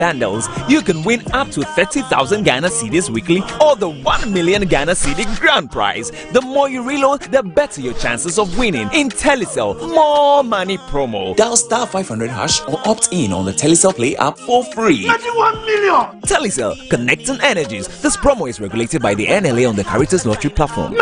Handles, you can win up to 30,000 Ghana cedis weekly or the 1 million Ghana cedi grand prize. The more you reload, the better your chances of winning. In Telecel, more money promo. Dial star 500 hash or opt in on the Telecel Play app for free. 31 million! Telecel, connecting energies. This promo is regulated by the NLA on the Caritas Lottery platform.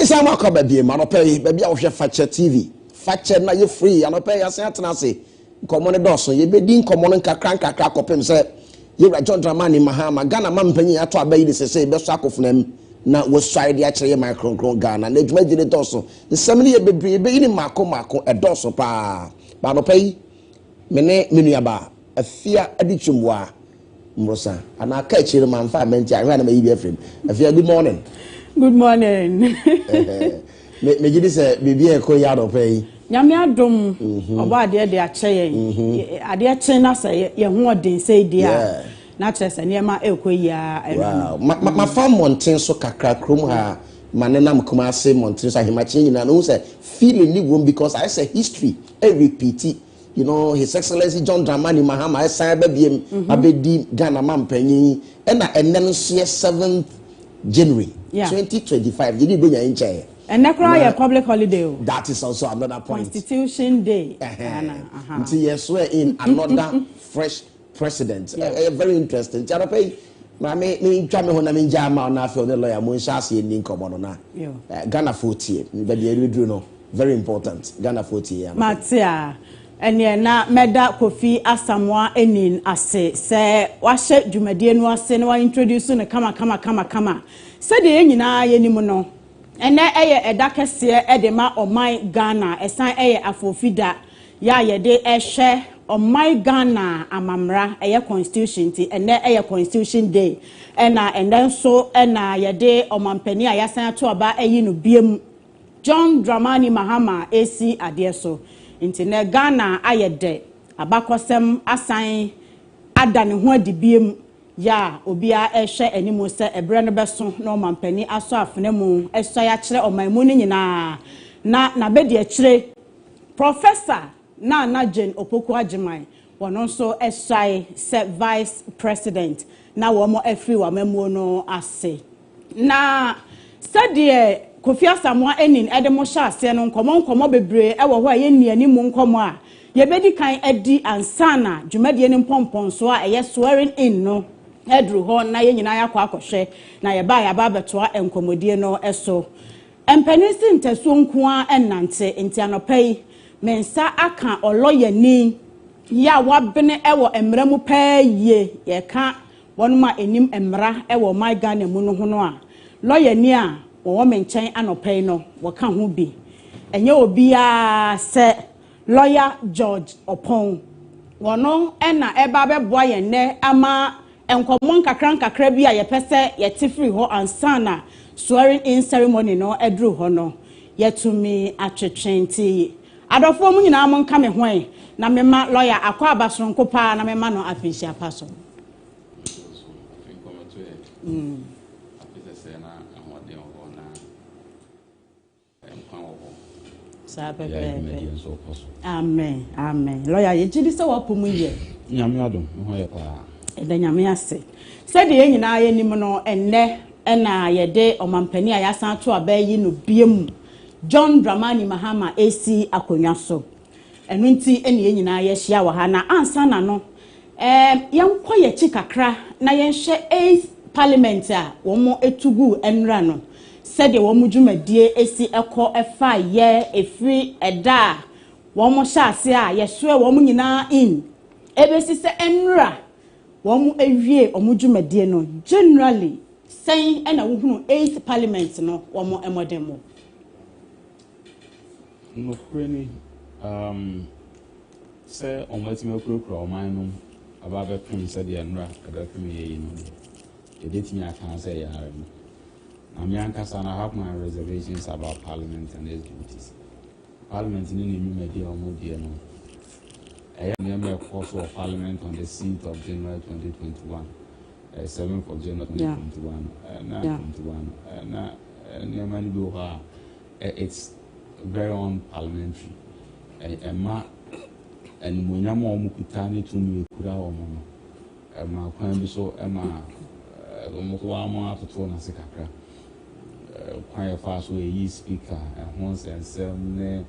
Sama ko baby man opay baby a wo hwe Fache TV Fache na ye free an opay asen atena se nkomo ne doso ye bedi nkomo no nkakra kopem se ye wura John Dramani Mahama Ghana mampanyi ato abayi de sese be so akofnam na wo swai de akere ye micro Ghana na edwuma gine doso nsem ne ye bebre be yini mako edoso pa ba no pay mene menuaba afia adichumwa mrosa ana ka akere manfa menti ahwa na mayi bi afrem afia good morning. Good morning. Me gidi say bibi e ko ya do pay. Nyame adom oba de ache ade ache na say ye ho odin say dia na che say niema e ko ya wow ma fam mountain so kakra krom ha manena mkuma say mountain so himachi nyina no say feeling ni wom because I say history e repeat it. You know, His Excellency John Dramani Mahama I say babiem abedi Ghana mampanyi e na enen so 7th January 2025. Did you bring your chair? And that's public holiday. That is also another point. Constitution Day. Until you swear in another fresh president. Very interesting. Me try me hona me jama na fe the lawyer mo nshase ni nkomo no na. Ghana 40. But you do know very important. Ghana 40. Matia. Enye na meda Kofi Asamoah enin ase se wahye dwumadie no ase na wa introduce no kama se de nyina ye nimu no ene eye eda kese edema oman Ghana esan eye afofida ya ye de ehwe oman Ghana amamra eye constitution ti ene eye constitution day ena enden so ena ye de omanpani ayasan ato aba eyi no biem John Dramani Mahama AC adeso Intine Ghana ayede abakosem asan adane ho adibiem ya obia ehwe animu se ebre no beso no mampani aso afene mu eso ya kire omanmu ni nyina na bedi a kire Professor na Jane Opoku Ajiman wono so esai se vice president na wo mo afri wa mamu no ase na sadie Kofi Asamoah enin edemo sha ase no nkomo bebre e wo ho aye niani mu nkomo a ye bedi kan edi ansana dwumadie ne mpompon so a eye swearing in no edru ho na ye nyina yakwa akohwe na ye ba ya ba beto enkomodie no eso empenisi nteso nko a enante entianopai mensa aka oloye ni ya wabene ewo emramu pa ye ka wɔn ma enim mmra ɛwɔ my Ghana mu no ho no a lawyer ni a wɔwɔ me nkyɛn anɔpɛ no wɔka ho bi ɛnyɛ obiara sɛ lawyer George Opon wɔno ɛna ɛba bɛboa yɛn nɛ ama nkɔmmɔ nkakra bi a yɛpɛ sɛ yɛte free hɔ ansana swearing in ceremony no ɛduru hɔ no yɛtumi atwetwe nti adɔfoɔ mu nyinaa mo nka me ho na mema lawyer akɔ abasronko pa na mema no apinhyia pa so Amen. Amen. Lawyer, you did so up mu ye. Nyame adom, ho ye pa. Da nyame ase. Said the nyina ye nim no enne na ye de omampani a yasan to abayi no biem. John Dramani Mahama AC akonwa so. Enu nti ene ye nyina ye hia wa ha na ansa na no. Yenkɔ ye chikakra na yenhwe 8th parliament a wo mo etugu enra no. Said the womu dwumadie esi ekɔ efa ye efri eda womu hyase a yeswe womu nyina in ebesi se enra womu ewie omu dwumadie no generally saying ena wo hunu 8th parliament no womu emodemo no kwani say omatime okro oman no aba be pem se de enra aba pem ye no edetimi aka say yare no I have my reservations about Parliament and its duties. Parliament in the media or media. I am a course of Parliament on the 6th of January 2021, 7th of January 2021, 921. It's very unparliamentary. And when I'm on Mukutani to me, Kura Emma, so Emma, Mokuama to Tona Sikakra. Quite fast way speaker and once and seven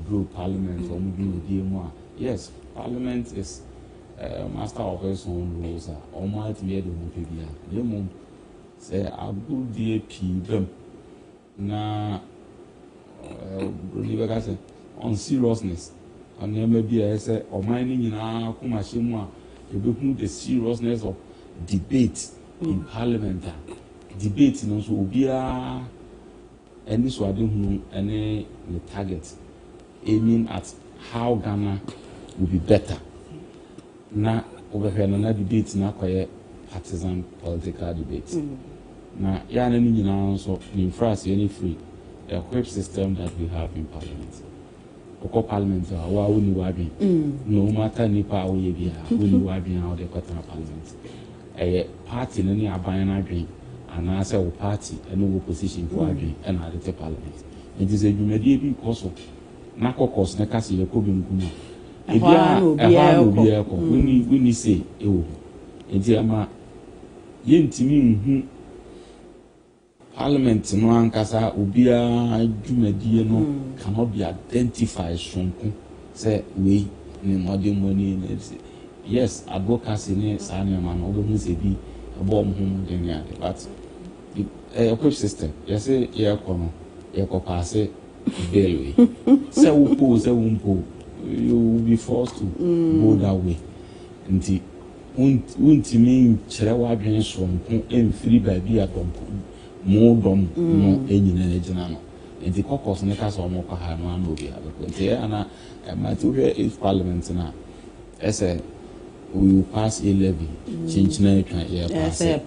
blue parliament or maybe yes, parliament is master of its own rules. Or might be the Mupibia. Lemon say a good DAP them na on seriousness. And there may be a say or mining in our Kumashima, the seriousness of debate in parliament. Debate no so obia any so ade hu any the target aiming at how Ghana will be better na obehwe na debate na kwaye partisan political debate na ya na ni nyina so the infrastructure any free a whip system that we have in parliament oko parliament wa woni wadwen no matter nipa wo ye bia woni wadwen how the parliament party no ni aban na adwen and I say party and opposition for adwin and at the parliament. It is a jumedi bi koso na kokos na kasi ye ko bi nkuma. Ebia obi ko we ni say ewo. Enti ama ye ntimi nhu parliament no ankasa obia jumedi no cannot be identified sonko say we ni modern money. Yes, advocacy ni sa ni ma no obi say bi bomb home then but a quick system. Yes, yeah, pass it, bailway. Say, you will be forced to go that way. And won't mean Cherewa being from free by be at more dom, no engine. And the caucus neckers or more Kahana will be able and my two is parliament now. I say, we will pass a levy, change na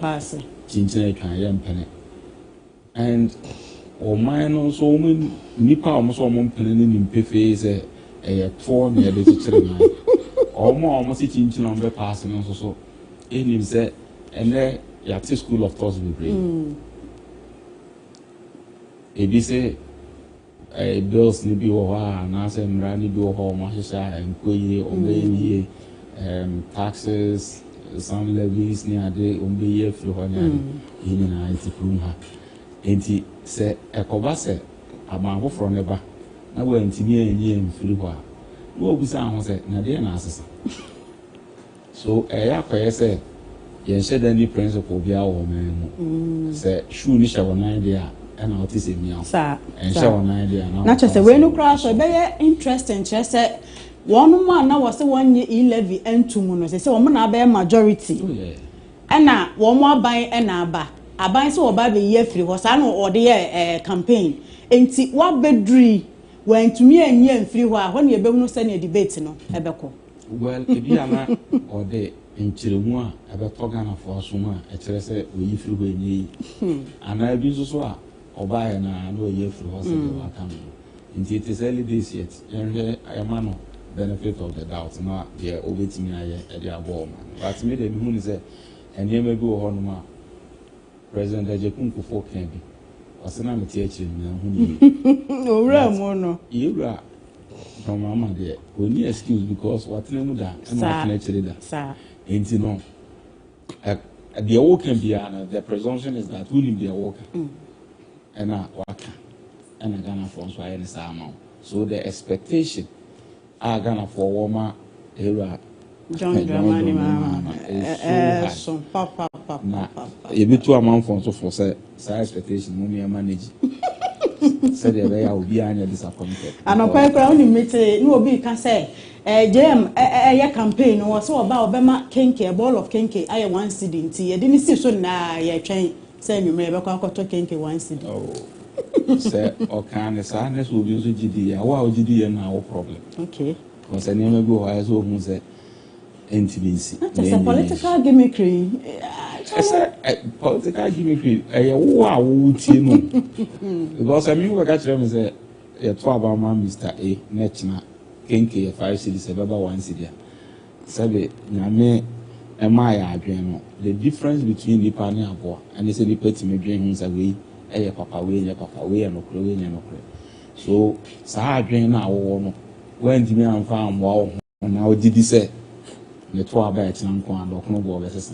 pass. Chinchina can penny. And or mine also when Nipa almost almost penny in Pefe a 4 near the teacher. Or more almost chinchina on the passing also so. In him said, and there Yati School of Thoughts will bring. If you say a bills nibi or and I say Rani do home, Masha and Quay obey taxes. Some levies near the Umbi Fluhania in an anti-pluma. And he said, a cobase, a man from never. I went to me and Fluha. What was I was at Nadia so a yaka said, yes, said any principle be our man. Said, surely shall an idea and autism me, sir, and shall an idea. Not just a way no cross, a very interesting chest. One man now was the 1 year levy and 2 months. They say, woman, I bear majority. ena wo mo aban ena aba aban so oba be ye free ho sa no ode ye campaign enti wa bedri wantumi anya mfiri ho a ho ne ebehunu se ne debate no ebeko well ebi ana ode nchiremu a ebeto Ghana for asuma e kire se oyi firi ho enyi ana ebi so a oba ya na no oyi firi ho se de wa kan nti it is early days yet enwe ayamano benefit of the doubt na the obetimi aye e de abo ma but me de mi hu ni se enema bi wo ho no ma president Ejekunku for kan bi wasena meti akiri na hu ni owura mo no yewura no mama de only excuse because what na mu da na what na akiri da sa enti no the work can be the presumption is that we need the work and waka and Ghana for so aye ni sa ma so the expectation Ghana for woman era John Dramani mama so papa na you be too amount for so for say expectation mo me manage said they are obi anya disappointed anopa ekra oni mete no obi ka say JM ye campaign no so oba obema kenke ball of kenke aye one city nti ye de ni si so na ye twen say nwumre be kwa akoto kenke one city say o kan say na so obi so gidi ya wa gidi ya na problem okay because any me go why so hu say intimacy it's a political gimmickry it's a political gimmickry wow tie no because I mean we catch them say you talk about Mr. A netna kenke 5 cities baba 1 city sabe nyame e ma ya adwen no the difference between the pani abo and say the party me dwen hu say we papa we no kro we no kro so sa adwen na wo no when di me amfa amwa wo na odidi say ne to aba e tina nko ando kono bo besesa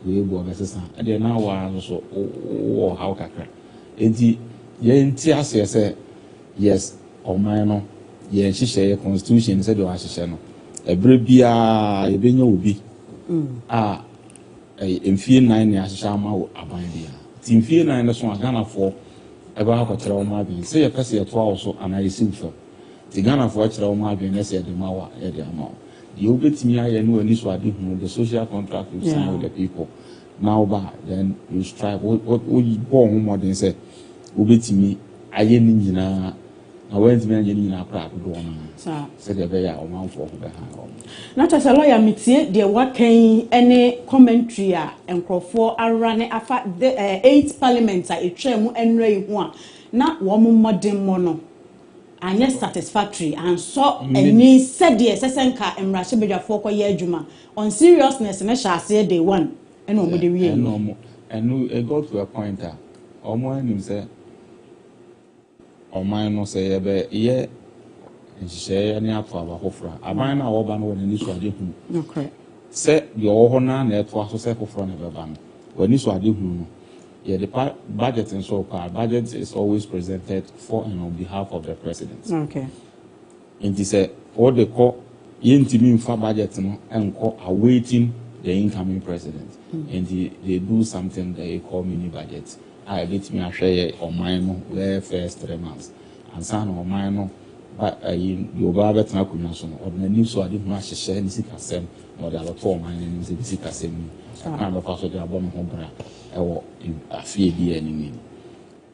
we bo besesa e de na wa so wo how kakra enti ye nti ase say yes oman no ye hihye constitution say de wa hihye no ebre bia e benya obi emfie 9 ne ahihye ama aban bia ti emfie 9 no so Ghana for e ba ko kire o ma bi say ye pese ye to awo ana ye simfo ti Ghana for kire o ma bi ne say de ma wa e de ama the obetimi aye no ani so ade hu the social contract you sign with the people now then you strive what you born hu modern say obetimi aye ni nyina na wentimi anye ni nyina pra do na say the be ya o manfo ho be ha na tasa lawyer metie de wakan ene commentary a enkrofo arane afa 8 parliament a etwemu enrai hu a na wo modern mo no anya satisfactory and so any said yes senka emrahye bedwafo ko ye adwuma on seriousness na shaase day one ene omo de wie and it got to a point omo anim say oman no say ye nhye ne ato abakofra aban na wo ba no woni so ade hu okay say your ho na eto aso say kofra na be ba no woni so ade hu no the budget and so budget is always presented for and on behalf of the president. Okay. And he said, all the call yentimi for budget no and call awaiting the incoming president. And they do something they call mini budget. I get me a share on mine where first 3 months. And son or mine but you babet na kunason or the news so I didn't want to share any sick or the lot of mine and sick assembly. I can't have also the abom home. Ewo afie bi enimi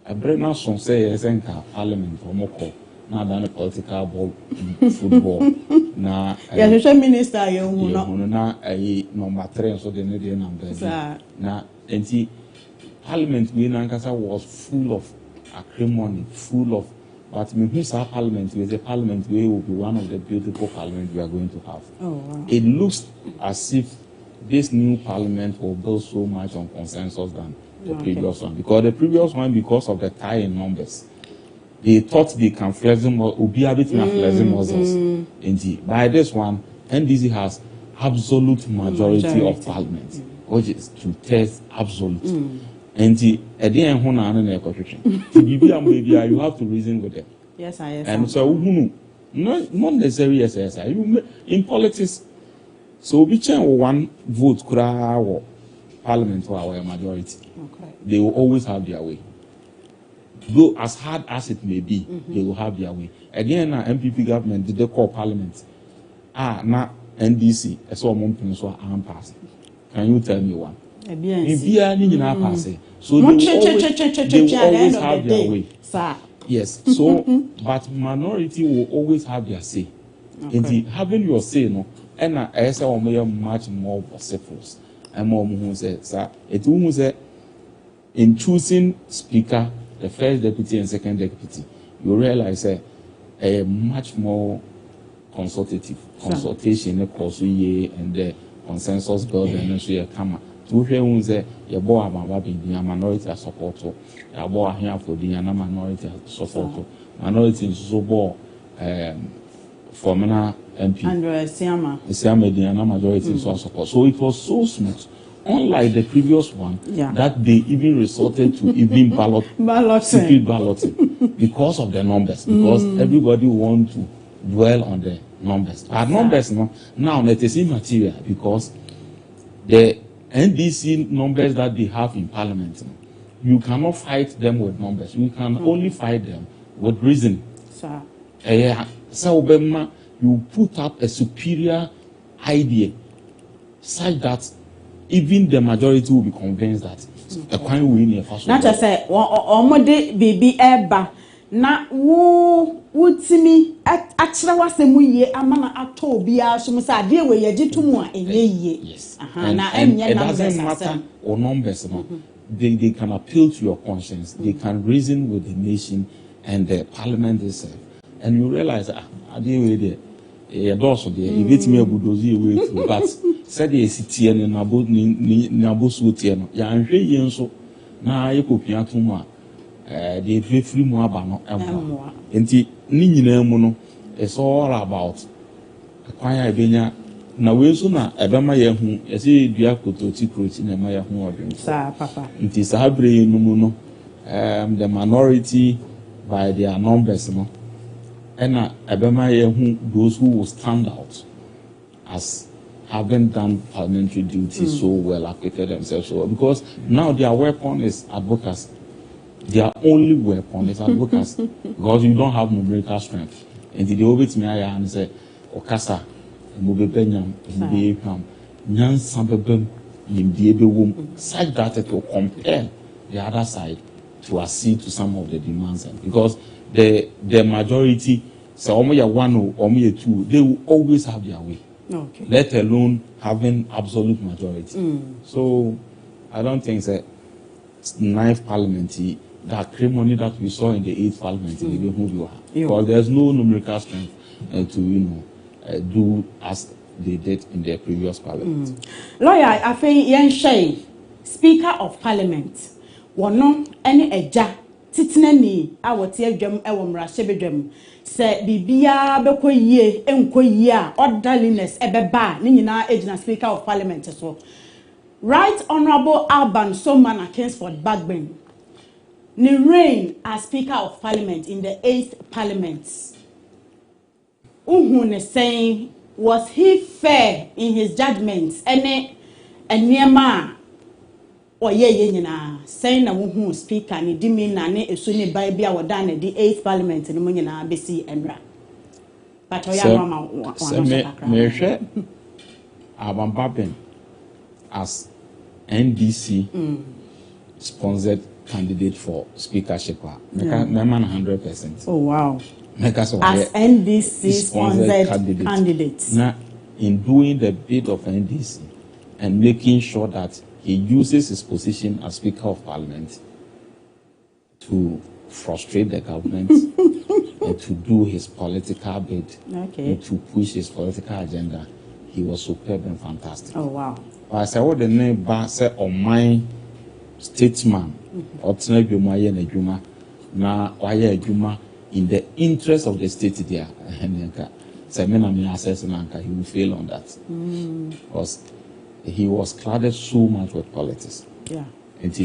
ebre na so say esenka parliament omoko na da political ball football na ya social minister ye hu no na number 3 so de ne de number na enti parliament we na nkasa was full of acrimony full of but me who say parliament we say parliament we will be one of the beautiful parliament we are going to have. Oh wow. It looks as if this new parliament will build so much on consensus than the previous one. Because the previous one, because of the tie in numbers, they thought they can flex them or be a bit more flexing muscles. By this one, NDC has absolute majority of parliament, which is to test absolute. And at the end, you have to reason with them. Yes, I am. And so, not necessarily yes, in politics. So we change one vote kura parliament for our majority. Okay. They will always have their way. Though as hard as it may be, they will have their way. Again, now MPP government did they call parliament? Now NDC, so I'm pass. Can you tell me one? Bibia ni nyina pass. So they will always have their way. Sir. Yes. So but minority will always have their say. And having your say no and I say much more vociferous. And more who say sir it who say in choosing speaker, the first deputy and second deputy, you realize a much more consultation and the consensus building and so you come to who say your boy minority support your boy here for the minority support minority so boy former MP and Siama the majority support. So it was so smooth. Unlike the previous one, that they even resorted to even secret balloting because of the numbers, because everybody want to dwell on the numbers. But numbers now it is immaterial because the NDC numbers that they have in parliament, you cannot fight them with numbers. You can only fight them with reason. So you put up a superior idea such that even the majority will be convinced that a crime will in a fashion. Not just say, "Omode baby eba na wo timi achira wasemu ye amana ato bia so musa ade we ye gitumu a enye ye." Yes. And it doesn't matter or numbers. They can appeal to your conscience. They can reason with the nation and the parliament itself. And you realize ade we there also there if it me budozi way through but said the city and nabo so tie no ya nhwe ye nso na ye kopia to mu a the free mu aba no emwa enti ni nyina mu no it's all about kwan ya benya na we so na ebema ye hu ye se dua kototi kroti na ma ye hu odwen sa papa enti sahabre no mu no the minority by their numbers no and those who will stand out as having done parliamentary duty so well, acquitted themselves so well. Because now their weapon is advocacy. Their only weapon is advocacy. Because you don't have numerical strength. And the over to me and say, Okasa, Mubebenyam, Nyan Sambebem, Yimdiebe such that it will compel the other side to accede to some of the demands. Because the majority, so one or two, they will always have their way. Okay. Let alone having absolute majority. So I don't think that 9th parliament, that ceremony that we saw in the 8th parliament, because there's no numerical strength to do as they did in their previous parliament. Lawyer, I think Yen Shay, Speaker of Parliament, one any eja. Titnani awoti adwam ewo mrahye bedwam se bibia beko yie enko yie a orderliness ebeba ni nyina agina Speaker of Parliament so Right Honorable Alban Somana Kingsford Bagbin ni reign as Speaker of Parliament in the 8th Parliament. Ne saying, was he fair in his judgments? Ene eniema ye nyina saying na wo speaker ni dimi na ne eso ne bai bia woda na di 8th parliament ni mo nyina besi enra but oya mama one me hwe Abambaben as NDC sponsored candidate for speakership man 100%. Oh wow. As NDC sponsored candidate now in doing the bid of NDC and making sure that he uses his position as Speaker of Parliament to frustrate the government and to do his political bid and to push his political agenda. He was superb and fantastic. Oh, wow. But I said, what the name said on my statesman, or in the interest of the state there, he will fail on that. Because he was clouded so much with politics. Yeah. And as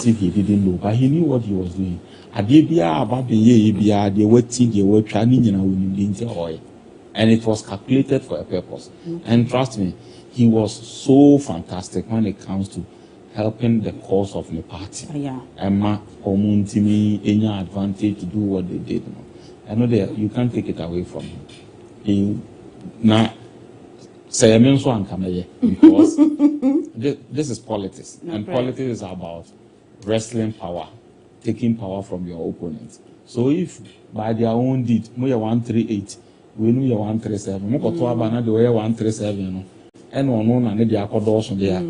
if he didn't know, but he knew what he was doing. And it was calculated for a purpose. And trust me, he was so fantastic when it comes to helping the cause of the party. Emma any advantage to do what they did. I know that you can't take it away from him. Now, say me so ankameye because this is politics, and politics is about wrestling power, taking power from your opponent. So if by their own deed, we are 138, we know you are 137, we go to Abana the way 137, and one and the accordos there.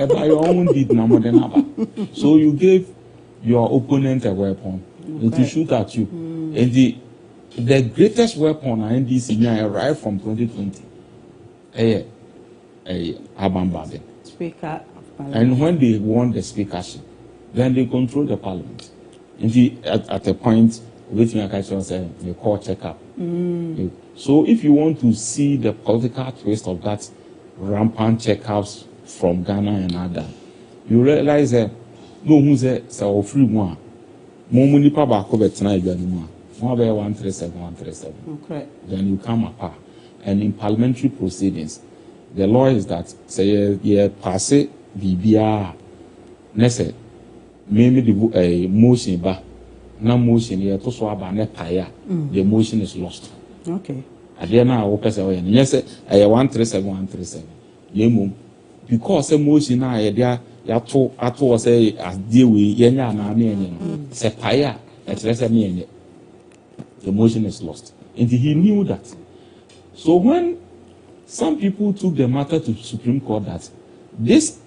By your own deed, no more than Abba. So you gave your opponent a weapon to shoot at you, and the greatest weapon in this arrived from 2020. Abambabe. Speaker of Parliament. And when they won the speakership, then they control the parliament. And at a point, which me say they call checkup. So if you want to see the political twist of that rampant checkups from Ghana and other, you realize that no who's a free one. Momuni paba ko betena idwanuma. Mo be 137. Okay. Then you come apart. And in parliamentary proceedings, the law is that say you pass it BBR nese maybe the motion ba na motion here to so aba ne paya the motion is lost. Okay. Ade na wo pese o yen yes 137 yemu because the motion na ye dia ya to say ade we yenya na me enye se paya et say me enye the motion is lost. And he knew that. So when some people took the matter to Supreme Court that this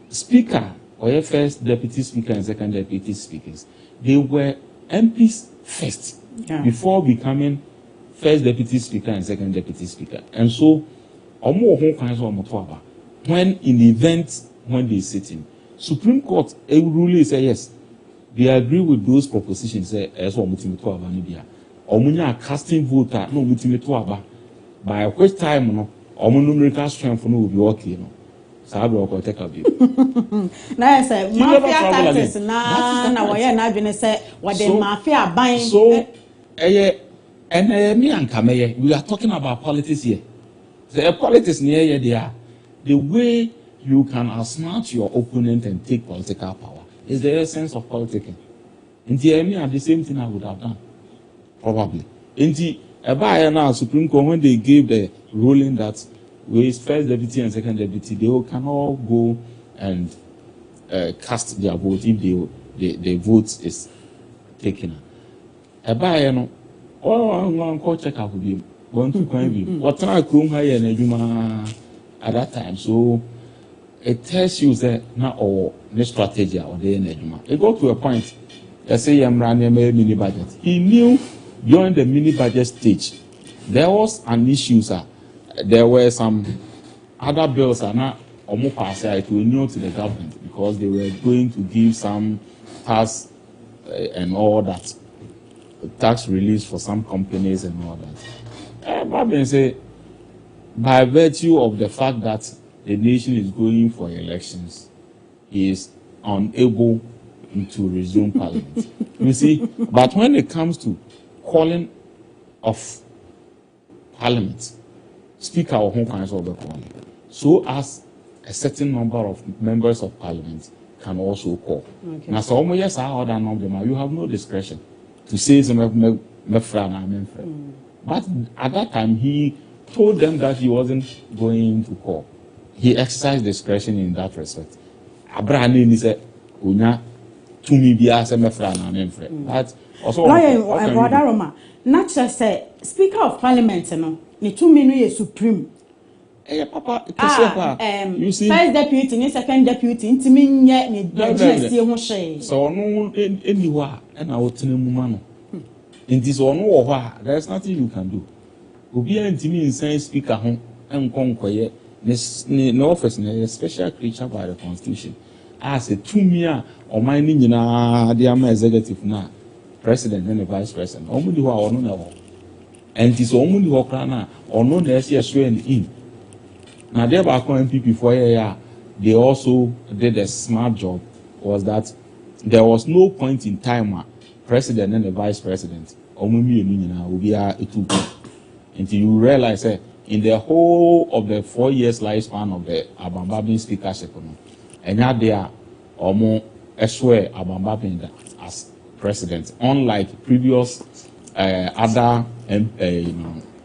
speaker or your first deputy speaker and second deputy speakers, they were MPs first before becoming first deputy speaker and second deputy speaker. And so, when in the event when they sit in, Supreme Court ruling say yes, they agree with those propositions. Say as well, Omunya casting voter no mutimito by which time no numerical strength no will be working no sabe o ko take a view na say mafia tactics na woye na adwene say what the mafia ban so me ankameye we are talking about politics here. The politics near here they are the way you can outsmart your opponent and take political power is the essence of politicking. In the same thing I would have done probably in the now Supreme Court when they gave the ruling that with first deputy and second deputy they can all go and cast their vote if the vote is taken. No, all check up with him. Going to coin him. What try to hire at that time. So it tells you that now or the strategy or the Nejuma. It got to a point. Let's say I'm running a mini budget. He knew during the mini budget stage, there was an issue, sir. There were some other bills that now almost passed it will new to the government because they were going to give some tax and all that, tax release for some companies and all that. But say, by virtue of the fact that the nation is going for elections, he is unable to resume parliament. You see, but when it comes to calling of parliament, speaker of home council of the calling, so as a certain number of members of parliament can also call. Okay. Now, so yes, I order number, you have no discretion to say some but at that time he told them that he wasn't going to call. He exercised discretion in that respect. Abraham said, "Unya to me be as a but also not just say Speaker of Parliament, no, ni 2 minutes supreme. Papa, you see, first deputy, ni second deputy, intimi nye ni dynasty ho shey. So no anywhere and I would tell you, in this one or there's nothing you can do. Obi intimi inside speaker home and conquer no office, a special creature by the constitution. As a 2 year or mining in the executive now, president and the vice president, only who are no and it is only who are or no as in. Now, there were MPP for a year. They also did a smart job. Was that there was no point in time where president and the vice president will be until you realize that in the whole of the 4 years lifespan of the Abambabin speakership, and now they are almost swear Abambabin as president, unlike previous other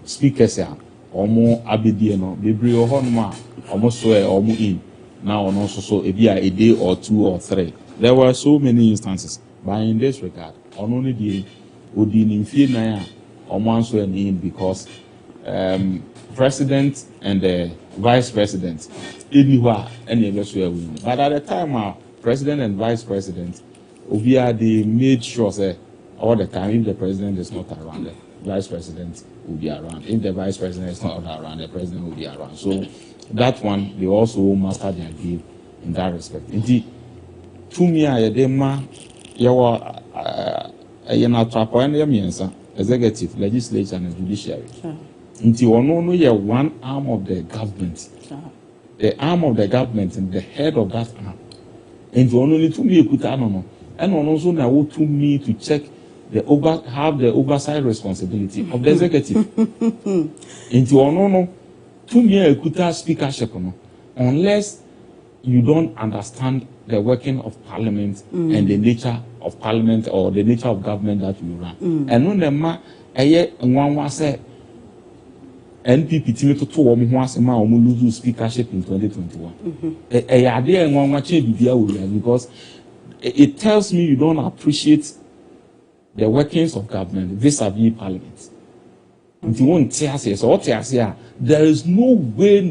speakers here. omo abedie no bebre ohonma omo so omo in now on also so a day or 2 or 3. There were so many instances, but in this regard, on only the Odin in fear omo so in because president and the vice president anywhere any elsewhere win. But at the time president and vice president they made sure say all the time if the president is not around, the vice president will be around. If the vice president is not around, the president will be around. So that one, they also mastered their game in that respect. Indeed, to me, I dema executive, legislature, and judiciary. Indeed, one arm of the government. The arm of the government and the head of that arm. And only to me, and also now to me to check have the oversight responsibility of the executive. Into ono to me a speakership unless you don't understand the working of parliament and the nature of parliament or the nature of government that you run. And no nema nwanwa say NPP timi to omo ho asema omo lose speakership in 2021. Because it tells me you don't appreciate the workings of government vis-a-vis parliament. If you want to say, so there is no way,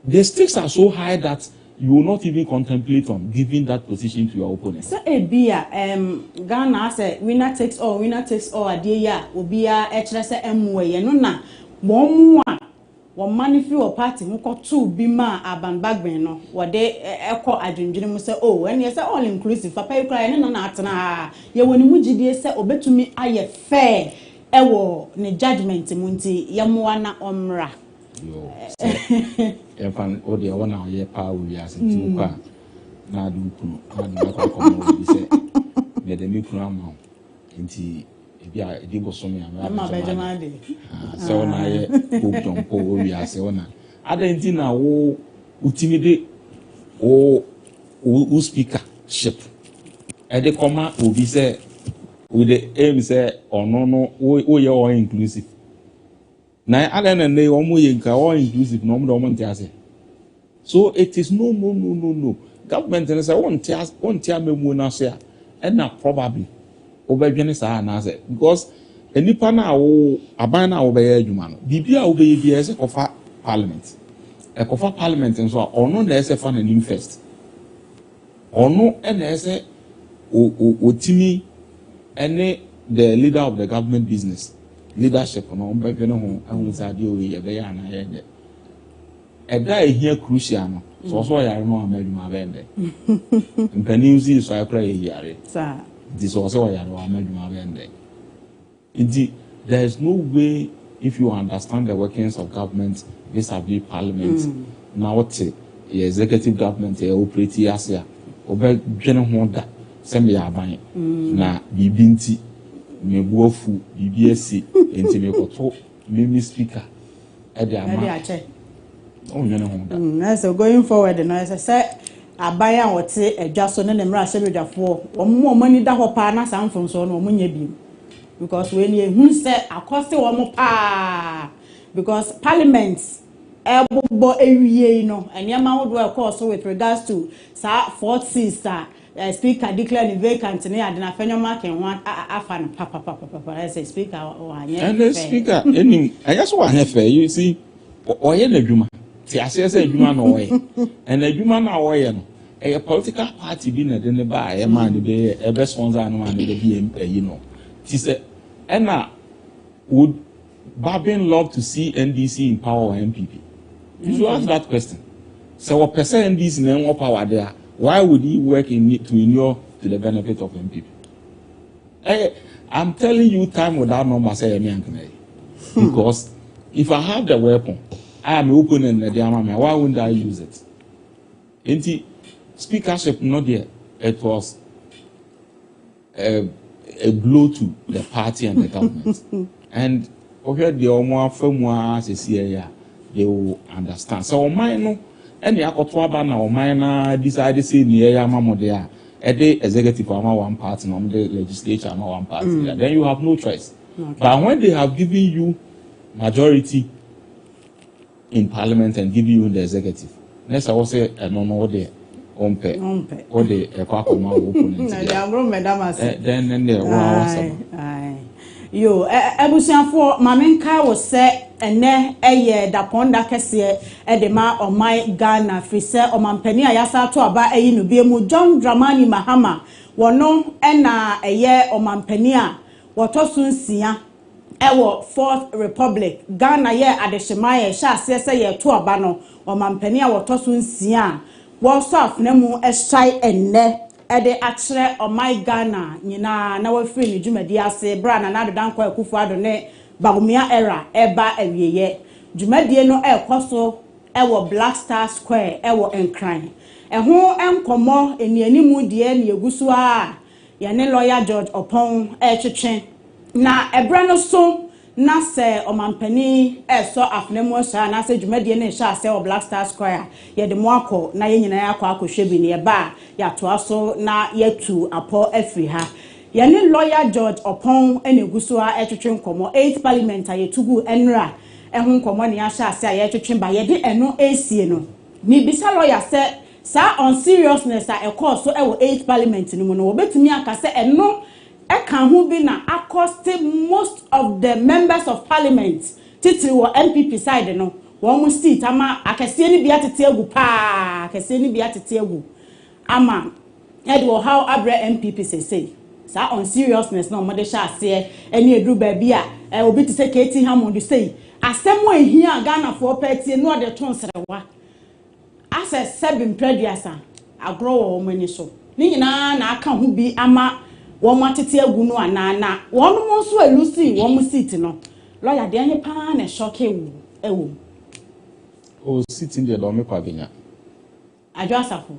the stakes are so high that you will not even contemplate on giving that position to your opponent. So, Ghana say winner takes all, adia, Obia, HLS, MWay, and no, one money for your party, who got 2 bima, aban bagbeno, what they echo adjunjin say, oh, and yes, all inclusive, for pay crying, and not, ye when you say, obey to me, I fair, ne judgment, munti, yamuana omra. Yo, if an audio 1 hour year power, we are saying, now do come on, say, let the new crown into. Yeah, it was some so now we are saying, I don't know ultimate o speaker ship. And the comma will be said with the aim say or no, we are inclusive. Now, I don't know all inclusive, no. So it is no. Government and say, won't tell me when I say, and not probably. Because any pana o abana obey human. Bibia obey BS of parliament. A cofa parliament and so on. No, there's a fun and infest. Or no, and there's a Timi, any the leader of the government business leadership on Beppino and with Adio, a bayana. A guy here crucial. So also I know I'm my band. In Penusi, so I play here. This also I made my end. Indeed, there is no way if you understand the workings of government vis-a-vis parliament. Now what the executive government operate here, obey general that send me a buying. Na bibinti, me wofu, BBSC, and me koto, me speaker. Oh, you know. So going forward, and as I said. Abaya wote adwaso ne nemra sebedwafo omo mani da ho pa na samfon so no omo nya bi because we ni ehun se akose omo pa because parliament ebobo ewie no enema wodo e course with regards to sa 4th sister speaker declare vacant ne ade na fanyoma ken ho afa no papa say speaker o anya and the speaker any I just want to fair you see oye na dwuma ti asese dwuma na oye and dwuma na oye no a political party being a dinner by a man, a best sponsor, and one be you know. She said, Anna, would Babin love to see NDC in power or MPP? You should ask that question. So, what percent NDC in more power there? Why would he work in it to inure to the benefit of MPP? I'm telling you, time without number say because if I have the weapon, I am open in the army. Why wouldn't I use it? Speakership not there. It was a blow to the party and the government. And over the Omo Femwa they will understand. So mine any akotwaba na mine decided say near Yamamo there. A day executive one party, no the legislature one party. Then you have no choice. Okay. But when they have given you majority in parliament and give you the executive. Next, I will say, no, no, there. Ompe. Or the Equacoma opponent. Then there was. Yo, ebusiafo mamenka wo se ene eye daponda kese edema o my Ghana fi se o mampani ayasa to aba eyi no biemu John Dramani Mahama wono ena eye o mampani a wotosun sia ewo Fourth Republic Ghana ye adehemaye sha ase ye to aba no o mampani a wotosun sia wo so afnemu ehai enne ede akire o my Ghana nyina na wa free ni dwumadi ase bra na na dodanko akufu ado ne bagumia era eba awieye dwumadie no ekoso ewo Black Star Square ewo Enkran eho enkomo enianimu die ne egusu a ye ne lawyer George Opon etwetwe na ebra no so na se omampani eso afnemu asha na se dwumadie ne sha se o Black Star Square ye de mo akọ na ye nyina yakọ akọhwe bi ne ba ya to aso na yetu apo afri ha ye ne lawyer George Opon eneguso a etwetwe nkomo 8th parliament ayetugu enra ehun nkomo ne asha se ayetwetwe ba ye de eno esie no ni bisa lawyer se sa on seriousness a ekọ so ewo 8th parliament ni mu no obetumi aka se eno can who be na accosted most of the members of parliament titiri wo MPP side no won mu seat ama akese ni bia tete egu pa akese ni bia tete egu ama edwo how abre MPP say sa on seriousness no mo de sha ase eni edru ba bia obi ti say Katie Hammond say asemo ehia Ghana for party no de ton serewa ase 7 preduasa agro wo mani so ni nyina na aka ho bi ama wọ́n atete egu no anana wọ́n mo so elusi wọ́n mo seat no lawyer de anye pa na shock ewu o sitting there do me kwa benya ajo asafo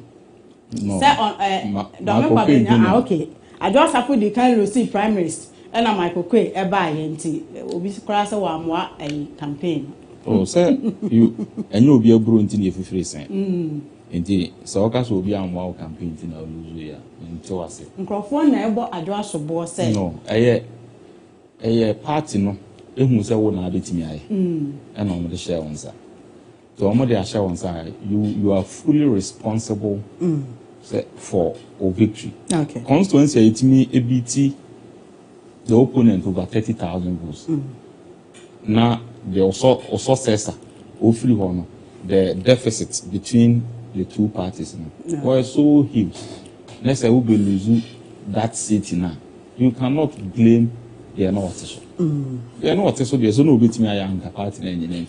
no say on do me kwa benya okay ajo asafo di kan lusi primaries na Michael Kwe e ba ye nti obi kura se wa moa campaign oh say you enye obi aburo nti na efifire sen nti so ka so obi anwa campaign nti na oluzu ya nti wase nkrofo na ebo ajo asobo se no eye party no ehun se wo na abetimi aye na no mo de share onsa to mo de share onsa you are fully responsible for a victory. Okay. Constituency etimi ebiti the opponent over 30,000 votes. Now the also says hopefully one the deficit between the two parties was so huge. Next, I will be losing that seat now. You cannot blame the opposition. They are not so there's no bit me a party in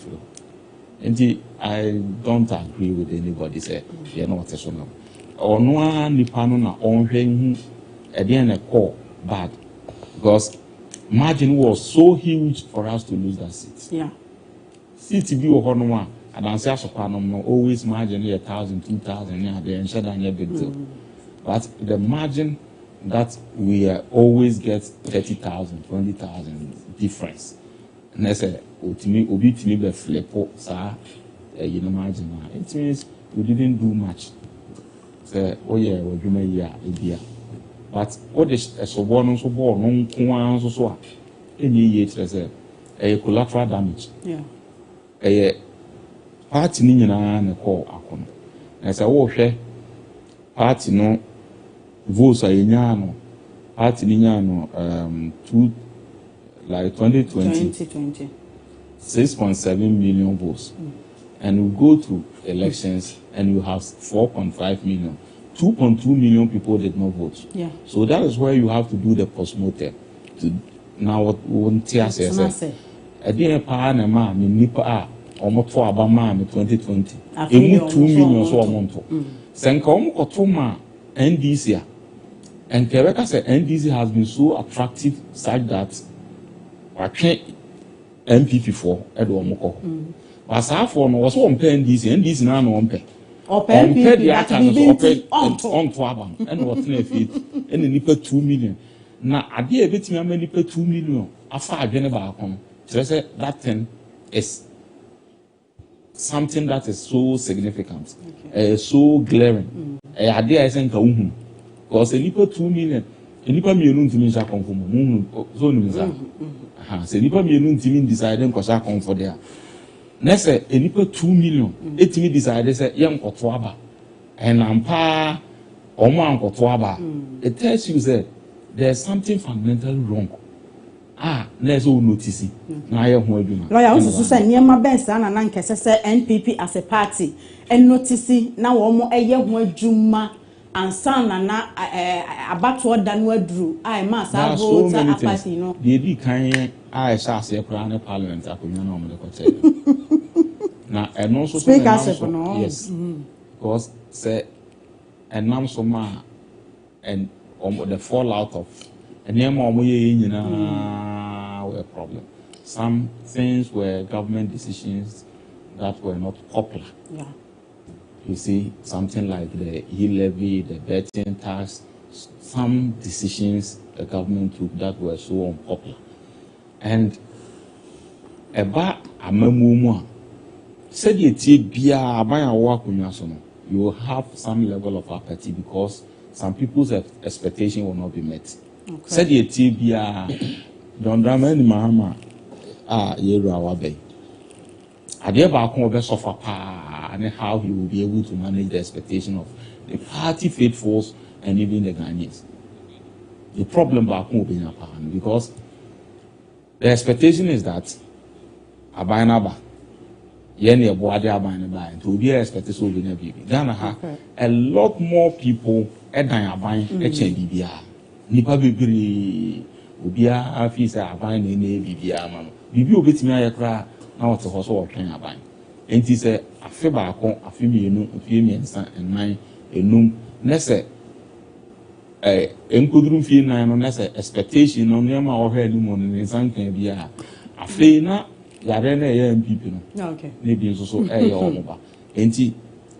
and I don't agree with anybody say they are not opposition. Or no one nipano na onhwe at the end a call bad because margin was so huge for us to lose that seat. Yeah. Seat be or no one and I say always margin 1,000, 2,000 yeah they ensure that big deal. But the margin that we always get 30,000, 20,000 difference. And I say obi timi be flip sa you know margin. It means we didn't do much. Oh yeah, we do my idea. But what is a so born so born, no so any year say a collateral damage. Yeah. A party ni na call akono. Na say wo hwe party no votes are nyano. Party ni nyano 2020 6.7 million votes. And we go to elections and we have 4.5 million. 2.2 million people did not vote. Yeah. So that is where you have to do the postmortem. Now what won't tear say? I didn't pay na ma me nipa a omo to aba ma me 2020. Emu 2 million so omo to. Senka omo koto ma NDC a. And Quebec say NDC has been so attractive such that watwe MP4 edo omo ko. Wasafo no was one pen NDC na no one pen. Open that on to abam and what na fit and nipa 2 million. Na ade e betimi am nipa 2 million afa adwene ba akon. Say that thing is something that is so significant, so glaring. Ade I think because nipa 2 million nipa mienu ntimi nsa konfo mu so no nsa se nipa mienu ntimi decide nkosa konfo there na se nipa 2 million etimi decide say ye nkoto aba enampa omo ankoto aba it tells you that there's something fundamentally wrong na so notice na ye ho adwuma lawyer so say niema ben sa na nkese say NPP as a party and notice na wo mo eye ho adwuma ansana na abato da no aduru ma sa vote apart no dey di kan sha se kra na parliament akonya na omo de ko che na eno so speakership no yes because say enam so ma and the fallout of enema omo ye nyina were a problem. Some things were government decisions that were not popular. Yeah. You see, something like the e-levy, the betting tax, some decisions the government took that were so unpopular. And about a memumua said you will have some level of apathy because some people's expectation will not be met. Said Don't drama any Mahama yeru awabe. Ade ba kon obe suffer pa and how he will be able to manage the expectation of the party faithfuls and even the Ghanaians. The problem ba kon obe pa because the expectation is that abana ba yene ebo ade abana ba to be expected so be na bibi. Ghana ha a lot more people edan aban eche bibia. Nipa bibiri obia afi say aban na na bibia ma no bibi obetimi ayekra na wote ho so wotwen aban enti say afi ba ko afi mienu afi miensa ennan enum na say enkoduru fi nan no na say expectation no ne ma wo hwe ni mo ne sankan bia afi na yare na ye MPP no okay ne bi so ye omo ba enti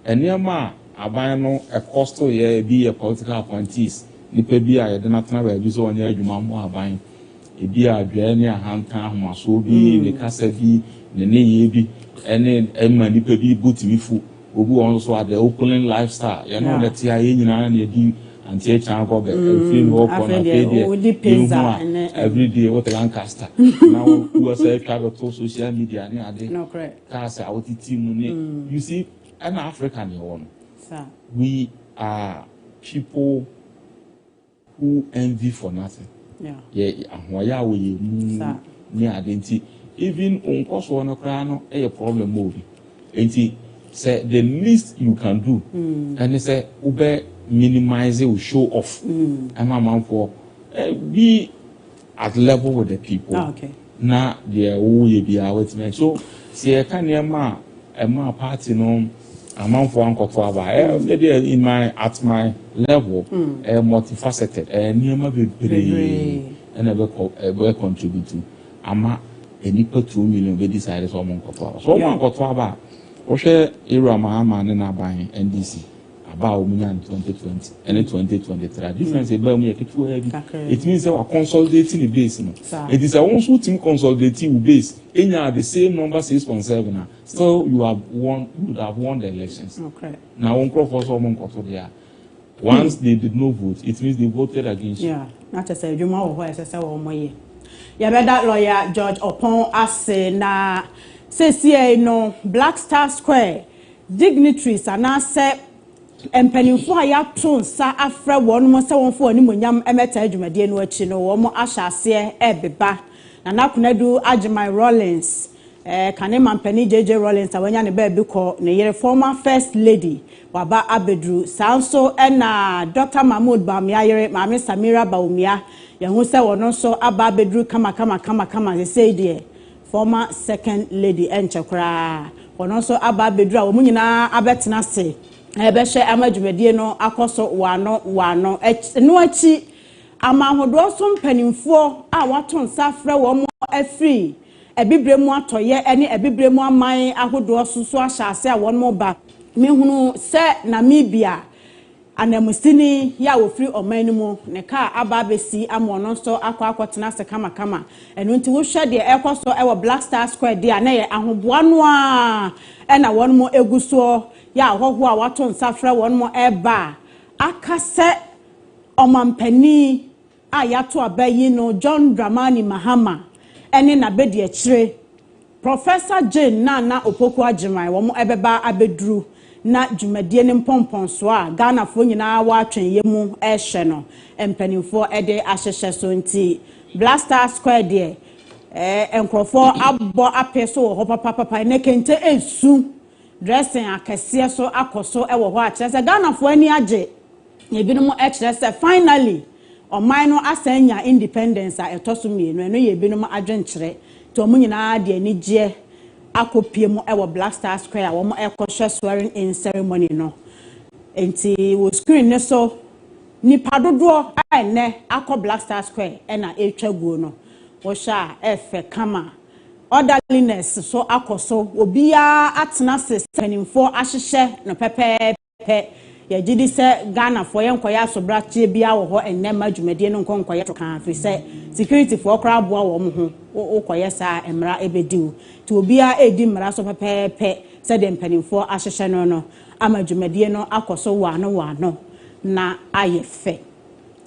enema aban no e cost ye bi political appointees nipa bi a yede natana ba bi so onye adwuma mo aban ebi adwa ne ahantan ahomaso bi ne kasa bi ne ye bi ene emma nipa bi butimi fu obu on so ade open lifestyle you know that ya nyina na di anti e chan go be feel work on a day every day what Lancaster now who was a kind of social media ne ade no correct kasa awotiti mu ne you see an African one sir we are people who envy for nothing. Yeah, we identity. Even on course one crown, a problem movie. Enti say the least you can do, and they say ube minimize it, show off. And my mom for be at level with the people. Okay. Na they will be our so see I can't a party no. Among for uncle in my at my level, multifaceted, never be and ever contribute to. Ama any 2 million be decided so among Kotoa. So Uncle Twaba, Oshe Era Mahama and buying NDC about 2020 and 2023. Difference about me, it means they are consolidating the base. It is a one team consolidating base. Any are the same number 6.7. So you would have won the elections. Okay. Now, on crop for someone there. Once they did not vote, it means they voted against you. Yeah, not to say you more who say one more year. Yeah, but that lawyer George Opon say na say no Black Star Square dignitaries and now say empanimfo a yato nsa afra won mo se wonfo ani monyam emeta adwumade no achi no wo mo ahyase ebeba na nakonadu Ajimai Rollins kane mampani JJ Rollins awanya ne ba bi ko ne yere former first lady waba abedru sanso na Dr. Mahmoud Bamia yere Mami Samira Baumia yehu se wono so aba abedru kama say de former second lady enchekra wono so aba abedru a wo nyina abetena se ebehye amadwumade no akoso wano no achi amahodo so mpanimfo a wato nsafre wo mo afri ebibremu atoye ene ebibremu aman ahodo so ahyase a won mo ba mehunu se Namibia anamusini ya wo free oman mu ne ka aba besi amono so akotena se kama eno nti wo hwe de ekoso e wo Black Star Square de na ye ahoboa no a na won mo eguso ya hoho a wato nsafre won mo eba akase omampani yato abayi no John Dramani Mahama ene na bedi echire Professor Jane Nana Opoku Ajimai wo mo ebeba abeduru na dwumadie ne mpompon so a Ghana fo nyina wa atwen yemu ehye no empanimfo ede ahyehye so nti Blaster Square de enkrofo abbo apeso ho papa ne kente esu dressing akese so akoso ewo ho a kire se Ghana fo ani age ebinom kire se finally oman no asanya independence a etoso mienu eno ye ebinom adwenkire to mu nyina de ani gye akopie mu ewo Blaster Square wo mo ekoshe swearing in ceremony no enti wo screen ne so nipa dodo a ne akọ Blaster Square na etwaguo no wo sha efe kama orderliness so akoso obia atena se panimfo ahyehye no pepepe ya gidi se Ghana fo yenkoya asobrache bia wo ho enema dwumade no nkonkoye to kan fi se security fo kra aboa wo mo ho okoye sa emra ebediu ti obia edi mra so pepepe se de panimfo ahyehye no ama dwumade no akoso wano na ayefe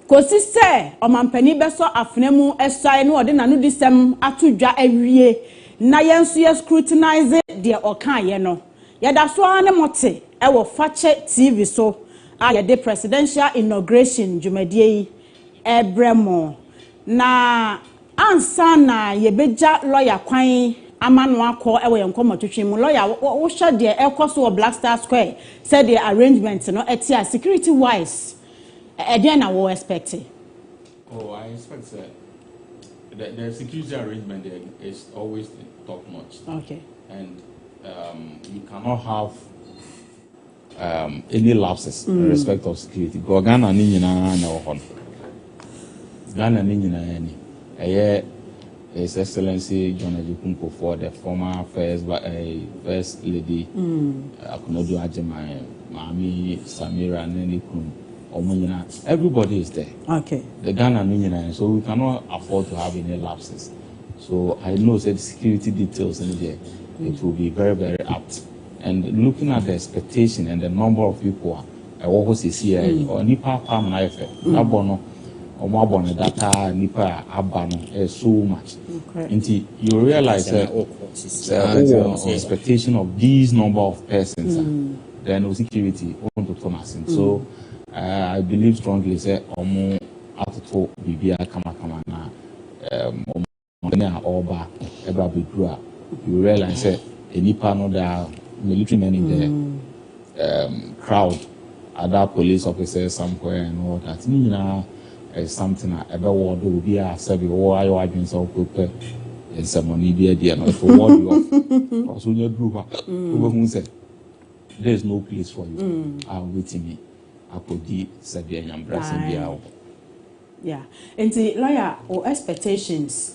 kosi se omampani beso afnemu esai no ode nanu disem atudwa awie na yenso ye scrutinize de okan ye no yeda so ane mote ewo fache TV so a de presidential inauguration dwumadie yi ebremo na ansa na yebeja lawyer kwan amano akọ ewo yenkomo twetwe mu lawyer wo hye de ekoso wo Blaster Square said the arrangement no etia security wise again I will expect it. Oh, I expect the security arrangement there is always top notch. Okay. And you cannot have any lapses in respect of security. Go Ghana ni nyina na wo hon. Ghana ni nyina ni. His Excellency John Ejikunko for the former first lady Akunodu Ajimai, Mami Samira Nenikun. Everybody is there. Okay. The Ghana Union, so we cannot afford to have any lapses. So I know that security details in there, it will be very, very apt. And looking at the expectation and the number of people, I always see here, or Nipa Palm Knife, Nabono, or Mabon data, Nipa Abano, so much. Until you realize that the expectation of these number of persons, then security on to Thomas. So I believe strongly say omo atoto bibia kama na omo oba eba bedura you realize say enipa no da military men in the crowd other police officers somewhere and all that nyina is something eba word obi a sabi wo ayo adwen so prepare ceremony bi dia no for word you off also nya group obo say there is no place for you waiting me yeah, and the lawyer or expectations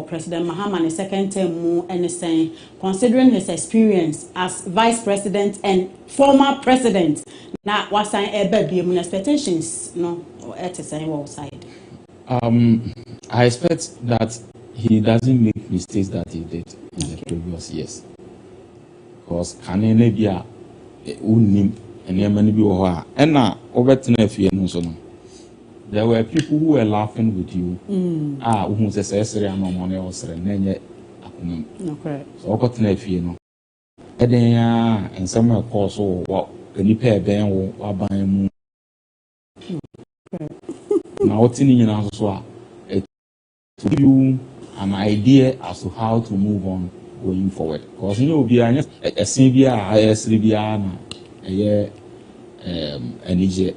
President Mahama the second term mu anything considering his experience as vice president and former president na wasan ebe mu expectations no at the same side. I expect that he doesn't make mistakes that he did in the previous years because kanene bia unim and there were people who were laughing with you. Who says, no money or so I got to know. And somewhere cause what the Nipa Ben or buying now, what's in your answer? To give you an idea as to how to move on going forward. Because you know, be a CBA, NJ.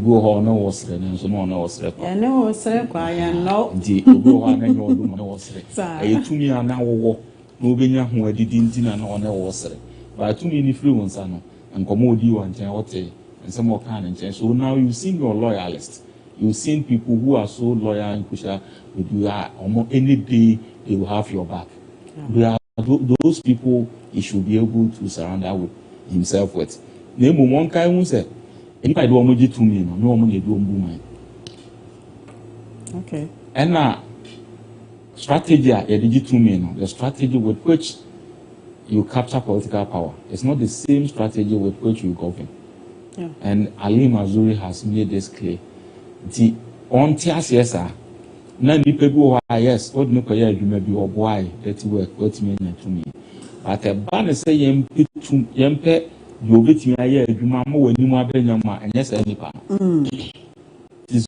Go on, no was and so on, no was and no was no. Indeed, go on and no was a 2 year now walk, no being who didn't dinner on a was but too many fluents and commode you and Teote and some more kind and so now you've seen your loyalists. You've seen people who are so loyal and pusher with you almost any day they will have your back. Those people he should be able to surround with himself with. Name one guy who said, anybody do emoji to me, no money do mine. Okay. And now, strategy, to me, the strategy with which you capture political power. It's not the same strategy with which you govern. Yeah. And Ali Mazuri has made this clear. on TSSA. Na nipa bi wo yes what no koye adwuma bi oboai that work what me na to me but e ba ne say yempe di obetimi aye adwuma ma wani mu abenya ma enye say nipa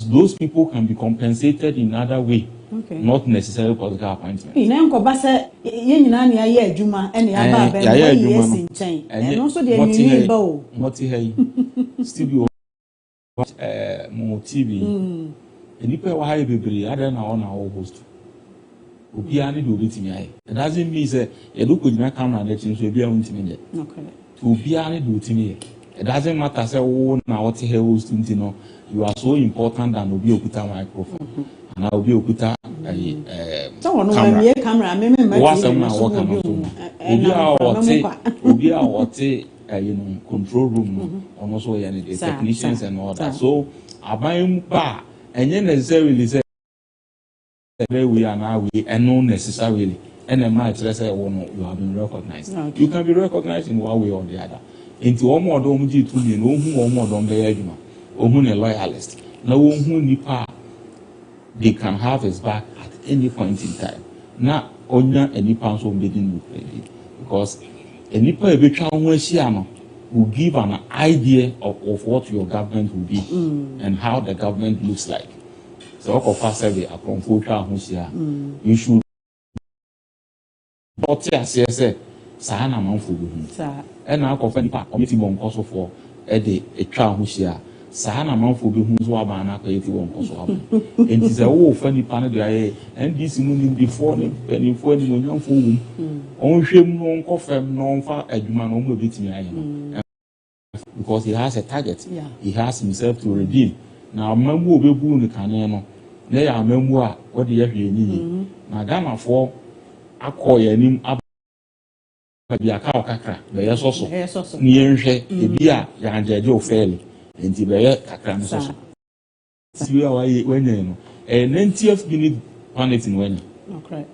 those people can be compensated in other way, not necessarily political appointment. Na nkoba se ye nyina na aye adwuma ene aba ba yes nchen eno so de enyi ba o moti hey studio mo TV nipa wa haye bebre ada na ona wo host obi ani do betimi aye it doesn't mean say you do ko jina camera na chin so obi an ntimi je okay obi ani do timi it doesn't matter say wo na what he host ntino you are so important than obi okuta microphone and obi okuta so one we camera me what's na work obi a wote you know control room and also the technicians and all that so aban ba enye necessarily say we are now we and not necessarily and the match say you have been recognized you can be recognized in one way or the other into one more don ji to me no hu one more don be aduma ohun a loyalist na ohun nipa they can have his back at any point in time na onya enipa so be din because enipa ebetwa ho ahia no will give an idea of what your government will be and how the government looks like. So, you should not say, Sana Manfu. And now, committee won't cost for a child who's here. Sana Manfu, who's Wabana, creative won't cost for and it is a whole funny panel, and this morning before him, and before him, young fool. On shame, no coffee, no far, a human will beat me. Because he has a target, he has himself to redeem. Now, Mambo will be in the canano. They are memoir, what the FA now, Ghana for a call your name up. Be a cow cacra, the yes also near a beer, Yanjo fairly, and the bear cacra. See when you know, and 90th minute planet in when. Okay.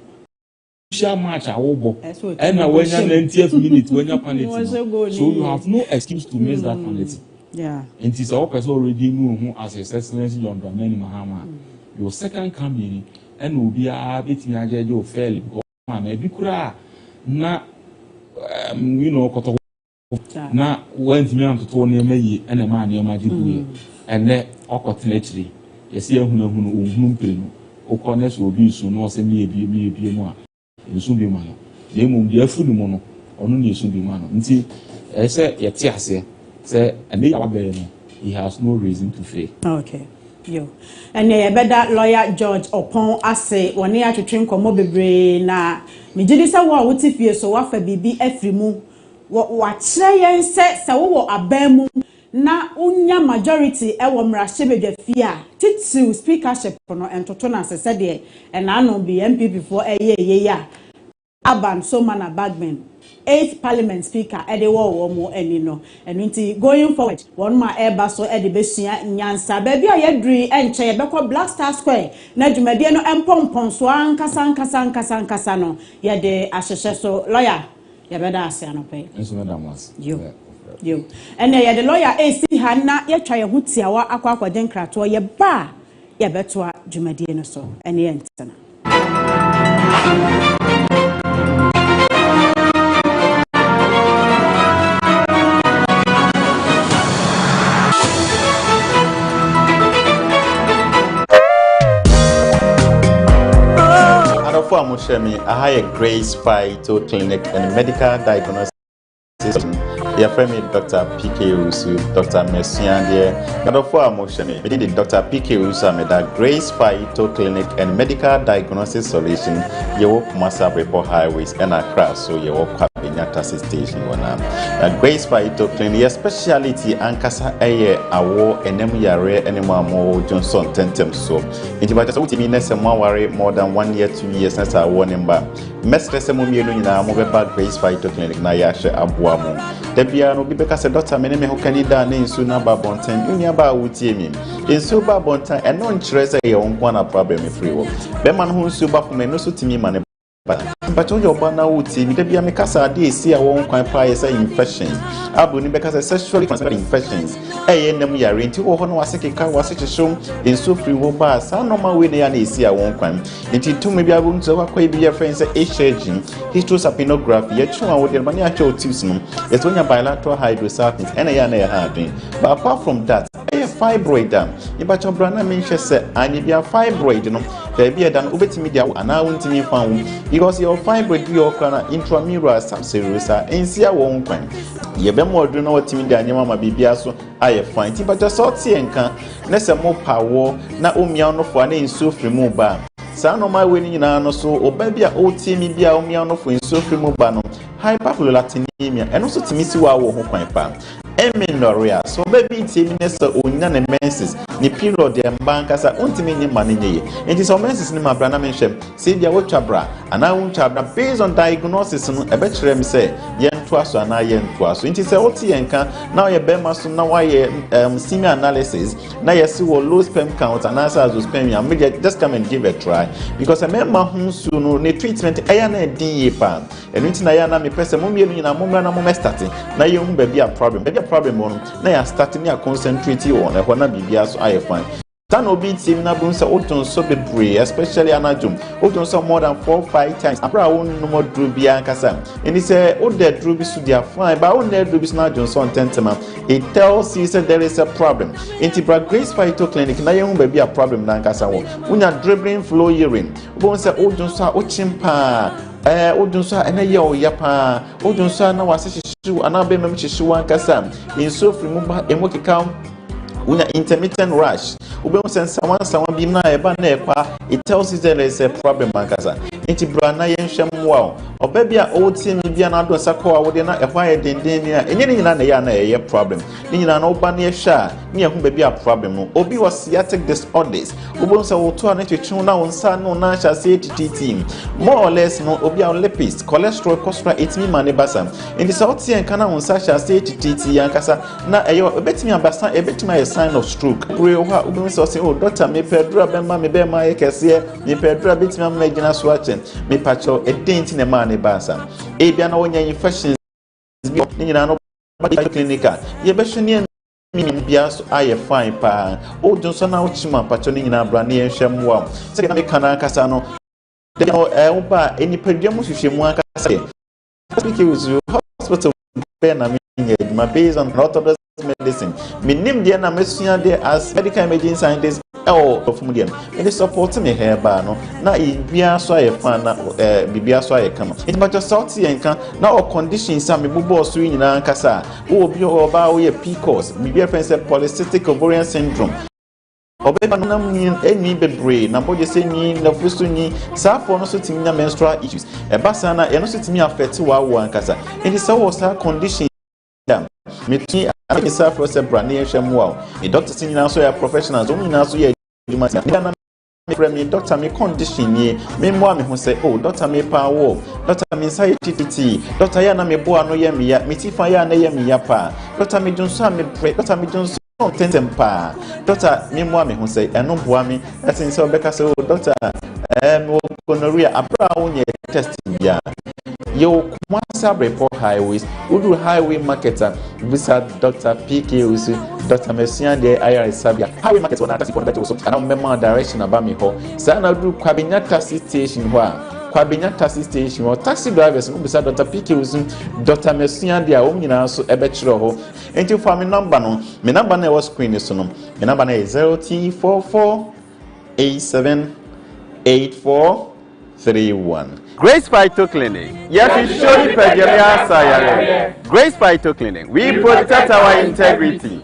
Shall match our oboe, and now when you're 90th minute when you're planning, so you have no excuse to miss that penalty. Yeah, and it is all person already know who as His Excellency John Dramani Mahama. Your second coming and will be a bit in a jail fairly. Maybe cry na you know, koto na went me on to Tony May and a man near my degree, and then opportunity. Yes, here who pin, or corners will be soon, or send me a more. In Sumbi Mano, they will be a full mono, or no Sumbi Mano. Until I say, Yetiase, say, and they are there. He has no reason to fail. Okay. Yo. And a better lawyer George upon I say, 1 year to drink or mobile na me did say what if you so what for BB every moon. What say said, so a bemu na unya majority ewo mrashebe de fia titsu speakership no entotona said there and I know be MP before a year aban so mana bagman 8th parliament speaker ede wo mo eni no enti going forward one ma eba so ede besua nyansa ba bia ye dri enche ye bekọ Black Star Square na dwumade no empompon so ankasa no ye de ahyehye so lawyer ye beda ase anope enso madam was yo ene ye de lawyer AC Hanna ye twa ye ho tiawa akwakwade nkrato ye ba ye betoa dwumade no so ene ye ntena For Amushemi, I have a Grace Phyto Clinic and medical diagnosis. Your friend Dr. PK Usu, Dr. Messian, dear. For Amushemi, we did Dr. PK Usu made a Grace Phyto Clinic and medical diagnosis solution. You walk Massa Report Highways and Accra, so you walk Nyata station na Grace Phyto Clinic your speciality ankasa eye awo enemu yare enemu amo Johnson tentem so nti ba tase wutimi na se ware more than 1 year 2 years na sa wo nemba mestre se mo mienu nyina mo be ba Grace Phyto Clinic na ya hye aboa mo da bia no bi be ka se doctor me ne me ho kanida na nsu na ba bonten unia ba wutie mi nsu ba bonten eno nkyere se ye won kwa na problem free wo be man ho nsu ba fo me no so timi ma but on your banner would see me be a Mikasa day see a won't quite say infections. Abuni because sexually transmitted infections. A.N.M. Yarin to Honwasaki was such a show in so free woba, some normal way they see a won't crime. Until two maybe I won't so quite be a friend say a shaging, histosapinography, yet show with the maniacal tism, it's when your bilateral hydrosalpins and a having. But apart from that, a fibroid dam. But your brother mentions said, I need your fibroid, you know. There be a done ubet media and I won't me found because your fibroid your intramural subcellular and see a won't crime. Ye be more do know what media and your mamma be so I find it, but just sort see and can nessa more power na umiano for an in so free move bar. San on my winning no so or baby a old team be a umiano for in so free move bar. Hyperlatinemia and also to miss you our home pipe. Eminoria, so baby teamness or unan menses, ni period the bankers are ultimately money. It is a menses in my brother mention, say the Ochabra, and I won't have based on diagnosis. A better say, yen twas and I yen twas. It is a OT and can now a bemas now I senior analysis. Now you see what low sperm count and answers to sperm and media just come and give a try because a member who soon need treatment. I am a DA pan and it's Nayana me person mummy in a moment I'm starting. Now you won't be a problem on now starting a concentrating on a wanna be so I find. Tan obi team na bunsa oton so bebre especially anajum oton so more than 4 or 5 times abra won no more drubi ankasa and he say o de drubi so they are fine but on there drubi na Johnson tentema it tells you that there is a problem intibra grace phyto clinic na yehun ba bi a problem na ankasa wo unya dribbling flow urine obo say oton so o chimpa oton so ena ye o yapa oton so na wase hihyew ana be mem hihyew ankasa in so free mu ba emokeka unya intermittent rash ube sense someone be na eba na ekwa it tells you there is a problem ankasa nti bra na yenhwem wow oba bia o team bia na do sakwa wo de na ehwa ye denden ni a enye ni na ya na ye problem ni nyina na oba na ehwa ni ehun ba bia problem no obi was sciatic disorders ube sense wo to na twetwe na won sa no na hya say TT more or less no obi a lipids cholesterol etimi mane basa nti sa o tie nka na won sa hya say TT ankasa na eyo obetimi abasa ebetimi sign of stroke we ube so say oh doctor me pedra bema me bema ye kese me pedra betimi am gina so achen me pacho edenti na man e basa e bia na wonya infections bi ni nyina no clinical ye be hwene mi bia so aye fine pa o Johnson na ochima pacho ni nyina bra na ye hwem wa se na me kana kasa no de no oba eni padwam hwehwemu akasa speaking with you hospital be na me my based on orthodox medicine minim dia na mesua there as medical imaging scientist of medium and support me here ba no na ibia so aye fan na bibia so aye kama it but just sort here nka na o conditions am bubo so nyina nkasa wo obi oba wo ye PCOS bibia friend say polycystic ovarian syndrome obeba no nam ni eni bebre na boje se ni na fusu ni safo no so timi na menstrual issues e basa na e no so timi affect wa wo ankasa and so was her condition me I say for say brand new shemwa the doctor say na so ya professionals o na so ya adwuma na me doctor me condition ni me mo me ho say oh doctor me pa wo doctor me say TT doctor ya na me bo ano ya me ya me ti fa ya na ya me ya pa doctor me junso me pray doctor me junso tentem pa doctor me mo me ho say eno boa me asin say obeka say oh doctor wo gonorrhea abra wo nye test ya yo WhatsApp report highways udu highway marketer visit Dr. PK Usu Dr. Messian de IRS Sabia highway market wana taxi for better so and remember direction about me ho say na do Kwabenya taxi station ho Kwabenya taxi station ho taxi drivers no visit Dr. PK Usu Dr. Messian de a wo nyina so e be kire ho enti for me number na was screen so no me number na is 0T44 878431. Grace Phyto Clinic. Yes, we surely Pegeria Sayare. Grace Phyto Clinic. We protect our integrity.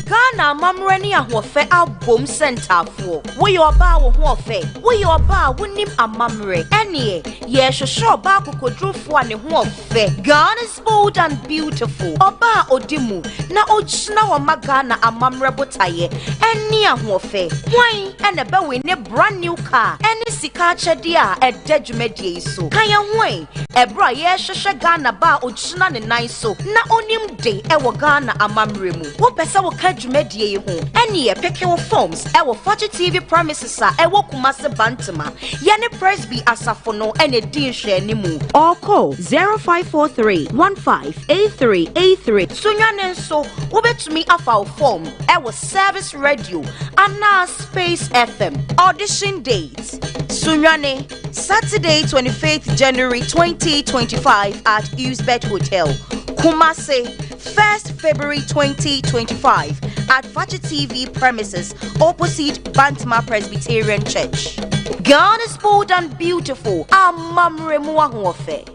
Ghana mamreni ahofe album center for. We oba wo hofe. We oba wonim amamre. Enie ye shosho ba kokodru fo ane hofe. Ghana is bold and beautiful. Oba odimu na ojina wa magana amamre botaye. Enie ahofe. Why ene be we ne brand new car. Ene sika chede a ededwumedie so. Kaya hwan ebra ye shoshe Ghana ba ojina ne nan so. Na onim de e wo Ghana amamre mu. Wo pese wo kadwume dwumadie yi ho ene ye pekewo forms e wo Fache TV premises a e wo Kumase Bantama ye ne Presby asafo no ene din hwe animu or call 0543158383 sunwane nso wobetumi afa wo form e wo Service Radio ana Space FM audition date sunwane Saturday 25th January 2025 at Uzbek Hotel Kumase 1st February 2025 at Fache TV premises opposite Bantama Presbyterian Church. God is bold and beautiful.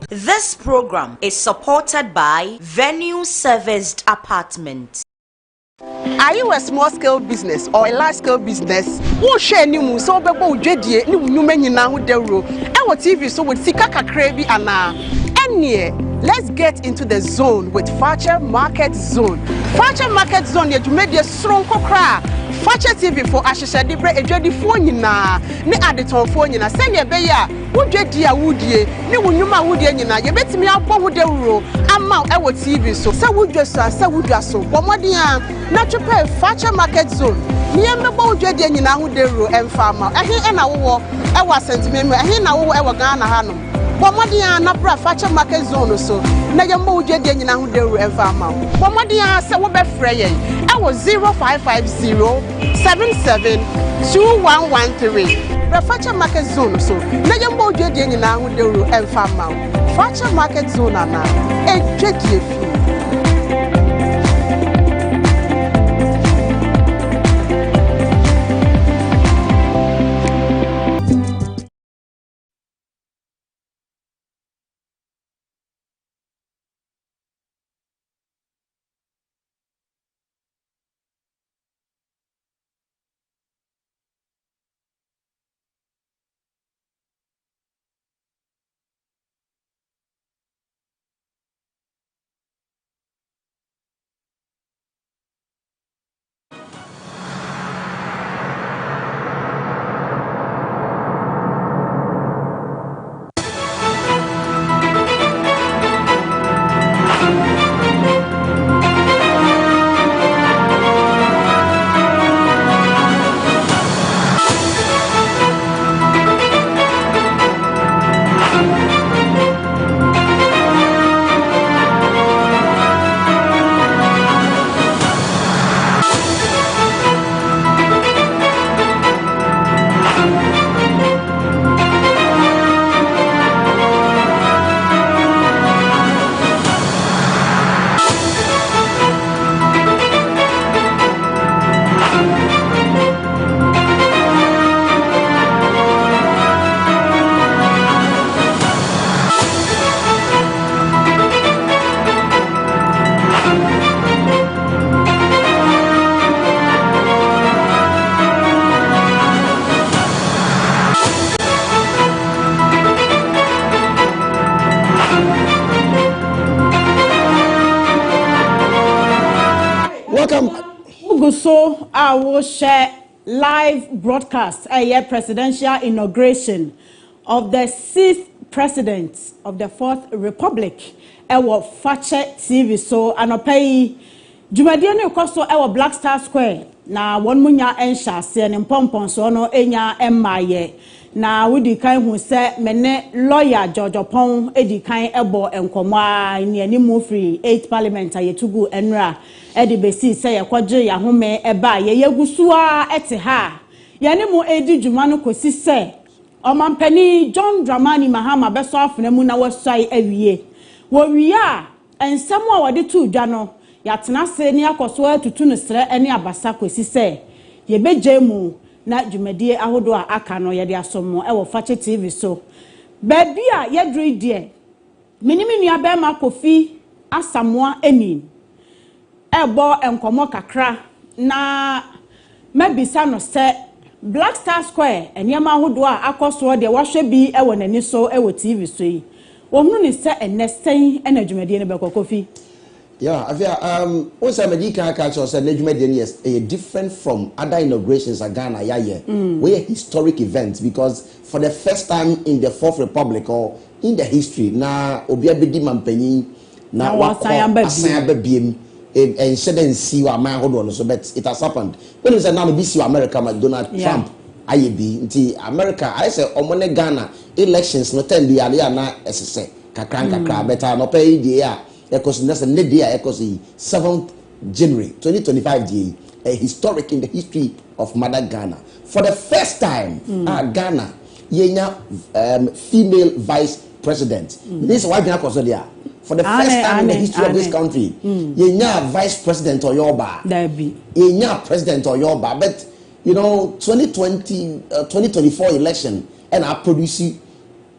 This program is supported by Venue Serviced Apartment. Are you a small scale business or a large scale business? Who share new so bebo udwedie ni wunyuma nyina ho dawro. E wo TV so with sika kakra bi ana. Enye, let's get into the zone with Fache Market Zone. Fache Market Zone ye dwumedie sron kokra. Fache TV for asheshade bre edwadifo nyina ne adetonfo nyina se ne be ya wudwedi a wudie ne wunyuma wudie nyina ye betimi abọ ho dawro ama e wo TV so se wudwaso se wudwaso bomodin a na twepɛ Fache Market Zone niye mebo wudwedi nyina ho dawro emfa ma ehe na wo e wa sentimemu ehe na wo e wa Ghana hanom bomodin a na bra Fache Market Zone so na ye mbo wudwedi nyina ho dawro emfa ma bomodin a se wo be frɛ ye e wo 0550 772113. The Fache Market Zone so na ye mbo dwedie nyina ho dawro emfa ma Fache Market Zone ana e dwedie fi. So I will share live broadcast a presidential inauguration of the 6th president of the 4th Republic. Ewo Fache TV so anopei dwumadie ne koso ewo Black Star Square na won munya ensha se ne mpompon so no enya emaye na wudi kan hu se mene lawyer George Opon edi kan ebo enkomo a ni animu free 8th parliament ayetugu enra edi besi se ye kwagye ya home eba ye yegusu a ete ha ye ne mu edi dwuma no kosi se omampani John Dramani Mahama beso afena mu na wasai awie wo wie a ensem a wode tu dwa no ya tena se ne akoso atutu no sre ene abasa kosi se ye beje mu na dwumadie ahodo a aka no ye de asomo e wo Fache TV so baby a ye dru die minimi nua be ma Kofi Asamoah Enin ebo enkomo kakra na mabisa no se Black Star Square eniama ahodo a akoso de wahwe bi e wo nani so e wo TV so yi wo hunu ni se enesen ena dwumadie ne be Kofi. Yeah, also American culture said yes, different from other inaugurations at Ghana. We're historic events because for the first time in the 4th Republic or in the history, na Obiabedi Mampenyi, na Wasayamba BM, and said and see what my hold on so but it has happened. When is now be see America Donald Trump IB nti America I say omone Ghana elections no time bi ale na esese kakra better no pay dey a because next day a because 7th January 2025 day a historic in the history of Mother Ghana. For the first time Ghana yenya female vice president. This is why Ghana was there. For the first time in the history of this country, yenya vice president or Yoruba. Yenya president or Yoruba. But you know, 2024 election and I produce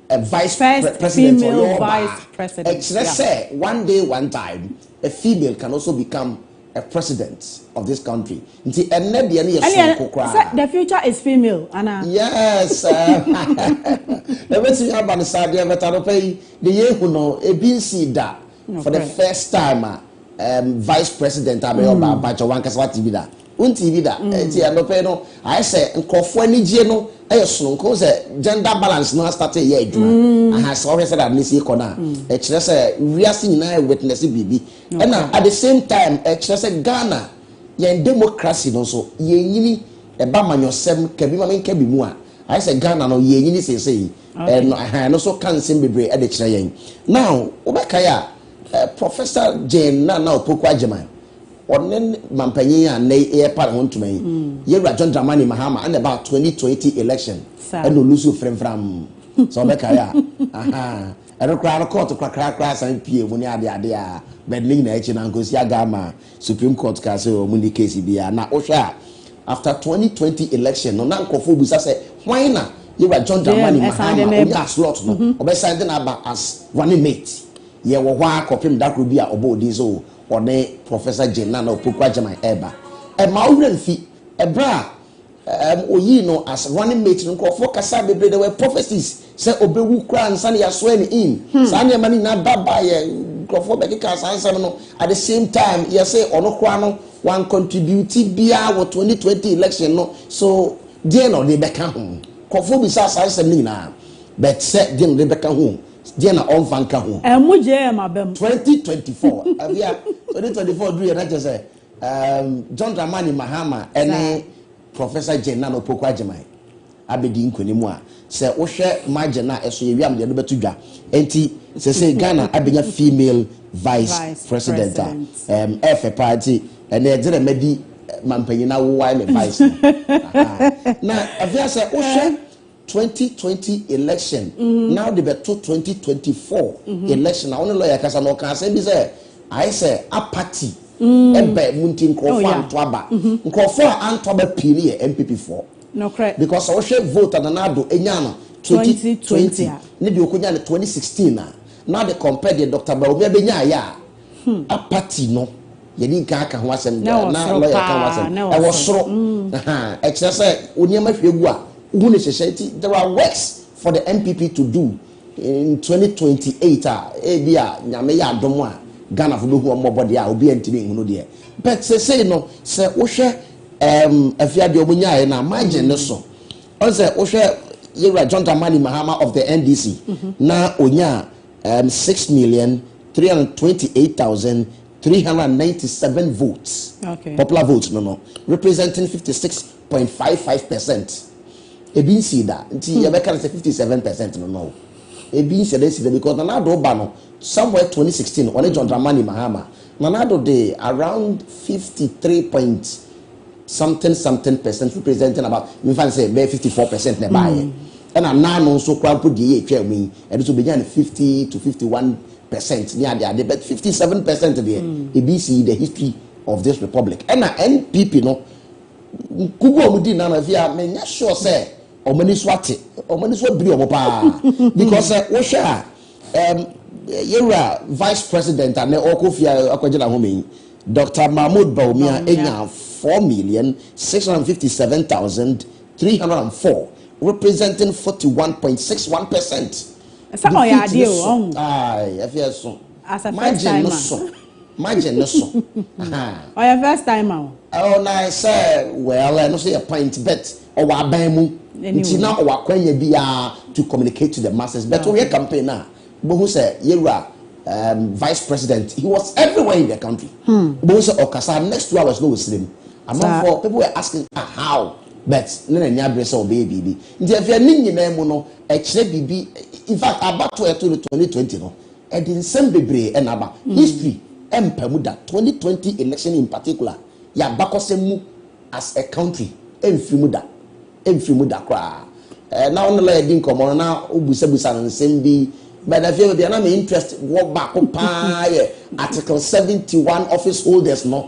a vice president or Yoruba. Vice president. Let's say one day, one time, a female can also become a president of this country. The future is female, Anna. Yes. Everything about the side there, but I don't pay the year who know a BC that for the first time, vice president Abeoba Bacho Wankaswati Bida. Unti Bida, no, I say, Nkofwani Geno, Ayosno, cause gender balance no started yet. I has always said that Missy Kona, just we are seeing now witness BB. And at the same time, just Ghana, yen democracy also, ye Bama yourself, Kabima can be more. I said Ghana no ye say, and I also can't seem to be at the train. Now, Obakaya, Professor Jane now Pokwa Jaman. Onen Mampanya and Nay Airport home to me. Yera John Dramani Mahama and about 2020 election. And no lose friend from so Bekaya. Aha. I don't cry court to crack and P when you are there. Bedling H and Gosia Gama, Supreme Court Castle, Mundi KCB. Now, Osha, after 2020 election, no Nankophobus, I say, why not? You were John Dramani Mahama, slot, no, or beside the number as running mate. Ye were why copying that would be a obo diesel. Or Professor Jenana Pukwa Jamai Eba. A Mauren fee, a bra, no as running mate for Kasabe, there were prophecies. Say Obewu Kran, Sani Aswen in. Sani Mani na Baba, Crofobeka, at the same time, you say Onokwano, one contributed Bia 2020 election. No, so dear no, they back home. Crofobisa Sanina, but set them they back home. Diana on Vanka home. 2024. 2024 do you just say John Dramani Mahama and Professor Jenano Pokwa Jamai. Abedi Nkonimwa. Say Oshe Majana eso ye wiam de no betudwa. Enti say Ghana abenya female vice president. F party and they did a medi mampanyina wo why vice. Now avia say Oshe 2020 election. Now the better 2024 election. I only lawyer kasa no kan say be say I say a party ebe munti nkofo antwaba. Nkofo antwaba pili MPP for. No correct. Because I should vote and another enyana 2020. Maybe okunya 2016 na. Now they compare the Dr. Baomi benya ya. A party no. Yedi nka aka ho asem na lawyer kan wasem. E wo soro. E kire say oniema hwegu a there are works for the MPP to do in 2028. Nyame ya adom a Ghana for who omobody a obi antimi hunu de. But say no say wo hwe afia de omunya na margin no so. On say wo hwe Yera John Dramani Mahama of the NDC na onya 6,328,397 votes. Okay. Popular votes no representing 56.55%. Ebi see that until you can say 57% no. Ebi say this because Nanado Bano somewhere 2016 on John Dramani Mahama Nanado de around 53 point something percent representing about me fan say 54% ne buy and now so crowd put the year me and it will be 50 to 51% near there but 57% there. Ebi see the history of this republic and NPP no kugo mudi na via me nya sure say omani swati omani so bri omopa because wo share Yera vice president and Okofia akwajela home Dr. Mahmoud Baumia enya 4,657,304 representing 41.61%. Some of your deal I feel so as a first time Imagine no so. Or your first time out. Oh, nice, sir. Well, I don't say a point bet or wabamu. It's now or to communicate to the masses. But we campaign now. But who say, Yera vice president. He was everywhere in the country. But we said, Okasa, next 2 hours, no Muslim. Among for people were asking how, but no, no, baby. If you're in no, in fact, about 2020, no, and in some baby and about history, Permuda 2020 election in particular, ya bakosemu as a country, Mfimuda cry. Now, on the lady come on now, Ubusabusan and Sembi. But I feel they are not interested. Walk back up, Article 71 office holders, no.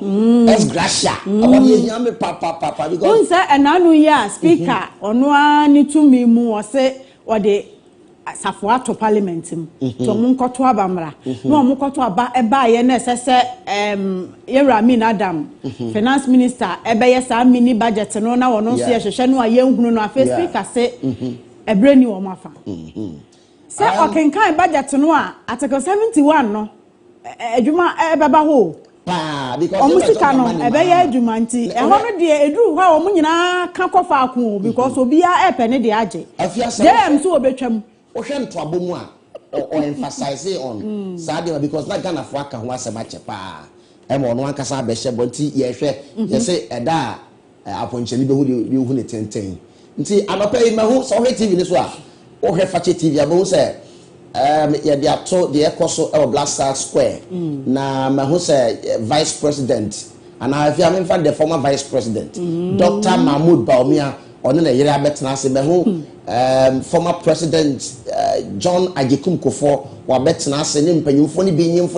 As Gracia. Papa. Because and now you speaker on one to me more say or the Safuato Parliament. So Munko to Abamra. No Munko to Eba NSS Yeramin Adam, Finance Minister, Eba mini budget no now no see a shenu a young no face speaker say a brand new mafa. Say okay kind budget no Article 71 no adwuma baba ho because omusika no ebeye adwuma nti e ho no de eduru ha omu nyina ka kofa ako because obia epe ne de age dem so obetwam o hwe nto abomu a o emphasize on sadia because na Ghana fo aka ho asema che pa e mo no ankasa abehye bonti ye hwe ye say eda aponcheni be hu ne tenten nti anopa yi ma hu so hwe TV ni so a o hwe fache TV abo say yeah, they are told the Ecoso Black Star Square. Na ma who say vice president, and I feel in fact the former vice president, Dr. Mahmoud Baumia, on the year betna se who former president John Ajikum Kofo, wa betna se ni mpanyumfo ni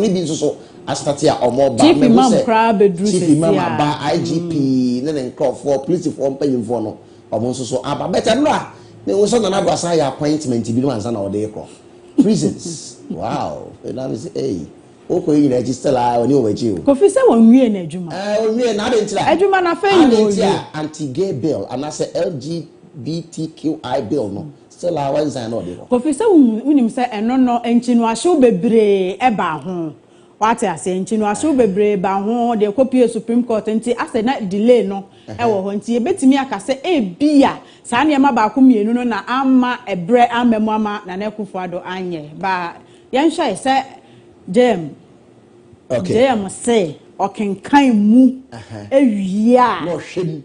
bi so astatia omo ba Chief Imam Crab Chief Imam ba IGP ne nkofo police for mpanyumfo no omo so aba better no a ne wo so na go say appointment bi no ansa na ode ekro prisons. Wow. And I say, hey, okay, you register la oni oweji o. Kofi say won wie na adwuma. Wie na dey ntira. Adwuma na fa yi o. Anti-gay bill and I say LGBTQI bill no. Still I wan say no dey. Kofi say unim say eno no enchi no ahwe bebre e ba ho. What I say enchi no ahwe bebre ba ho de kopie Supreme Court nti ase na delay no e wo ho nti e betimi aka say e bia saa niema ba ko mienu no na ama ebre amemu ama na na Kufuado anye ba yen hwai say dem okay dem say okenkan mu ewia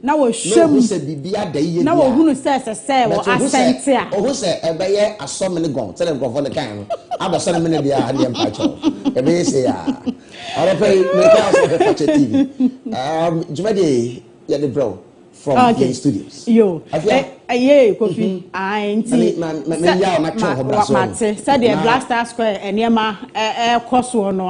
na wo hwem no say bibia da yiye na wo hunu say wo asente a o say ebeye asomene gon tell them go for the kan abasa me ne bia ade empa cho ebeye say ya ora pay me ka so for TV jumadi ya the bro from the studios. Yo, Kofi. Auntie. Said the Black Star Square and Yama cost one.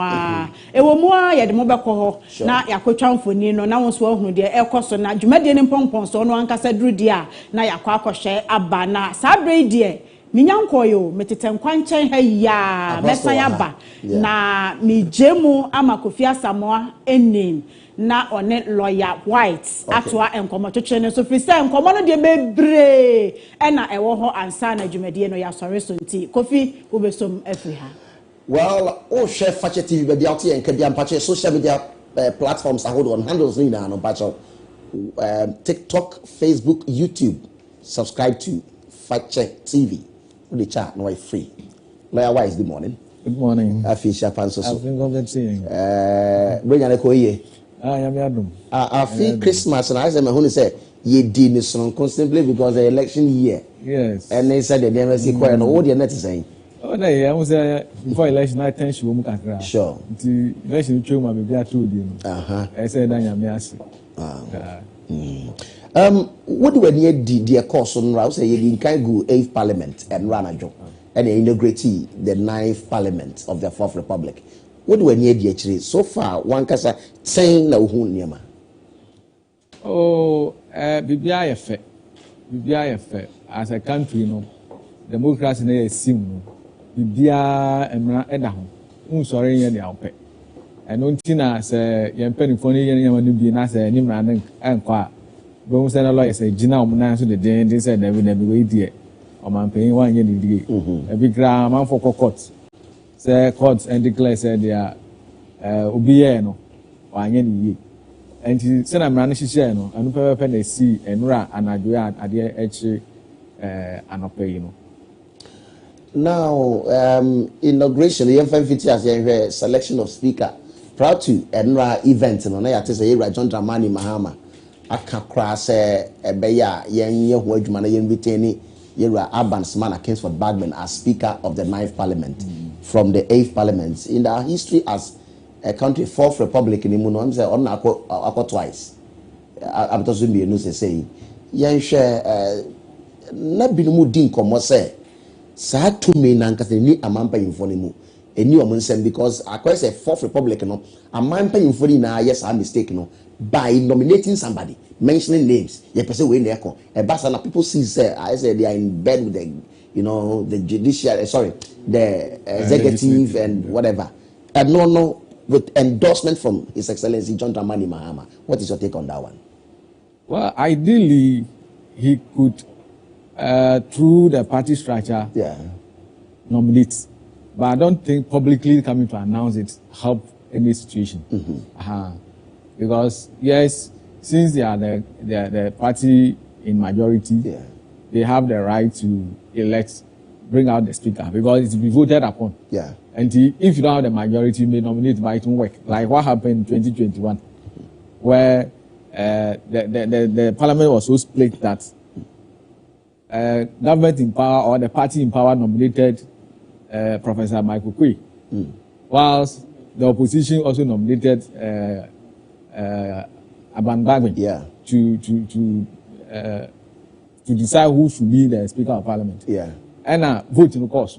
It was more yet the mobile call. Now, Yakotran for Nino, now was one dear air cost on Jumadian Pompons on one Casa Drudia, now Yakwako share Abana, Sabre dear. Minyan koyo metitem kwanchen ha ya mesayaba na mi jemu ama Kofi Asamoah enim na one lawyer white atwa enkomo twetwe so free say enkomo no de bebre e na ewo ho ansa na dwumade no ya sore so nti Kofi obesom afri ha. Well, all share Fache TV be out here and can be on social media platforms I hold on handles ni na no pacho TikTok, Facebook, YouTube. Subscribe to Fache TV. The chat no free. Lawyer Wise, good morning. Good morning. I feel sharp and so. I've been going to see you. Bring an echo here. I am Yadum. I feel Christmas and I said, my honey said, ye did this song constantly because the election year. Yes. And they said they never see quite no what you're not saying. Oh, no, I was before election, I tell you, sure. The election, you my baby, I told you. I said, I am Yassi. What do we need the course on Rouse? You can go 8th Parliament and run a job and integrate the 9th Parliament of the 4th Republic. What do we need actually? So far, one can say, saying no who near. Oh, BBI effect. BBI effect. As a country, no, democracy is sim. BBI and Edahom. Sorry, any outpay. And no tina say, young penny for any one be nice and Nimran and quiet. But we said a lawyer say, Gina, to the day, they said, never wait yet. Or man paying 1 year degree. A big man for courts. Say courts and declare said they are Ubiano or any. And he said, I'm running Shishano, and whoever penny see and ra and I do at the H and pay, Now, inauguration, the FMFT as a selection of speaker. Proud to Enra event, no, I say, Yera John Dramani Mahama. Aka cross a beya, yen wordman, yen biteni, Yera Abans Man, Kingsford Bagman as Speaker of the 9th Parliament from the 8th Parliament. In our history as a country, 4th Republic in Imuno, I'm saying, on Ako twice. I'm just going to be a news say, yen share, not be no more din como say. Saa tumi na nkasa ni amampa yimfo ne mu eni omo nsem because akwa say 4th Republic no amampa yimfo ni na yes a mistake no by nominating somebody mentioning names ye person we na ekọ e basa na people see say I say they are in bed with the the judicial the executive and whatever and no with endorsement from His Excellency John Dramani Mahama. What is your take on that one? Well, ideally he could through the party structure, nominate. But I don't think publicly coming to announce it help any situation. Because yes, since they are the party in majority, they have the right to elect, bring out the speaker because it will be voted upon. And if you don't have the majority, you may nominate, but it won't work. Like what happened in 2021, where the parliament was so split that government in power or the party in power nominated Professor Michael Kwe, whilst the opposition also nominated Aban Bagwin to decide who should be the Speaker of Parliament. And vote in the course.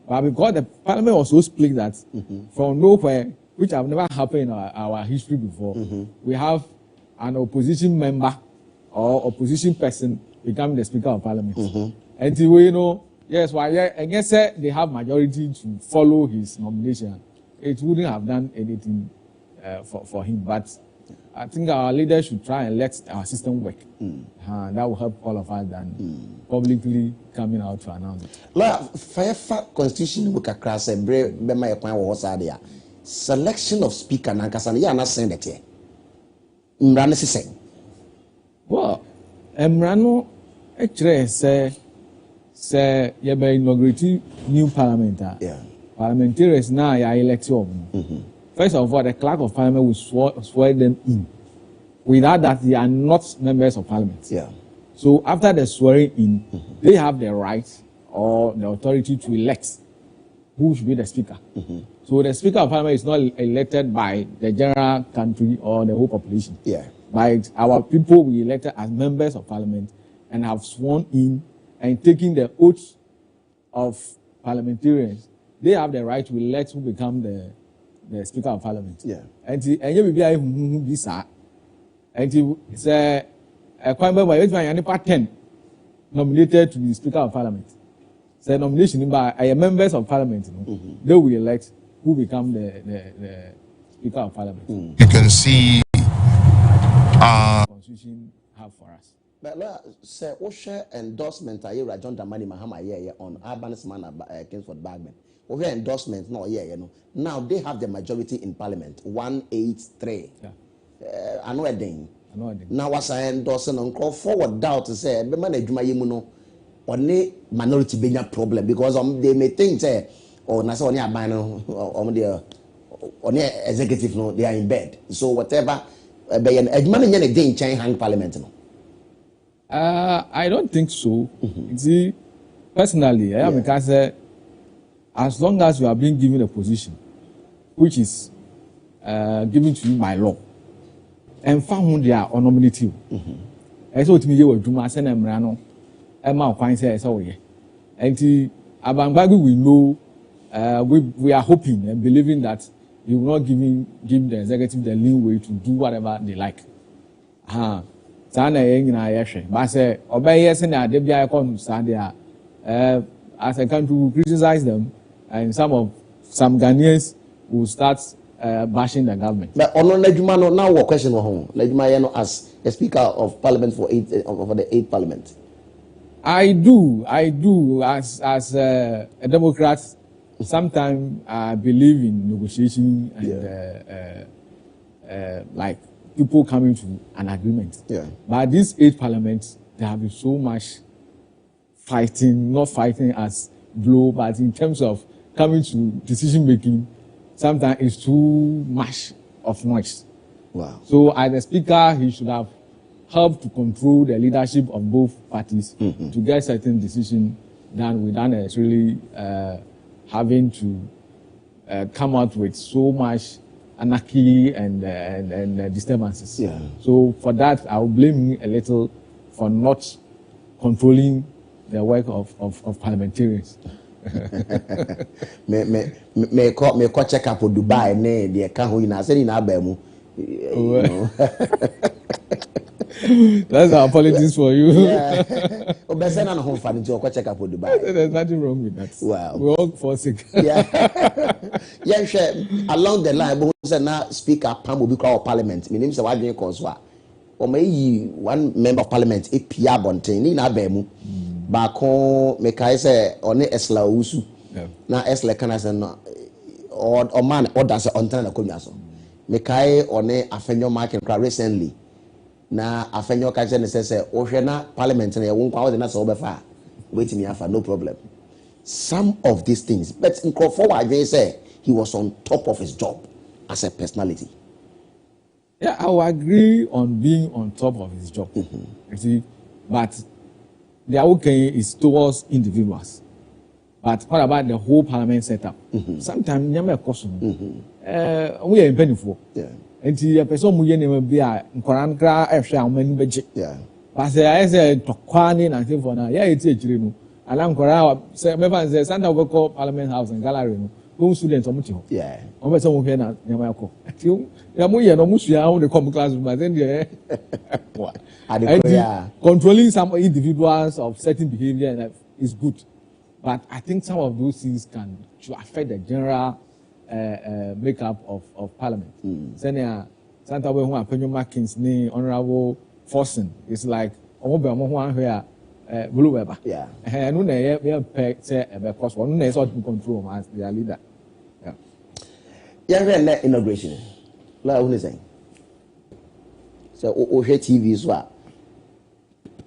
But because the Parliament was so split that from nowhere, which have never happened in our history before, we have an opposition member or opposition person becoming the Speaker of Parliament. And yes, while I guess they have majority to follow his nomination, it wouldn't have done anything for him. But I think our leaders should try and let our system work. That will help all of us than publicly coming out to announce it. Constitution book across a brave selection of speaker nankasa ya na send it here. Mrane se well, Emrano actually say you be inaugurate new parliament. Parliamentarians now are elected. First of all, the clerk of parliament will swear them in. Without that, they are not members of parliament. So after the swearing in, they have the right or the authority to elect who should be the speaker. So the speaker of parliament is not elected by the general country or the whole population. By our people we elected as members of parliament and have sworn in and taking the oath of parliamentarians. They have the right to elect who become the speaker of parliament. And you will be visa. And he say a quite by 10 nominated to be speaker of parliament. Say nomination by members of parliament. They will elect who become the speaker of parliament. You can see Constitution have for us. But sir, what share endorsement are you John Dramani Mahama on Urban's man Kingsford Bagman? What endorsement no now they have the majority in parliament 183. I know a thing. Now what's I endorsing on call forward doubt to say the man no only minority being a problem because they may think say nasa only abano on the executive no they are in bed. So whatever parliament no. I don't think so. See, personally, because as long as you are being given a position which is given to you by law, and found they are nominative, and so to me, you will do my send them rano, and my point says, oh, yeah. And Abangbagu, we know, we are hoping and believing that you will not give the executive the leeway to do whatever they like. But say, obey yes, and they be icon Sadia as a country will criticize them, and some Ghanaians will start bashing the government. But on Lejumano now, what question home? Lejumano as the Speaker of Parliament for the 8th Parliament. I do as a Democrat. Sometimes I believe in negotiation and like people coming to an agreement. But these 8 parliaments, there have been so much fighting, not fighting as blow, but in terms of coming to decision making, sometimes it's too much of noise. Wow. So as the speaker, he should have helped to control the leadership of both parties to get certain decisions done without necessarily having to come out with so much anarchy and disturbances. Yeah. So for that, I will blame him a little for not controlling the work of parliamentarians. me call check up on Dubai ne the account in say na ba mu. That's our politics for you. Yeah. Obese na home fan nti check up on Dubai. There's nothing wrong with that. Wow. We all fall sick. Yeah. Yeah, sure. Along the line, but say na speaker Pam obi kwa parliament. Me nim say wadwen kon so a. O may one member of parliament APA bonten ni na ba mu. Ba ko me kai say one Esla Usu. Na Esla kana say no or man order say on time na konwa so. Me kai one Afenyo market recently. Na Afenyo ka say o hwe na parliament na ye won kwa wo na so obefa. Wait me afa no problem. Some of these things, but in forward they say he was on top of his job as a personality. Yeah, I will agree on being on top of his job. You see, but the okay is towards individuals. But what about the whole parliament setup? Sometimes we are question. We are penny for. Yeah. And the person who will be a Koran extra many budget. Yeah. But I say to Kwani and thing for now. Yeah, it's a dream. Alam Koran say say Santa will call Parliament House and Gallery. Go students on much. Yeah. On some here now. Yamayako. Yamuya no musia on the common classroom. But then controlling some individuals of certain behavior is good. But I think some of those things can affect the general makeup of Parliament. Senior Santa Way Markins, Honorable Forsen, it's like here. Blue Weber. Yeah. And when they say because one is not in control as their leader. Yeah. Yeah, inauguration. Like what is saying? So OHE TV is what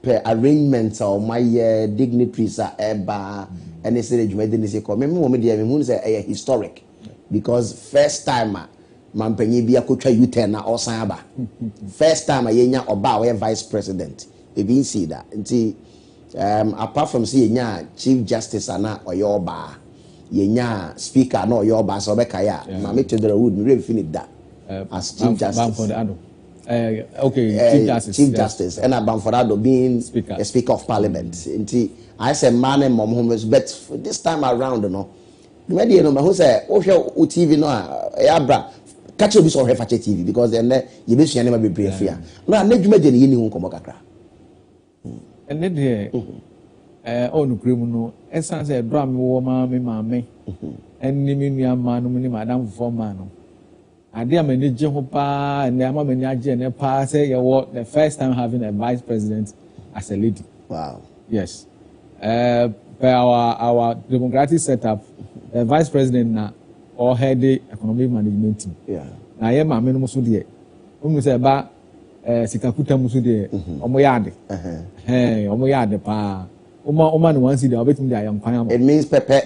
per arrangements or my dignitaries are eba and they say you made the come. Me say historic because first time mampenyi bi akotwa U10 na osan aba. First time yenya oba we vice president. E bin see that. Nti apart from see yenya chief justice ana oyoba yenya speaker na oyoba so be kaya mama Chedra Wood me finish that as chief justice chief justice and Bamfordado being speaker. A speaker of parliament nti I say man and mom homes but this time around no me no who say o hwe o TV no ya bra catch obi so hwe fa TV because then you be sua na be brave here na dwuma de ne yini hu komo kakra. And then on cream no essence a drum woman, mammy, and Nimia man, Madame Formano. I dear manager Hopa and Yama Manager and Pa say the first time having a vice president as a lady. Wow. Yes. Per our democratic setup, the vice president now or head the economic management team. Yeah. Now, I am a minimum so dear. Say about Sikakuta Musude, Omoyade. Omoyade pa. Oma no one see the obet me I am kwam. It means pepe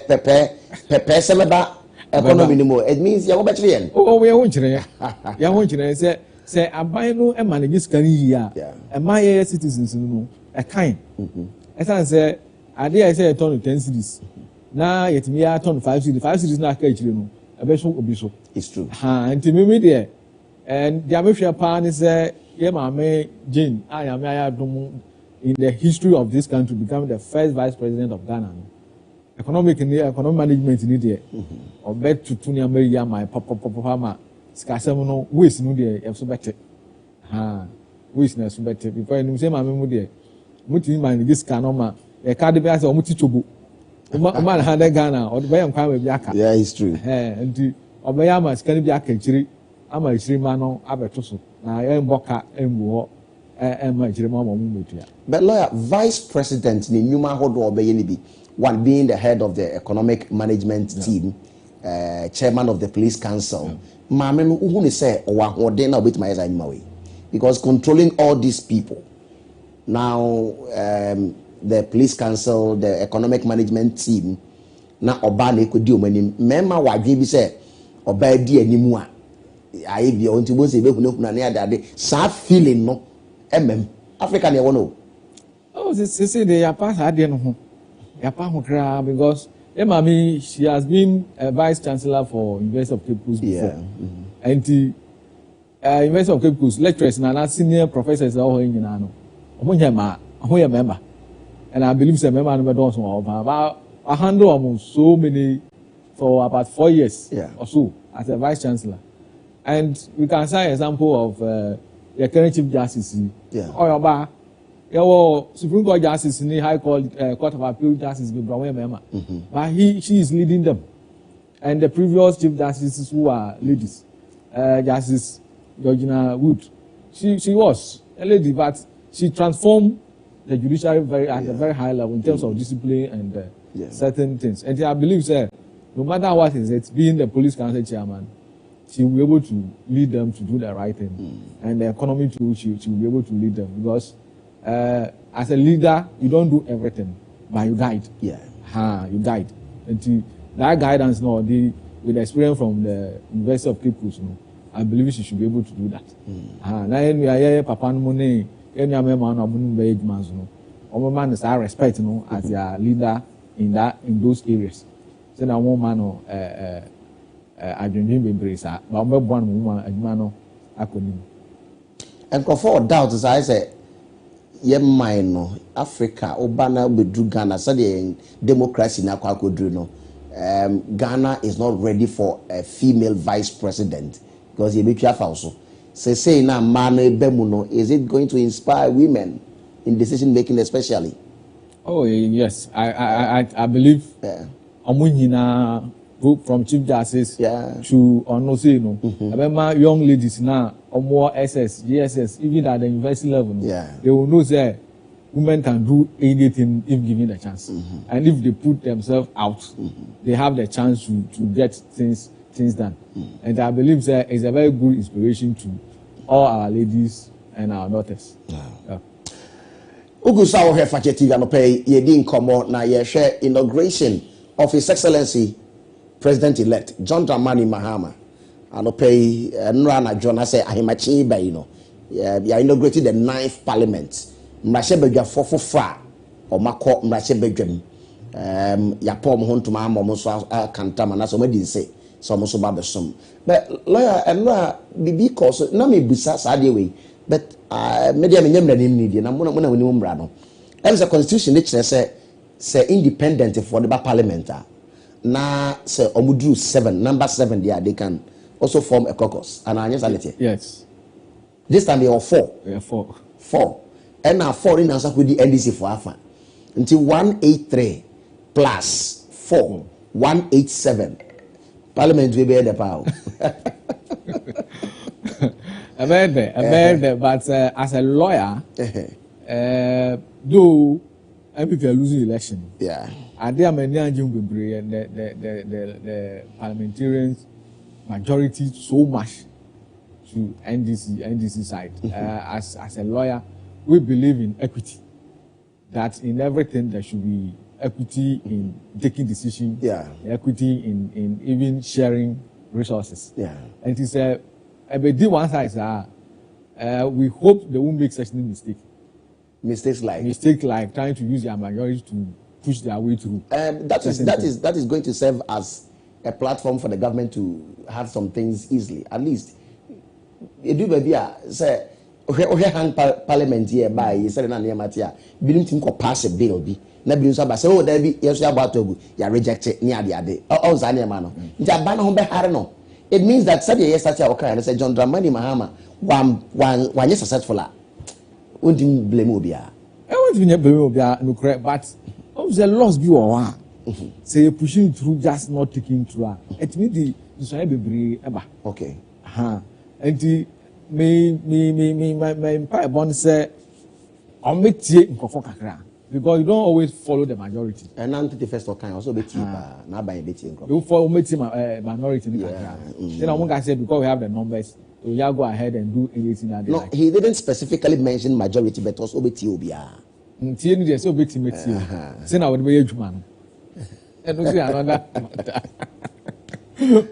seleba economy no more. It means you go better yen. Oh, we won chire. Ya won chire say aban no e manage scan yi a. E my citizens no e kan. E san say ade I say turn 10 cities. Na yetimi ya turn 5 cities. 5 cities na ka chire no. E be so obi so. It's true. Anti me there. And the Amefia Pan is Mame Jane, I am in the history of this country becoming the first vice president of Ghana. Economic management in India. Or bet to Tunia Maria, my papa, Scasamono, waste no dear, if so better. Waste no so better. Because you say, my memory, Muti man, this canoma, a cardiac or Mutichubu. Man had a Ghana or the way I'm coming with Yaka. Yeah, it's true. And the Obayama is going to be a country. I'm a Shrimano, Abetoso. Now, I am Boka, and war, and my Shrimamo. But lawyer, vice president, the Numa Hodo Obeyenibi, one being the head of the economic management team, chairman of the police council. Mamen, who say, or then I'll beat my way. Because controlling all these people, now, the police council, the economic management team, na oba na ekodi omanim mema wadwe bi se oba di animu a ayi bi onti bo se be kunakuna na ade sa feeling no Africa na wono oh say they are pass ade no ho ya pa ho kra because mami she has been a vice chancellor for University of Cape Coast before and University of Cape Coast lecturers na senior professors all nyina no omo member and I believe say member no be don so about I handle almost so many for about 4 years or so as a vice chancellor. And we can say an example of the current chief justice. Or your Supreme Court justice in the High Court of Appeal justice, but she is leading them. And the previous chief justices who are ladies, Justice Georgina Wood, she was a lady, but she transformed the judiciary at a very high level in terms of discipline and certain things. And I believe, sir, no matter what is it, being the police council chairman, she will be able to lead them to do the right thing. And the economy too, she will be able to lead them because as a leader, you don't do everything, but you guide. You guide. And that guidance, with the experience from the University of Cape Coast, I believe she should be able to do that. Now, we are here, Papa Money, any other man or man is our respect, as their leader in those areas. So now one man I dream embrace but I'm one woman and for doubt as I say Africa Obana bedru Ghana said democracy na kwa kodru no Ghana is not ready for a female vice president because you be careful also say na man bemuno is it going to inspire women in decision making especially? Oh yes, I believe from Chief Justice to remember young ladies now or more SS, GSS, even at the university level, they will know that women can do anything if given the chance. And if they put themselves out, they have the chance to get things done. And I believe that is a very good inspiration to all our ladies and our daughters. Ugusa wo hefa TV anope yedi nkomo na ye hwe inauguration of His Excellency President-elect John Dramani Mahama anope nra na John say ahimachi ba you know ya inaugurated the 9th parliament mrahye badwa fofofra o makọ mrahye badwam ya pom ho ntoma amom so akantama na so madi nse so mo so ba besom but lawyer nra bibi cause na me busa sa de we but media me nyamra nim need na mo na woni mra no the constitution dey say independent for the parliament na say omudru 7 number 7 there they can also form a caucus and anyesality yes this time they are 4 and now 4 in answer with the NDC for afa until 183 plus 4 187 parliament will be the power but as a lawyer though MPP are losing election and they are many and the parliamentarians majority so much to NDC side. As a lawyer, we believe in equity. That in everything there should be equity in taking decisions, equity in even sharing resources. And it's a one side. We hope they won't make such mistake. Mistakes like trying to use their majority to push their way through. That is going to serve as a platform for the government to have some things easily. At least, you do baby say hang parliament here by you said na matia bilim tin ko pass a bill bi na bilim so ba say oh there be yes you about to ya reject it ni ade all za na no nti aba na ho be hare no it means that said yes that you okay say John Dramani Mahama one successful won't blame obia I want to blame obia no correct but the loss be one say you pushing through just not taking through it means the so be eba okay and my bond say on me tie nkofo kakra because you don't always follow the majority and now the first kind also be na buy be tie nkofo you follow me minority kakra then I want say because we have the numbers so you go ahead and do anything that they like. He didn't specifically mention majority but also be tie obia tie ni dey so be tie say na we be adwuma no And also another matter.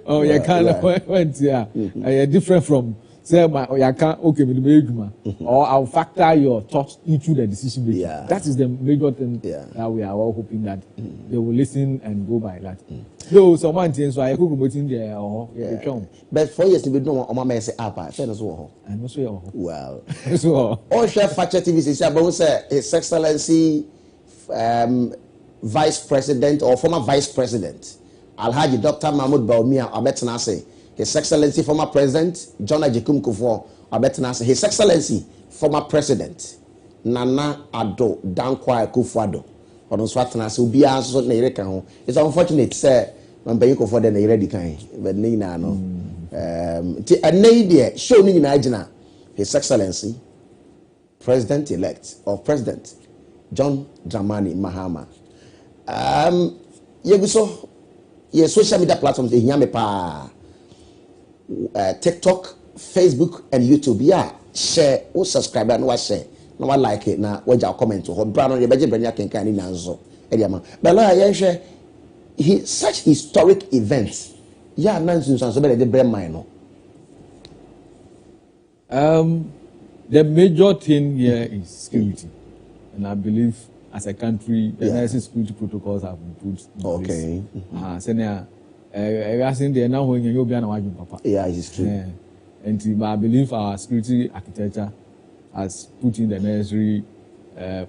Oh, you can't went here. Different from say my you can't okay with the or I'll factor your thoughts into the decision making. Yeah. That is the major thing that we are all hoping that they will listen and go by that. Though someone thinks so I could go in there or but 4 years to be no on my mess up. I said as well. And also Well, so all chef Factor TV says about His Excellency Vice President or former Vice President Alhaji Dr. Mahmoud Baumia Abetanase, His Excellency former President John Ajikum Kufuor Abetanase, His Excellency former President Nana Addo Dankwa Kufuor or no Swatanase will be answered Nereka. It's unfortunate, sir, when Bayiko for the Neredi kind, but Nina no. A nadia show me in Ajana, His Excellency President elect or President John Dramani Mahama. Yeguso. Yes, social media platforms they hear me pa TikTok, Facebook, and YouTube. Yeah, share or subscribe and watch share. No one like it now. Watch our comment or brand on the budget brand can carry nanzo. But yeah, share such historic events. Yeah, nonsense and so better the brand mine. The major thing here is security, and I believe as a country, the necessary security protocols have been put in place. Senior, I think they are now going to be an papa. Yeah, it is true. And I believe our security architecture has put in the necessary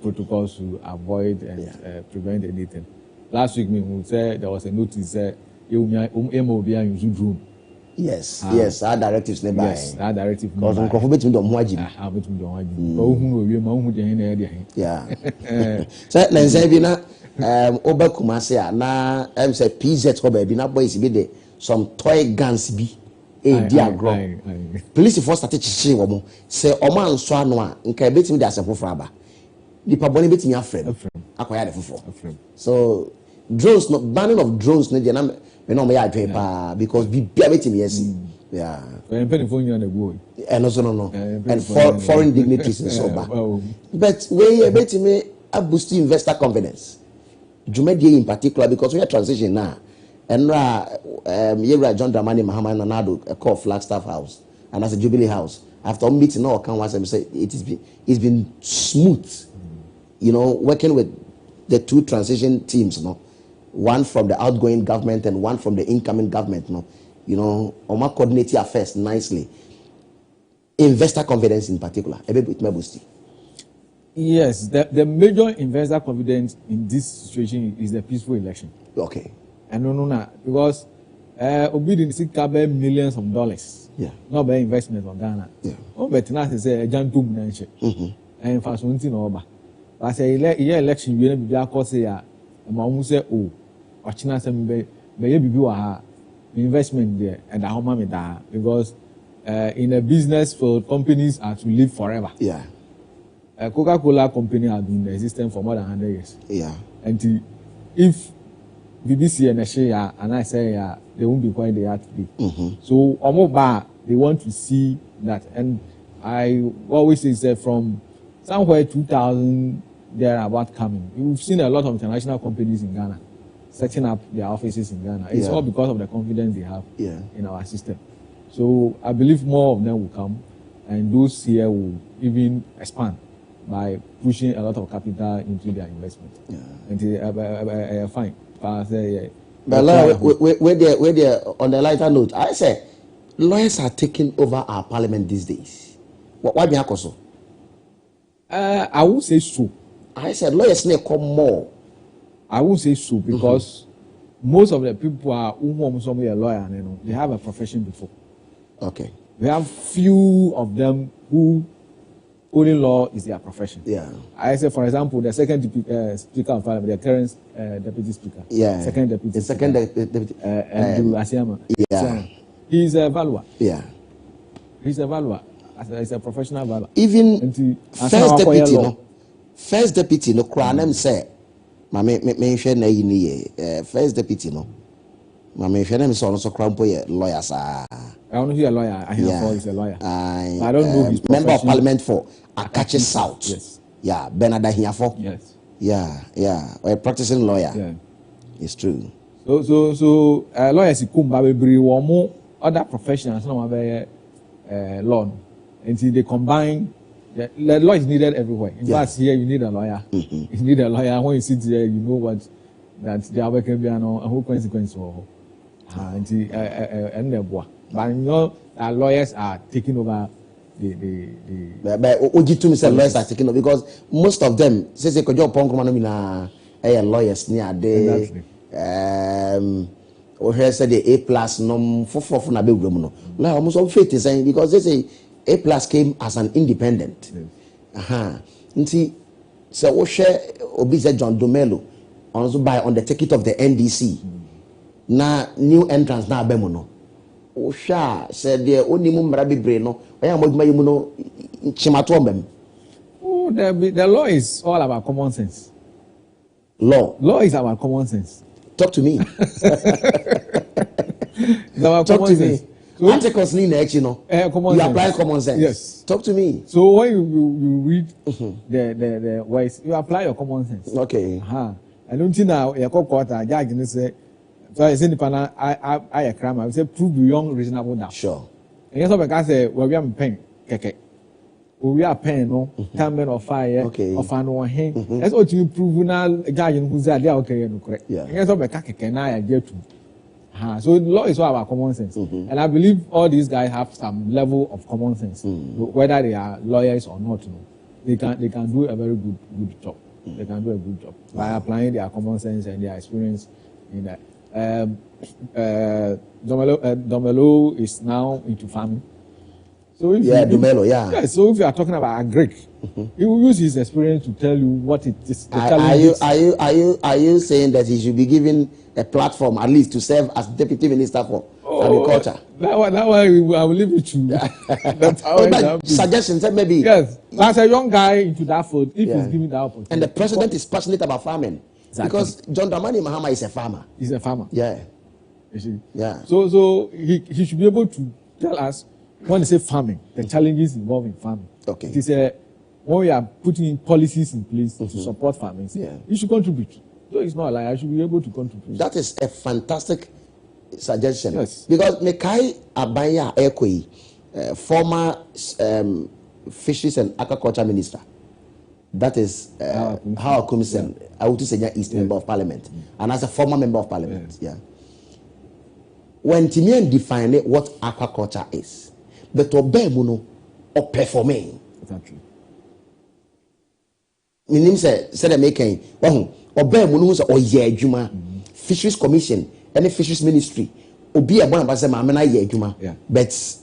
protocols to avoid and prevent anything. Last week, we said there was a notice that MOB use drone. Yes, yes, our directives nearby. Yes, our directive. Because we confirm between the Mwaji. Yeah. So, Nenzebina, Oba Kumasia, na say PZ Oba, Bina boys be there. Some toy guns be a dear grow. Police force started to see woman. Say, Oman Swanwa, in Kabit me as a fraba. The Paboni bit me a friend. Acquired a friend. So, drones, not banning of drones, no, because be betting yes. Yeah. And also no. And foreign dignitaries and so on. But we betting me a boost investor confidence. Jumedi in particular because we are transition now. And John Dramani Mahama Nanado a call Flagstaff House and as a Jubilee House. After meeting all can once say it's been smooth, you know, working with the two transition teams, no. One from the outgoing government and one from the incoming government, no, you know, Oma coordinating affairs nicely. Investor confidence in particular, a bit with Mebusti. Yes, the major investor confidence in this situation is the peaceful election. Okay. And no, because obedience seek millions of dollars. Yeah. Not by investment on Ghana. Yeah. Oh, but now they say a jantum nation. And for something over. But say election, you know, be say ya. Mamu say oh, Ochina say be bibi investment there and how many da because in a business for companies are to live forever. Yeah. Coca-Cola company has been in existence for more than 100 years. Yeah. And if BBC and Shea and I say they won't be quite they are today. So Omoba they want to see that, and I always say from somewhere 2000 there about coming. We've seen a lot of international companies in Ghana setting up their offices in Ghana. It's all because of the confidence they have in our system. So I believe more of them will come, and those here will even expand by pushing a lot of capital into their investment. And fine. But we're on the lighter note, I say lawyers are taking over our parliament these days. Why be so? I would say so. I said lawyers need come more. I would say so because most of the people are who somebody a lawyer, you know, they have a profession before. Okay. We have few of them who only law is their profession. Yeah. I say, for example, the second speaker of parliament, the current deputy speaker. Yeah. Second deputy. The second deputy. Andrew Asiama. Yeah. So, he's a valuer. Yeah. He's a valuer. He's a professional valuer. Even first deputy no Kranem say, mention first deputy no. Mention so also crown boy lawyer sir. I don't hear a lawyer. I hear he's a lawyer. I don't know his member of parliament for Akachi South. Yes. Yeah, Bernard here for. Yes. Yeah. A practicing lawyer. Yeah. It's true. So lawyers come by bring more other professionals no law, and they combine. The law is needed everywhere. In fact, here you need a lawyer. You need a lawyer. When you sit there, you know what that the other can be a whole consequence for. And but you know, lawyers are taking over the. But Ojitu said lawyers are taking over because most of them say kojo pon kuma no mina lawyers near they or here said the A+ nom for na be wura no. Like almost all faith is saying because they say A+ came as an independent. Nti so we share obi say John Domelo also by on the ticket of the NDC. Na new entrance na abemu no. O sha said the only mumra bebre no. Oya moduma yimu no chimato mbem. Oh, the law is all about common sense. Law is about common sense. Talk to me. Talk to me. So articles need you know. You apply common sense. Yes. Talk to me. So when you read the words, you apply your common sense. Okay. I don't think now you call court a judge and say so I say I a crime. I will say prove beyond reasonable doubt. Sure. And yes, because say we are pen keke. We are pen no time of fire of an one hand. That's what you prove now judge who say they are okay no correct. Yeah. Yes, because keke na I get to. So law is all about common sense, and I believe all these guys have some level of common sense, whether they are lawyers or not. No, they can do a very good job. They can do a good job by applying their common sense and their experience in that. Domelo is now into farming. So if Domelo, so if you are talking about a Greek, he will use his experience to tell you what it is. Are you saying that he should be given a platform at least to serve as deputy minister for agriculture? That one I will leave it to. That's how suggestions that maybe yes. As a young guy into that field, if he's given that opportunity. And the president is passionate about farming. Exactly. Because John Dramani Mahama is a farmer. He's a farmer. Yeah. You see? Yeah. So he should be able to tell us when they say farming, the challenges involved in farming. Okay. It is when we are putting in policies in place to support farming, you should contribute. So it's not like I should be able to contribute. That is a fantastic suggestion. Yes. Because Mekai Abaya Ekwe, former fisheries and aquaculture minister, that is How Commission, I would say East Member of Parliament, and as a former member of Parliament, when Timian defined what aquaculture is, but Obemuno or performing. Exactly. Minim said making Obemuno or Yejuma, Fisheries Commission, any fisheries ministry, Obi a one of us, Mamma Yejuma, but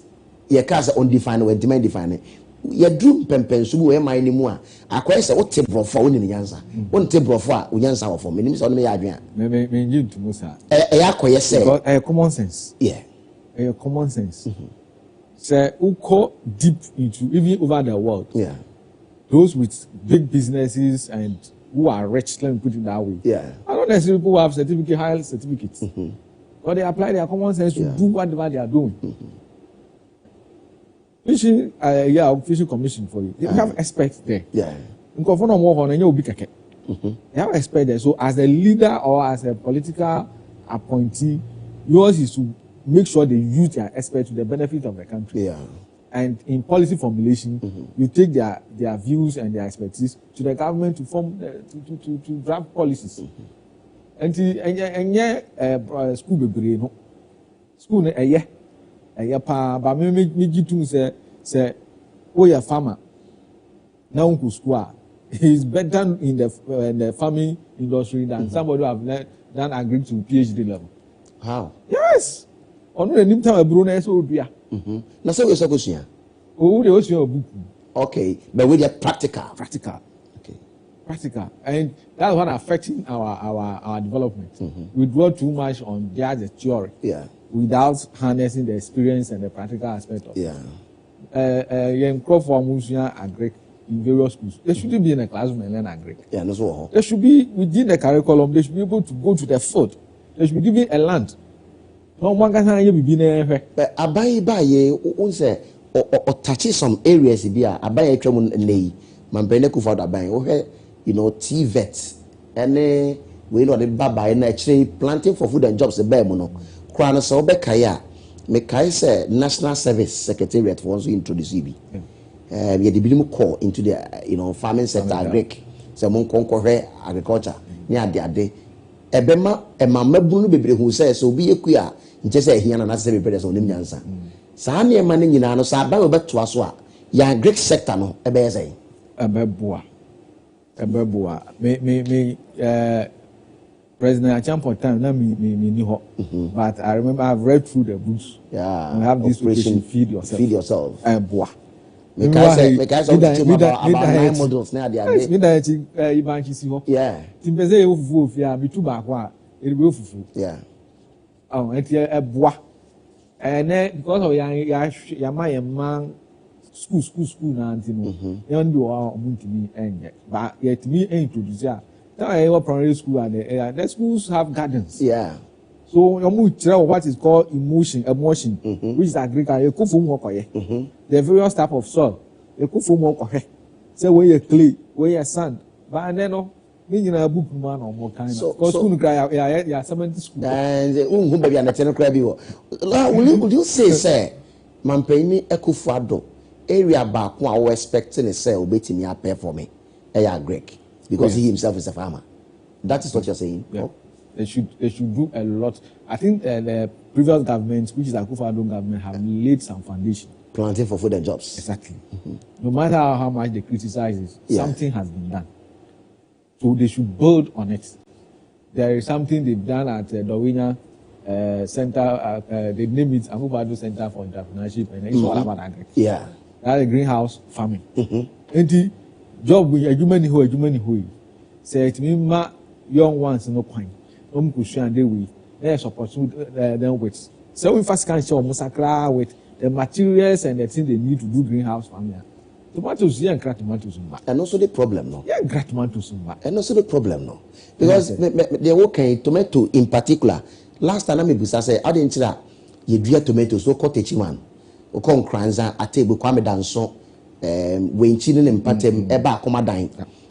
your cars are undefined or demand defined. Your dream pempensu who am I anymore? I quite say what table for winning the answer. One table for Uyansa for minimum on me. Maybe to Musa. A common sense. Yeah. A common sense. Say, who go deep into even over the world. Yeah. Those with big businesses and who are rich, let me put it that way. Yeah. I don't necessarily people who have certificate, high certificates. But they apply their common sense to do whatever they are doing. Fishing, fishing commission for you. They have experts there. Yeah. They have experts there. So as a leader or as a political appointee, yours is to make sure they use their experts to the benefit of the country. Yeah. And in policy formulation, you take their views and their expertise to the government to form to draft policies. And school be no school but me gitu say we are farmer now uncle school is better in the farming industry than somebody who have done agree to PhD level. How? Yes. Onu enim time abro na so odua. Na say we suppose here. Oh, they also your book. Okay, but with the practical. Okay. Practical. And that's what affecting our development. We dwell too much on just the theory. Yeah. Without harnessing the experience and the practical aspect of it. Young for Musia Greek in various schools. They shouldn't be in a classroom and learn Greek. Yeah, that's what. They should be within the curriculum. They should be able to go to the field. They should be given a land. No one can be there. But Abaye on say or touches some areas here. Abaye travel nei. Mampene kufa Abaye. You know, TVET. Any we know the baba in actually planting for food and jobs the bear mono. Crown so be kaya. Me kaya say National Service Secretariat for us introduce EB. We the bilim call into the farming sector agric. So mon conquer agriculture. Near the day. Ebema emamabunu bebre hu say so be ekua nche say hia na say bebre so nim nyansa. Saa ne ma ne nyina no saa ba obeto aso a ya agric sector no ebe say. Ebeboa. Me President Achampo time na me ni ho. But I remember I've read through the books. Yeah. And have this operation feed yourself. Boa. Me can say about 9 models na dia dey. Me da chi ibanchi si ho. Yeah. Timpeze e ofufu ofia me tu ba ko a e be ofufu. Yeah. Oh, enti boa. Because of ya man school na anti no. Yan bi o omuntimi enye. But yet me introduce ya. Now primary school and the schools have gardens. Yeah. So what is called emotion, which is agriculture. The various type of soil. Say where you clay, where you sand. But then no, you know book man or more kind. So school yeah 70 school. And baby and the crabby. Would you say Mampeni Ekufuado area back one we expecting a sale waiting me pay for me. Greek. Because he himself is a farmer. That is what you're saying. Yeah. Oh? They should do a lot. I think the previous government, which is the Akufo-Addo government, have laid some foundation. Planting for food and jobs. Exactly. No matter how much they criticize it, something has been done. So they should build on it. There is something they've done at Dawina Center. They named it Akufo-Addo Center for Entrepreneurship, and it's all about agriculture. Yeah. That's a greenhouse farming. And job with a human say to me, ma young ones no point. And they will support them with. So we first can show Musakra with the materials and the things they need to do greenhouse farming. Tomatoes, yeah, and tomatoes. And also the problem, no? Yeah, tomatoes. And also the problem, no? Because they're okay, tomato in particular. Last time I say, I didn't say you do tomatoes, so called Techiman, or con cranza, a table, Kwame Danson. When children and patem eba komadine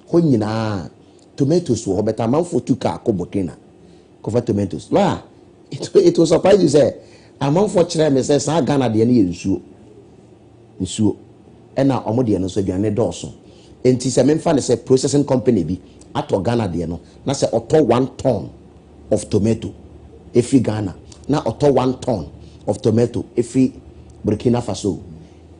when you tomatoes were better man for 2 car cobotina cover tomatoes. Wow, it was surprised you say a man for children says I Ghana the any issue and now Omodiano so be an edorso. And tis a man say processing company be at Ghana the no, na say auto 1 ton of tomato every Ghana, now auto 1 ton of tomato every Burkina Faso.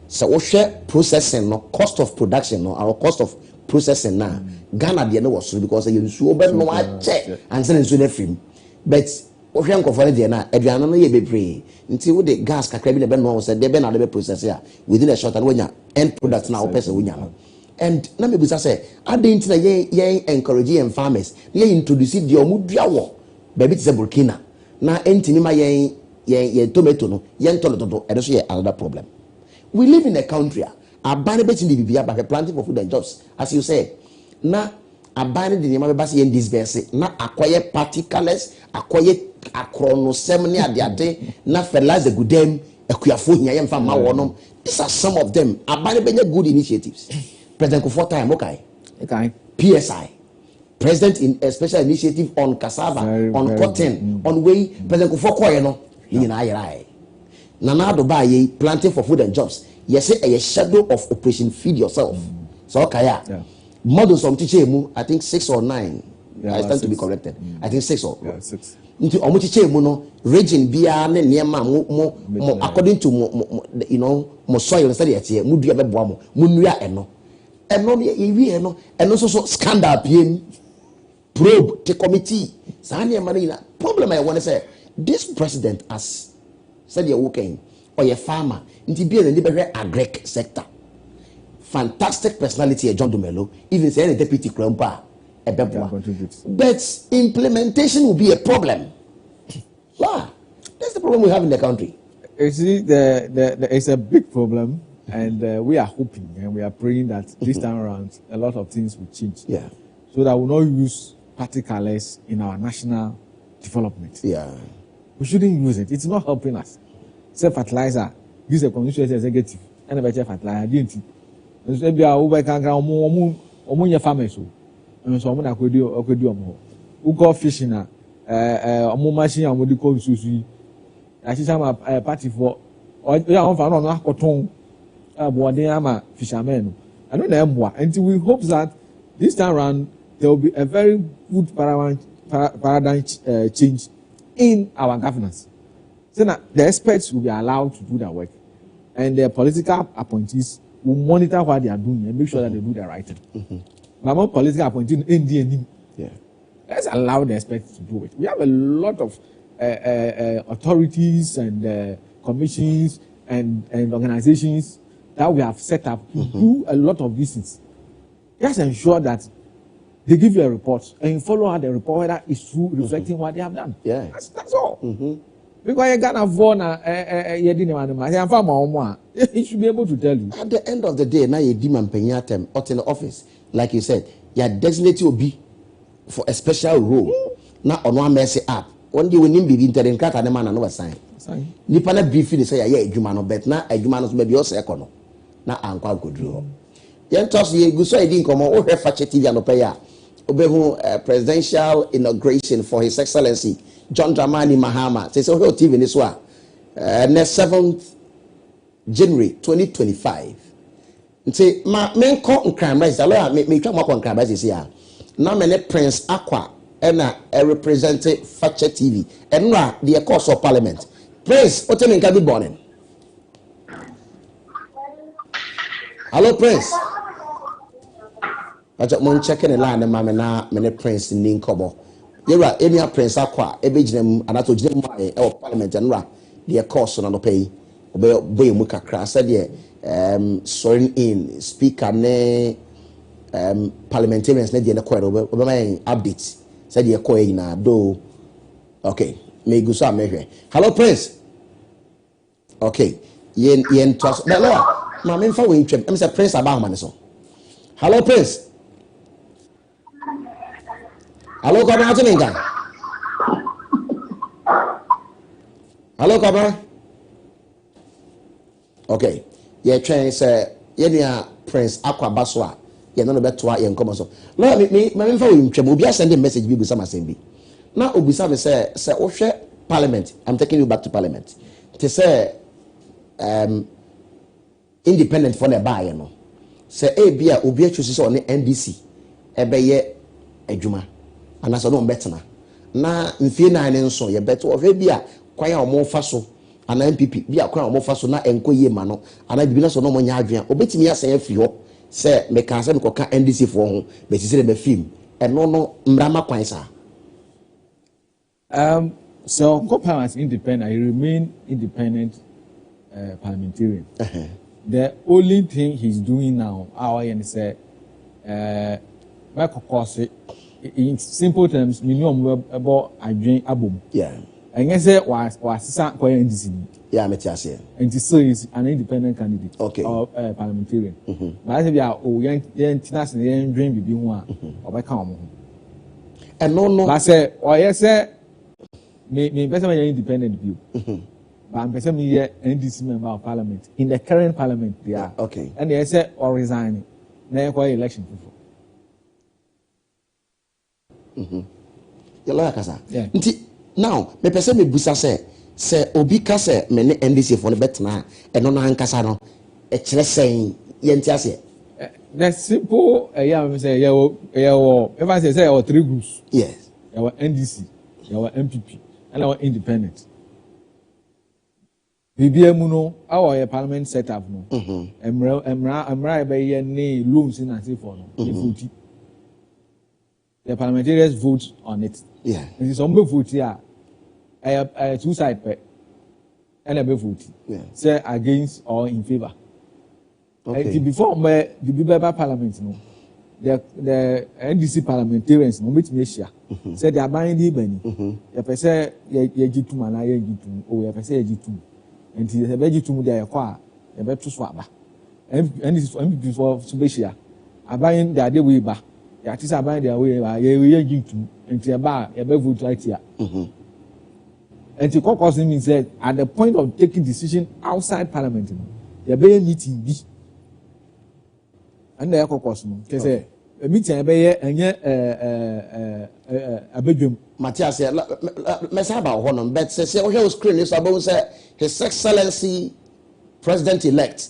So we share processing no cost of production no our cost of processing now Ghana the no was because you so be no check and send so film but we share confer there na aduano no ye bebre nti we the gas kakra bi na be no say dey be na dey process here within a short and when end product na person we nya and na me bisa say adent na ye encourage farmers ye introduce the omudua wo be bi say Burkina na entimi ma ye tomato no ye ntolododo e so ye another problem. We live in a country. Abanibet in the Bibia, but planting for food and jobs, as you say. Na abanid the name of in this verse. Na acquire particulars, acquire acronosemni at the ade. Na fertilize the good them. Ekuyafu nyayem from mawonom. These are some of them. Abanibet good initiatives. President Kufuor time, okay. PSI. President in a special initiative on cassava, on cotton, on whey. President Kufuor koyeno. Yinayirai. Nana Dubai planting for food and jobs. Yes, a shadow of Operation Feed Yourself. So okay, models from teaching I think 6 or 9. I stand to be corrected. I think 6 or 6. Into omuchiche no region bia ne niema mo according to mo soil study atie mu dua beboa mo nua eno ye eno so scandal piem probe the committee sa niema na problem I want to say this president as said you're working or your farmer into be in the agric sector. Fantastic personality, John Dumelo, even say any deputy grandpa, but implementation will be a problem. Wow, that's the problem we have in the country. You see, it's a big problem, and we are hoping and we are praying that this time around a lot of things will change. Yeah, so that we will not use party colors in our national development. Yeah. We shouldn't use it. It's not helping us. Say fertilizer, use a constituency executive, and a better fertilizer, didn't it? And so, be our over can farmers. And so, I'm going to do go fishing machine and what call sushi. I see some party for or on cotton boarding fishermen. I don't know until we hope that this time around there will be a very good paradigm change in our governance. So now the experts will be allowed to do their work, and the political appointees will monitor what they are doing and make sure that they do the right thing. But more political appointees in the let's allow the experts to do it. We have a lot of authorities and commissions and organizations that we have set up to do a lot of these things. Just ensure that they give you a report and you follow how the report whether it's true, reflecting what they have done. Yeah. That's all. Because you can't afford he should be able to tell you. At the end of the day, now you demand penyatem out in the office. Like you said, your designated will be for a special role. Now on one mercy app. One day when you be interim cat and a man another sign. Nipa na briefly say yeah, Juma no bet na Juma no maybe also econo. Na ankwa go draw. Yen toss ye go so e din komo o hwe Fache TV anope ya. Obehu presidential inauguration for His Excellency John Dramani Mahama. Say so TV this one. Next 7th January 2025. Say ma men ko nkran rise alo me twa mo ko nkran rise say ya. Na me ne Prince Akwa ena represent Fache TV. Enra the course of parliament. Prince, what time can be born? Hello, Prince. I just want to check in the line. Mama na mene Prince in Kobo. Yera any Prince Akwa ebejinem anato jinem my parliament and ra the course on no pay. Obey muka kra said ye swearing in speaker ne parliamentarians ne the quite over my updates said ye ko na do. Okay. May go so measure. Hello, Prince. Okay. Yen trust. But Lord, my main for win trip. I'm say Prince about man so. Hello, Prince. Hello, Kabra Atinga. Hello, Kabra. Okay. Ye train say ye nia Prince Akwa Baswa. Ye no beto ye nkomo so. Lord, me my main for win trip. Obi send a message bi sama sembi. Now obisa me say ohwe parliament. I'm taking you back to parliament. To say independent for the buy no. Say bia obi choose say on NDC ebeye adwuma. Ana so no betena. Na mfie na ne nso ye beto ohwe bia kwan a omo fa so ana MPP bia kwan a omo fa so na enkoye ma no. Ana bibi na so no mo nya adwen. Obetimi asan afiri ho. Say me kan say me koka NDC for ho. Be ti say be film. Eno no mrama kwan sa. So Kopa is independent. He remain independent parliamentarian. The only thing he's doing now, our and say, in simple terms, minimum about adjoin abum. Yeah. And I say was NDC. Yeah, me tell you. And so is an independent candidate. Okay. Or parliamentarian. But I say we are young international dream be one or by come. And no. I say, or yes, sir. Me person independent view. But I'm person me NDC member of parliament. In the current parliament, they are. Okay. And they say or resigning. Now for election people. Yellow kasa. Yeah. Now, me person me busa say obi ka say me ne NDC for the betna e no na nkasa no e kire sen ye ntiase. The simple yeah say if I say 3 groups. Yes. Our NDC, our MPP, and our independent. BBM no our parliament set up no. Emra be any loans in and for no. The parliamentarians vote on it. Yeah. And it's some vote here. Two side pay. And a vote. Yeah. Say against or in favor. Okay. Before the BBM parliament no. The NDC parliamentarians no meet me share. Say they are buying the money. You say ye G2 man ye G2 or you say G2. And the G2 they are you better swap ba. And this is MPP for Subeshia. Are buying their day way ba. The artists are buying their way ba. Ye G2 and the bar you better vote right here. And the caucus means that at the point of taking decision outside parliament, you better meeting be. And the caucus no. Say meeting ebe enye abedwum Matthias mesaba hono but say we hear screen is about say His Excellency President elect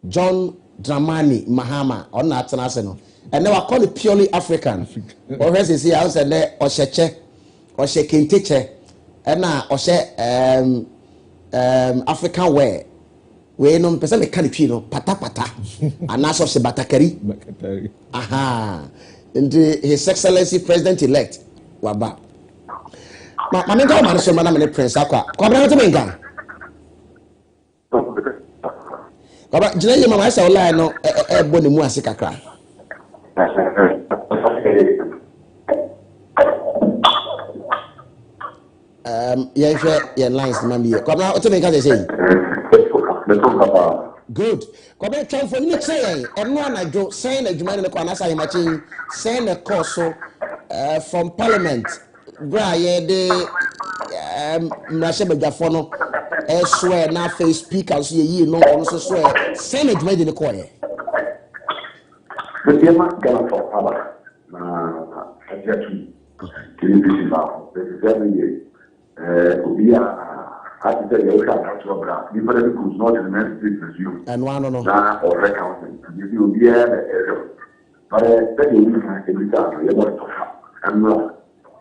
John Dramani Mahama on that no and now I call it purely African or as you see I say there osheche kenteche and na oshe African wear we no person me kan twi no pata anaso se batakari aha and His Excellency President elect waba ma me go man so na me prince akwa kwabra to me ngan kwabra jina ye mama say online no bo ne mu ase kakra yeah yeah lines man be kwabra to me ngan say good kwabra try for me say eno anajo say na adwuma ne kwa na say machin say na course from parliament bra ye de mrashe bedwafo no swear na face speaker so ye no on so swear say na adwuma de ne koye the tema gala for pala na ajatu television ba every year obia ati tell you how to bra the better could not in the next business you and one no na or recounting you obia but that you can every time you want to and no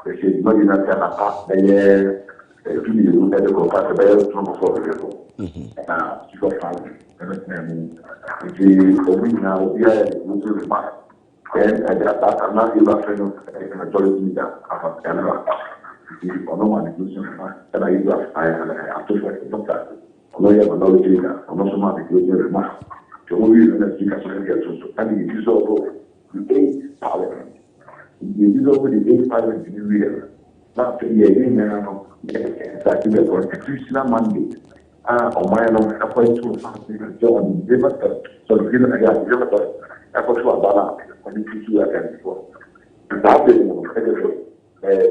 they say no you not tell us they to you that the contract by from for the you got family and the original obia you to the mark and that not you are friend of majority that of Canada the normal negotiation and I have to say that although you have knowledge in that also my negotiation remark to only the speaker so and it is also the eighth parliament it is over the eighth parliament in the real not the year now exactly the constitutional mandate on my own appoint to John they must so the given I have given us effort to abala when you do again before and that is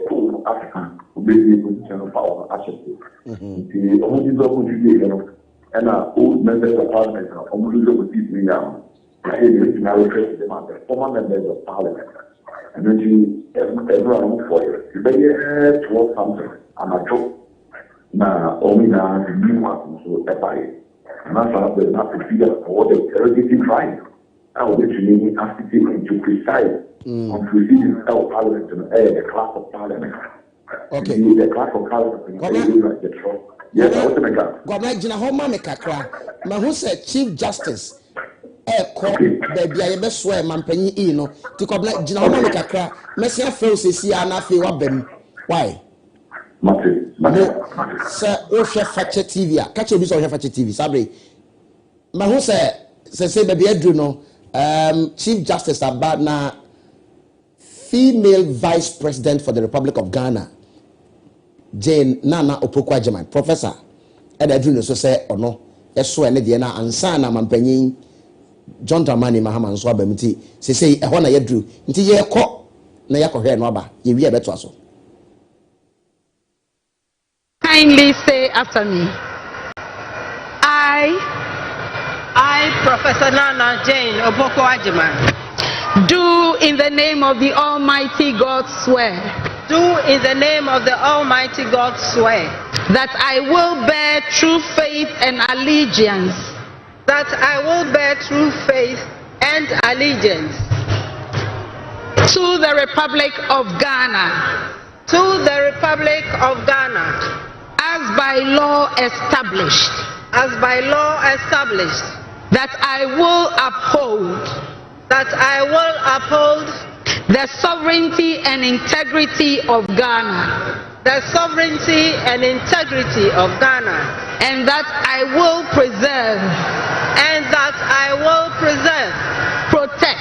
cool African obey position of power actually the only job you do and old members of parliament only job with these now now the former members of parliament and then everyone for you but yeah 12 something and a job now only now the new one so and that's how the not to figure what the interrogating trying how which meaning has to take into precise on proceedings of parliament the class of parliament. Okay. The class of parliament like the trust. Yes, I want to make up. Governor Jina Homa Mekakra, ma who said Chief Justice baby I be swear mampanyi e no ti governor Jina Homa Mekakra mesia feel sesi ana fe wa bam why Mate sir o hwe fache TV a ka che obi so hwe fache TV sabre ma who say baby adru no Chief Justice about na female vice president for the Republic of Ghana, Jane Nana Opoku-Agyeman, professor. And I do so say or no, so any day na ansana mampanyin John Dramani Mahama nso abamti. Say e ho na yadru. Nti ye kɔ na yakɔhwɛ no aba. Ye wi ebeto aso. Kindly say after me. I, Professor Nana Jane Opoku-Agyeman, do in the name of the Almighty God swear. Do in the name of the Almighty God swear. That I will bear true faith and allegiance. That I will bear true faith and allegiance. To the Republic of Ghana. To the Republic of Ghana. As by law established. As by law established. That I will uphold. That I will uphold the sovereignty and integrity of Ghana. The sovereignty and integrity of Ghana. And that I will preserve. And that I will preserve. Protect.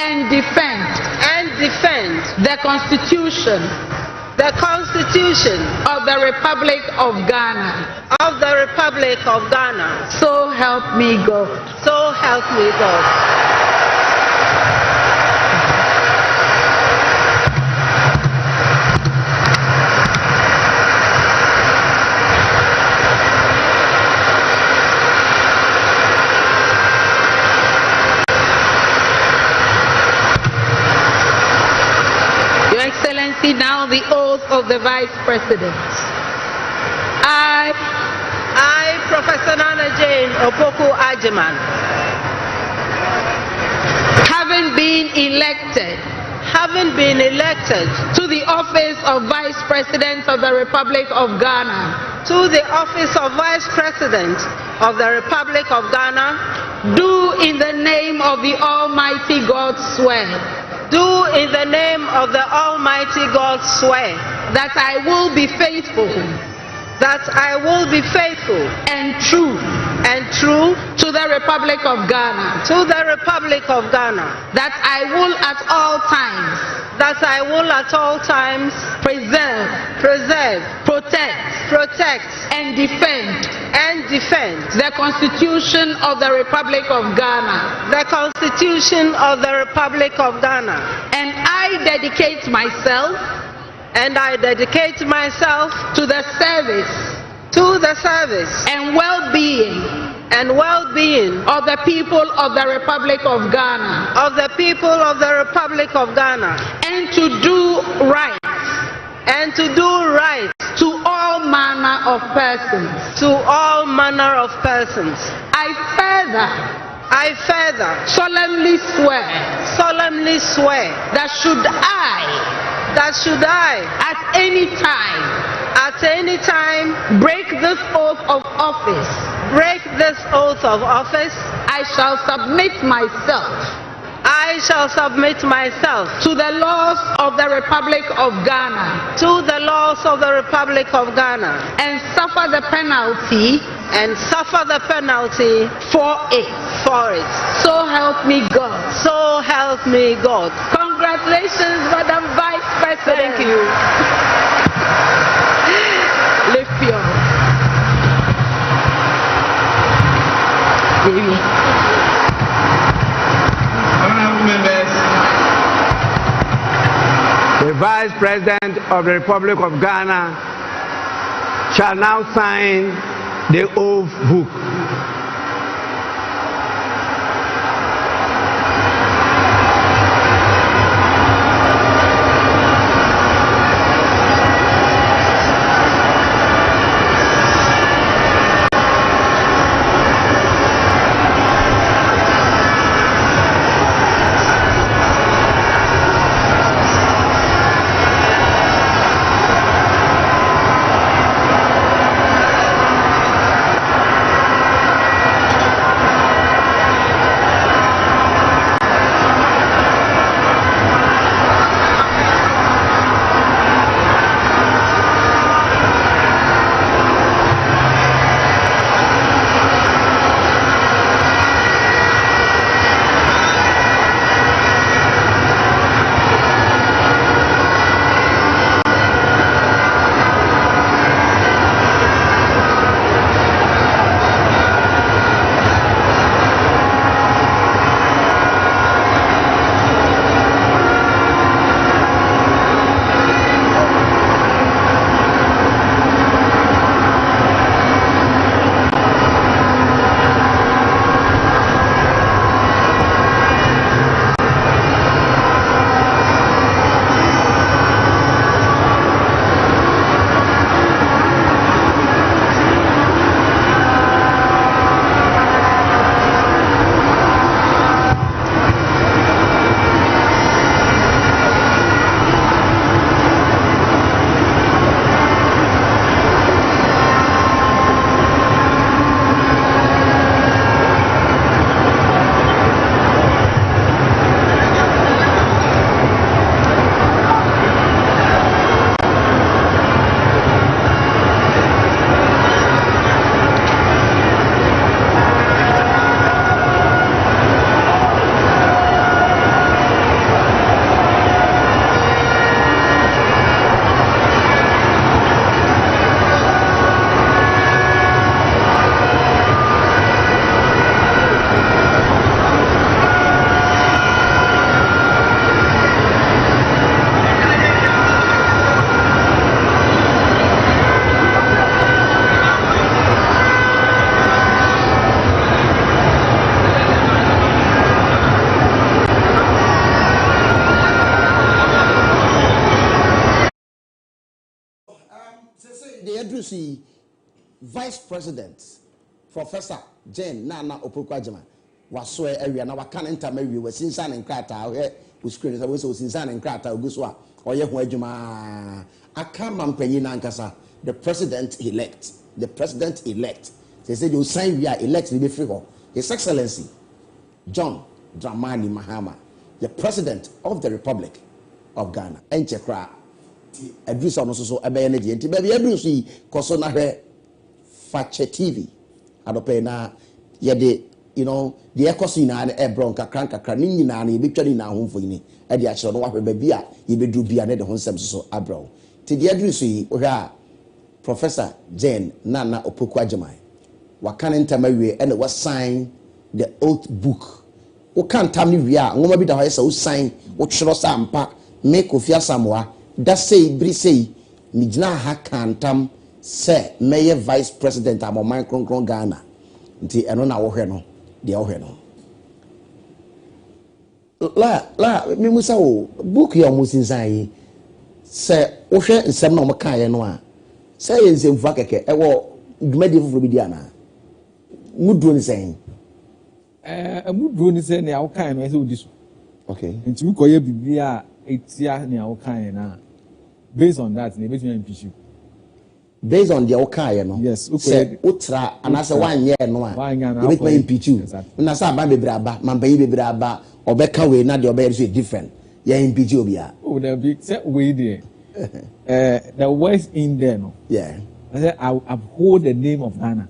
And defend. The Constitution. The Constitution of the Republic of Ghana. Of the Republic of Ghana. So help me God. So help me God. Excellency, now the oath of the Vice President. I, Professor Nana Jane Opoku Ajiman, having been elected to the office of Vice President of the Republic of Ghana, to the office of Vice President of the Republic of Ghana, do in the name of the Almighty God swear. Do in the name of the Almighty God swear that I will be faithful. That I will be faithful and true to the Republic of Ghana. To the Republic of Ghana. That I will at all times. That I will at all times preserve, protect, and defend the Constitution of the Republic of Ghana. The Constitution of the Republic of Ghana. And I dedicate myself. And I dedicate myself to the service and well-being of the people of the Republic of Ghana, and to do right to all manner of persons. I further solemnly swear that should I at any time break this oath of office, I shall submit myself to the laws of the Republic of Ghana, and suffer the penalty for it. So help me God. Congratulations, Madam Vice President. Thank you. Lift your Honorable members, the Vice President of the Republic of Ghana shall now sign the oath book. yɛduru Vice President Professor Jane Nana Opoku-Agyeman waso awia na waka ne ntam awie wasinsa ne nkrata ɔhɛ screen sɛ wɔsɛ wasinsa ne nkrata ogu so a ɔyɛ ho adwuma aka mampanyi nankasa the president elect they say they will sign via elect ne be free hɔ His Excellency John Dramani Mahama, the President of the Republic of Ghana. Enchekra adrisa ono so ebeye ne de nti ba bia adruso yi koso na hwe Fache TV adope na ye de the ekoso na ebron kakra ni nyina na ye betwa ni na ahomfo ni e de a kire no wa hwe ba bia ye bedru bia ne de ho nsem so abron ti de adruso yi hwe a Professor Jane Nana Opoku-Agyeman wakane ntamawie ene wa sign the oath book wo kan tam ni wi a ngoma bi da ho say wo sign wo twero sampa make ofia samwa da say bri say ni gina ha kan tam say mayor vice president amoman kronkron Ghana nti eno na wo hwe no de wo hwe no la me musa wo book ya mo sinsan say wo hwe nsem na mo kan ye no a say nsem fa keke e wo dwumadi foforo bi di ana mudu ni sen mudu ni sen ne awo kan me say odi so okay nti we koye bibia etia ne awo kan na based on that ne between impeach based on the awo kan no yes say utra anase wanye no a e between impeach na say aba bebraba mambayi bebraba obeka we na de obe so different ya impeach obia oh the big say we there the words in there no yeah I said I uphold the name of Ghana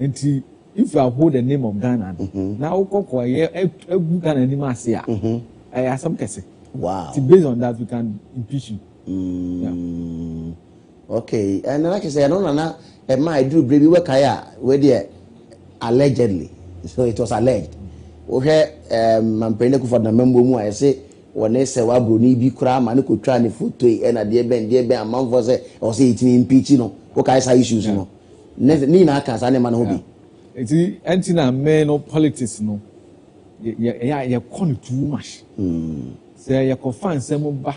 until if you uphold the name of Ghana, now Ghana anymore say I have some case. Wow. So based on that, we can impeach you. Okay, and like I say, I don't know. I do baby work where they allegedly, so it was alleged. Okay, Mampene for the member I say when they say wa broni bi kura man ko try ne photo e na de ben amount for say or say it impeach no. Okay, say issues no. Ni na aka sa ne man ho bi. Enti na men no politics no ya con too much say ya confine sem ba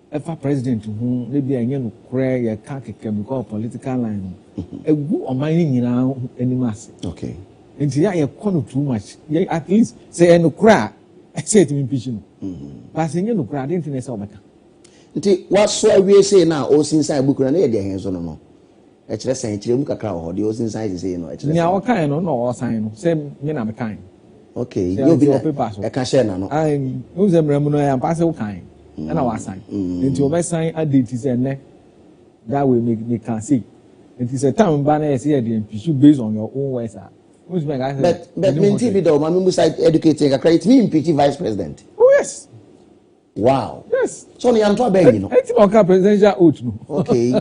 efa president hu le bia anye no kure ya ka keke because political line egu oman ni nyina animas okay enti ya con too much ya at least say no kura say it impeach no but say no kura didn't say obeka nti waso awie say na o sinsan buku na ye de hen so no e kire san kire mu kakra ho de o sinsan say no e kire nya o kan no o san no say me na me kan okay you be e ka share na no ai o ze mra mu no ya pass o kan na wa san nti o be san adate say ne that way me can see nti say time ba na say dey impeach based on your own words but me TV do ma me mu side educating kakra it me impeach vice president oh yes. Wow. Yes. So you are begging, no? It's not a presidential oath, no. Okay.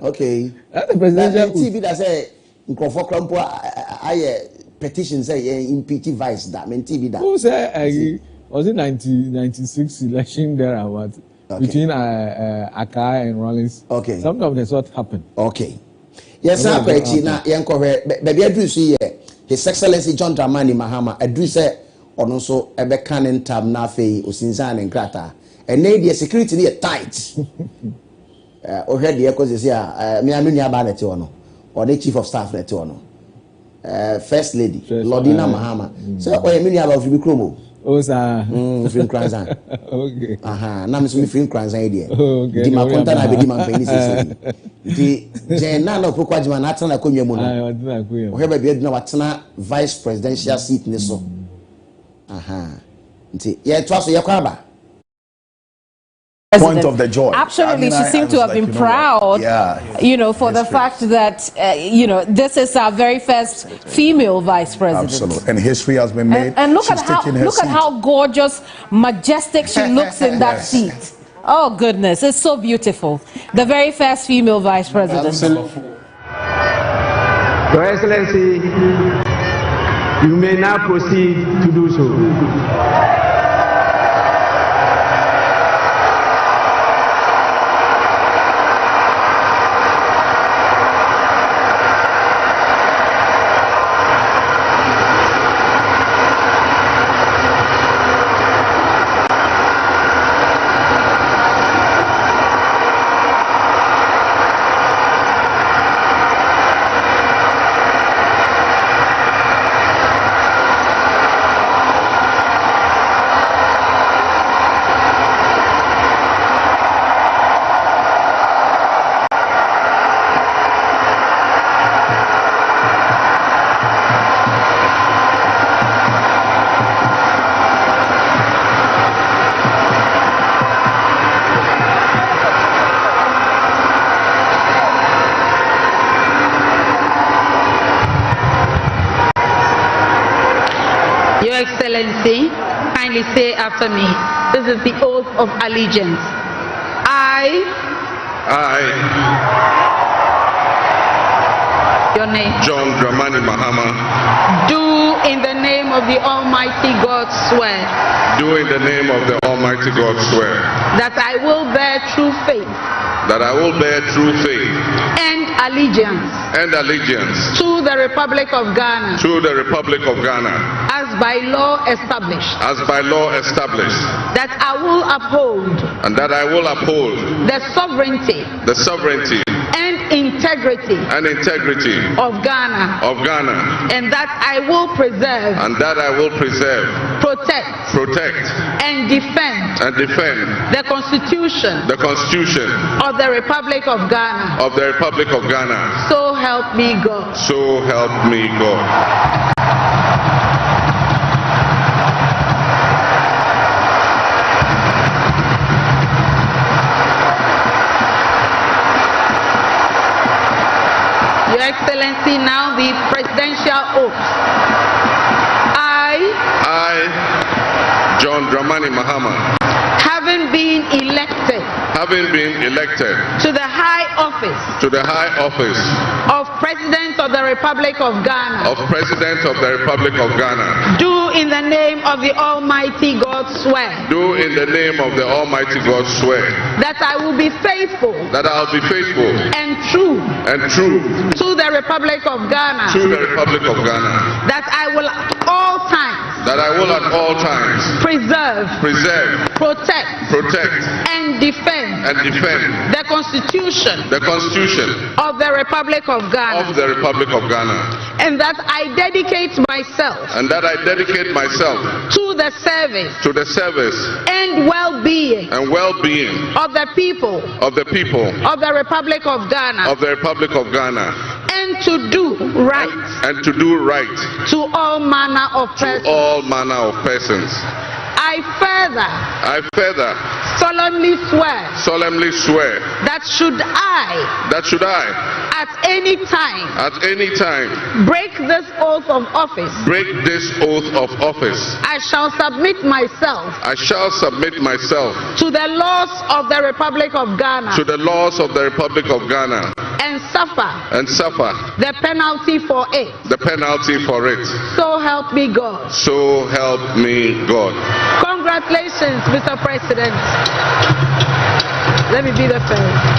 Okay. That's the presidential oath. TV that say for Krampo I petition say impeach vice that mean TV that. Who say was it 1996 election there or what? Okay. Between Akai and Rollins. Okay. Something of the sort happened. Okay. Yes, sir. Now yanko baby adru see His Excellency John Dramani Mahama adru say ono so ebe kanin tab na fe osinzan nkrata ene de security ne tight o hwe de ko sisi a me anu ni aba na te ono or the chief of staff na te ono first lady Lordina Mahama so o ye me ni aba fi bi kromo o sa fi kranzan okay aha na me so mi fi kranzan de di ma konta na be di ma mpani sisi di je na na Opoku-Agyeman na atena konwa mu no o hwe ba bi aduna watena vice presidential seat ne so Point of the joy. Absolutely, she seemed to have been proud, for the fact that, this is our very first female vice president. Absolutely, and history has been made. And look at how gorgeous, majestic she looks in that seat. Oh goodness, it's so beautiful. The very first female vice president. Absolutely. Your Excellency, you may now proceed to do so. kindly say after me. This is the oath of allegiance. Your name. John Dramani Mahama. Do in the name of the Almighty God swear. Do in the name of the Almighty God swear. That I will bear true faith. That I will bear true faith. And allegiance. And allegiance. To the Republic of Ghana. To the Republic of Ghana. As by law established. As by law established. That I will uphold. And that I will uphold. The sovereignty. The sovereignty. And integrity. And integrity. Of Ghana. Of Ghana. And that I will preserve. And that I will preserve. Protect. Protect. And defend. And defend. The Constitution. The Constitution. Of the Republic of Ghana. Of the Republic of Ghana. So help me God. So help me God. Your Excellency, now the presidential oath. I, John Dramani Mahama, having been elected to the high office of President of the Republic of Ghana, do in the name of the Almighty God swear. Do in the name of the Almighty God swear. That I will be faithful. That I will be faithful. And true. To the Republic of Ghana. To the Republic of Ghana. That I will at all times. That I will at all times. Preserve. Protect. And defend. The Constitution. Of the Republic of Ghana. And that I dedicate myself. To the service. And well-being. Of the people. Of the Republic of Ghana. And to do right. To all manner of persons. I further solemnly swear that should I at any time break this oath of office, I shall submit myself to the laws of the Republic of Ghana and suffer the penalty for it. So help me God. Congratulations, Mr. President. Let me be the first.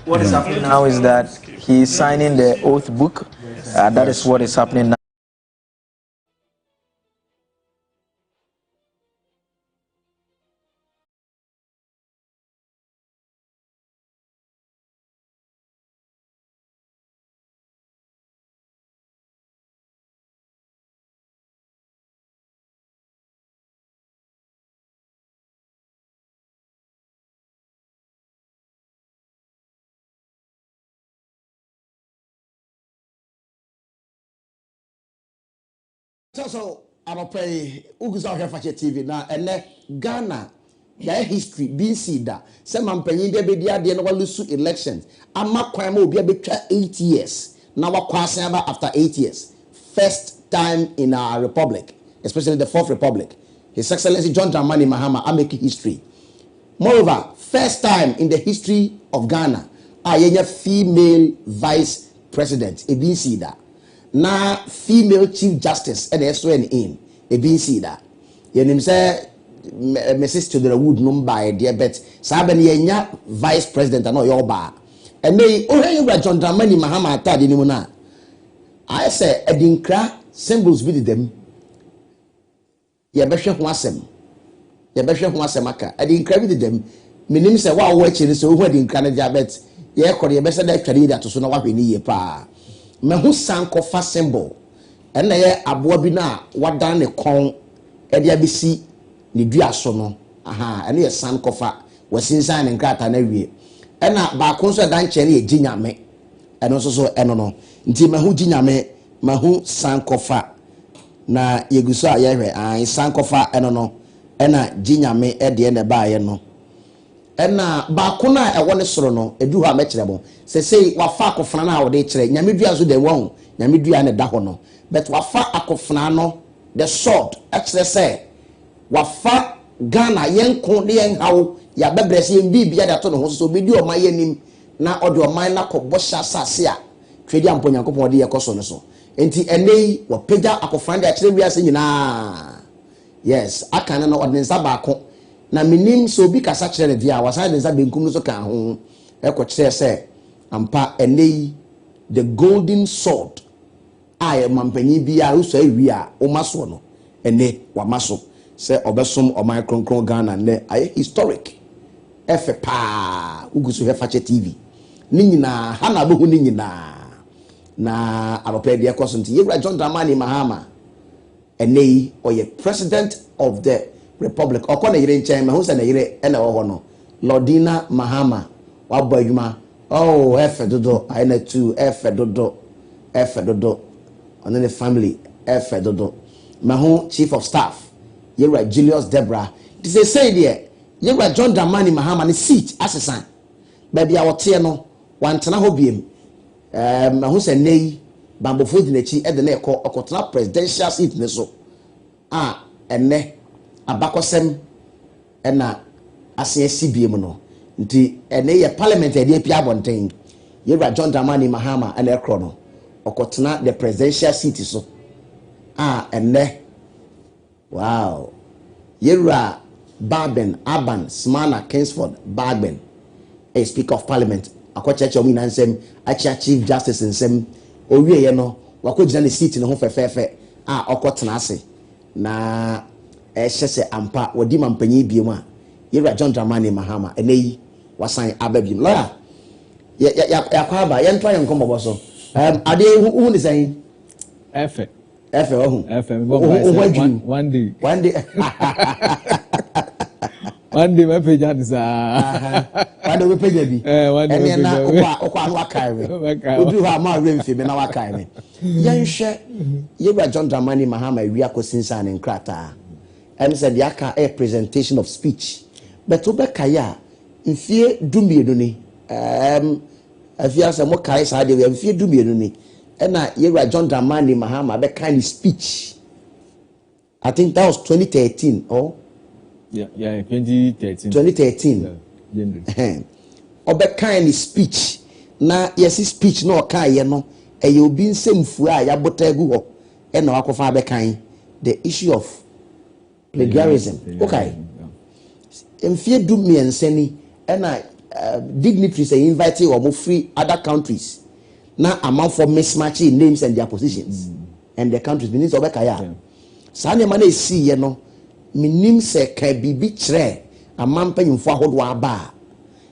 What is happening now is that he is signing the oath book. That is what is happening now. So anɔpɛ ugusa ɔhwɛ fakyɛ TV na ɛnɛ Ghana yɛ history BC da sɛ mampanyin bi abɛdi adeɛ na walusu elections ama kwan ma obi abɛtwa 8 years na wakɔ asan aba after 8 years first time in our republic, especially the fourth republic. His Excellency John Dramani Mahama are making history. Moreover, first time in the history of Ghana a female vice president BC da. Na female chief justice and SON in a BC da. Yenim say Mrs. to the wood no by dear bet sabe ne yenya vice president and your ba and me o he you John Dramani Mahama atade ni mu na I say edinkra symbols bi dem ye behwe ho asem aka edinkra bi dem minim say wa wo achi ni so hu edinkra na diabet ye kore ye be say da tware da to so na wa hwe ni ye pa me hu sankofa symbol and na ye aboa bi na wadan ne kon e dia bisi ne dua so no aha ene ye sankofa wasinsan ne nkrata na wie ena ba ko so dan kye ne ye ginyame eno so eno no nti me hu ginyame me hu sankofa na yeguso a ye hwe an sankofa eno no ena ginyame e de ne ba ye no ena ba ko na e woni soro no edu ha me kire bo se wafa akofana na wo de kire nyame dua so de won nyame dua ne da ho no but wafa akofana no the sword actually say wafa Ghana yenko de yen hawo ya bebrese yen bibia da to no ho so be di o man yanim na ode o man na kobbo sha sase a twedi ampo nyankopon de yekoso no so enti enei wo pega akofran de akire wiase nyina yes akane no ode nsa ba ko na minim so bi kasa kire ne dia wasa de nsa benkum no so kan ho eko kire se ampa enei the golden sword aye mampanyi bia uso awi a o maso no ene wa maso se obesom o man kronkron Ghana ne aye historic efe pa ugusu he fache TV ni nyina ha na bohu ni nyina na arope de ekoso nti yewra John Dramani Mahama ene oye president of the republic okona yire nchen me hu se na yire ene wo ho no Lordina Mahama wa boyuma oh efe dodo aye na tu efe dodo and then the family efe dodo mahu chief of staff yewra Julius Debra this say there yewra John Dramani Mahama ne seat asesan baby a wote no wantena ho biem mahu se nei bambofo dinachi e de na ekotena presidential seat ne so enne abakosem ena asesi biem no nti enne ye parliament e de pia bonten yewra John Dramani Mahama ene ekro no okotena the presidential seat so enne wow yewra Barben Aban Smana Kingsford Barben a speaker of parliament akocheche omi na nsem acha chief justice nsem owie ye no wakogina ne seat ne ho fefefe okotena ase na ehye ampa wodi mampanyi biem a yewra John Dramani Mahama eneyi wasan ababim lawyer ya kwaba ye ntwa ye nkomobo so ade hu ni san efe ohun efe one day one day my page is one day we page bi ene na okwa anu akai me odu ha ma remfi me na wakai me yenhwe yewra John Dramani Mahama wi akosinsa ne nkrata and said yaka a presentation of speech but obekaya mfie dumienu ni afia se mo kai sa de mfie dumienu ni ena yewra John Dramani Mahama be kind speech I think that was 2013 or yeah 2013 2013 obe kind speech na yes speech no kan ye no e obi nsemfu a ya bota egu ho e na wakofa be kan the issue of plagiarism okay mfie du miensani e na dignitaries are invited or free other countries na amount for mismatching names and their positions and the countries means obe kaya sa ne ma na esi ye no minim se ka bibi kire amampa nyimfo ahodo aba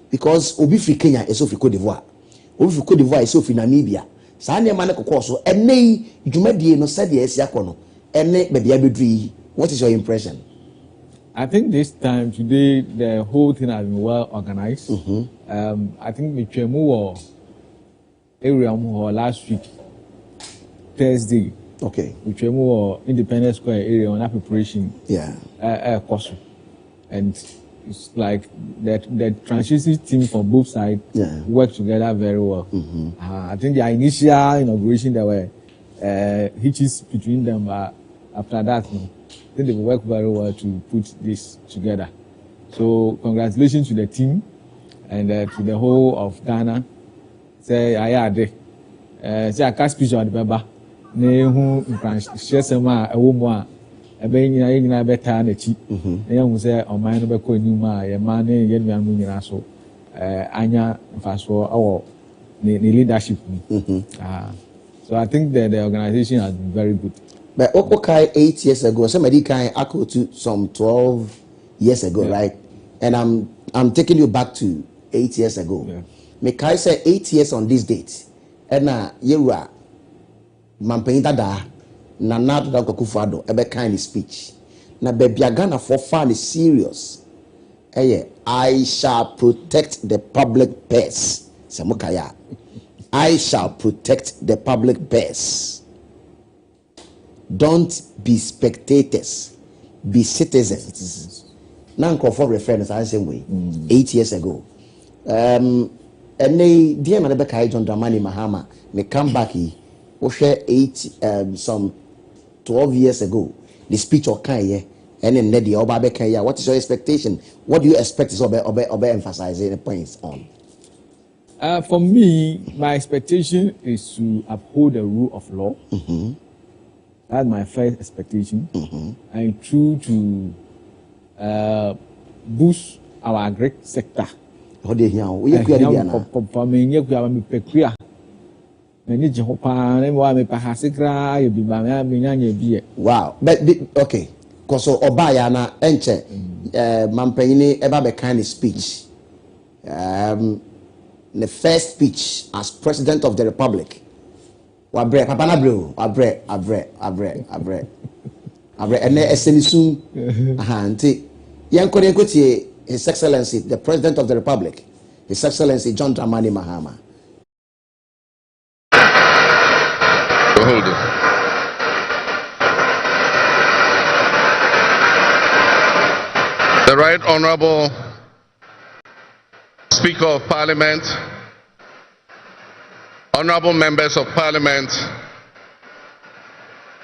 because obi fi Kenya eso fi Cote d'Ivoire obi fi Cote d'Ivoire eso fi Namibia sa ne ma ne kokoso enei dwumadie no sade esi akono ene bebia bedui. What is your impression? I think this time today the whole thing has been well organized. I think we came over area last week Thursday. Okay. We came over Independence Square area on that preparation. Yeah. And it's like that the transition team from both sides work together very well. I think the initial inauguration there were hitches between them, but after that, I think they worked very well to put this together. So congratulations to the team and to the whole of Ghana. Say I had say I can't speak on the paper. Ne hu share some a woman ɛbɛn nyina bɛtaa n'akyi na yɛn ho sɛ ɔman no bɛkɔ anim a yɛn mmaa ne yɛn nua no nyinaa so anya mfasoɔ ɛwɔ ne leadership mu. So I think that the organization has been very good. But okay, 8 years ago, somebody kind echo to some 12 years ago, right? And I'm taking you back to 8 years ago. Me kai say 8 years on this date. And yewa mampenyi dada na nado da kokufado ebe kind speech. Na baby Ghana for fun is serious. I shall protect the public purse. Samukaya. I shall protect the public purse. Don't be spectators, be citizens. Now, for reference, I say way 8 years ago. And they, dear Manabeka John Dramani Mahama, may come back here. Share some 12 years ago. The speech of Kanye and then Neddy Obabekaya. What is your expectation? What do you expect is Obe emphasizing the points on? For me, my expectation is to uphold the rule of law. That's my first expectation. I'm true to boost our agri sector. How do you wow, but okay, because Obaya na enche Mampayini eba be kind of speech. The first speech as President of the Republic. Wabre, Papa Nabro, abre, and SNSU, His Excellency, the President of the Republic, His Excellency John Dramani Mahama. Hold it. The Right Honorable Speaker of Parliament, Honorable Members of Parliament,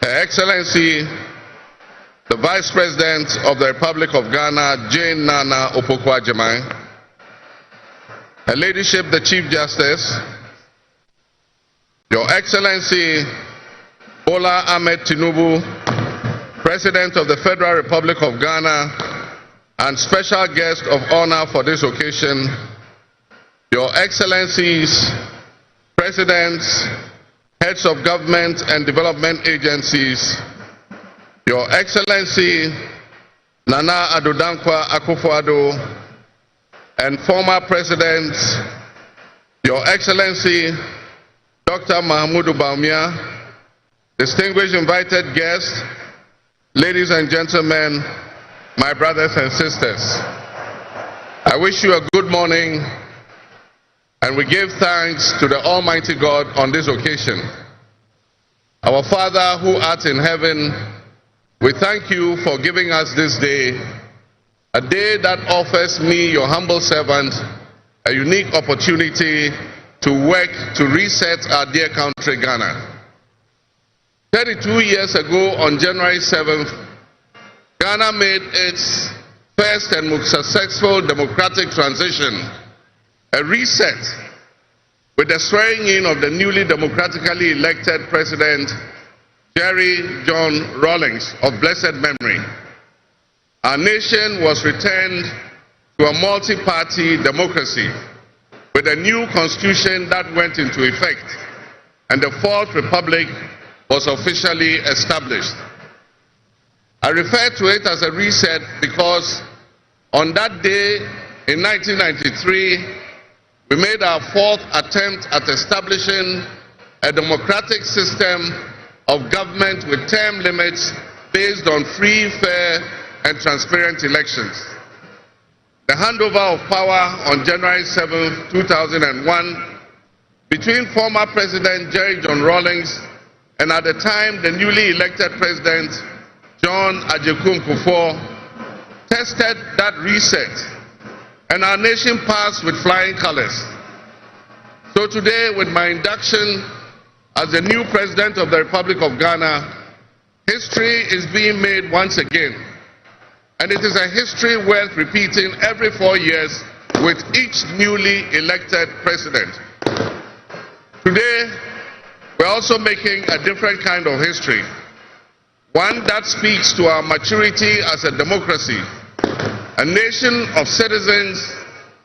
Her Excellency, the Vice President of the Republic of Ghana, Jane Nana Opoku-Agyeman, Her Ladyship, the Chief Justice, Your Excellency, Bola Ahmed Tinubu, President of the Federal Republic of Ghana, and special guest of honor for this occasion, Your Excellencies, Presidents, heads of government and development agencies, Your Excellency Nana Addo Dankwa Akufo-Addo, and former presidents, Your Excellency Dr. Mahamudu Bawumia, distinguished invited guests, ladies and gentlemen, my brothers and sisters. I wish you a good morning. And we give thanks to the Almighty God on this occasion. Our Father who art in heaven, we thank you for giving us this day, a day that offers me, your humble servant, a unique opportunity to work to reset our dear country, Ghana. 32 years ago, on January 7th, Ghana made its first and most successful democratic transition, a reset with the swearing in of the newly democratically elected President Jerry John Rawlings of blessed memory. Our nation was returned to a multi-party democracy with a new constitution that went into effect, and the Fourth Republic was officially established. I refer to it as a reset because on that day in 1993, we made our fourth attempt at establishing a democratic system of government with term limits based on free, fair, and transparent elections. The handover of power on January 7, 2001, between former President Jerry John Rawlings and at the time the newly elected President John Agyekum Kufuor, tested that reset, and our nation passed with flying colors. So today, with my induction as the new President of the Republic of Ghana, history is being made once again. And it is a history worth repeating every 4 years with each newly elected president. Today, we're also making a different kind of history. one that speaks to our maturity as a democracy, a nation of citizens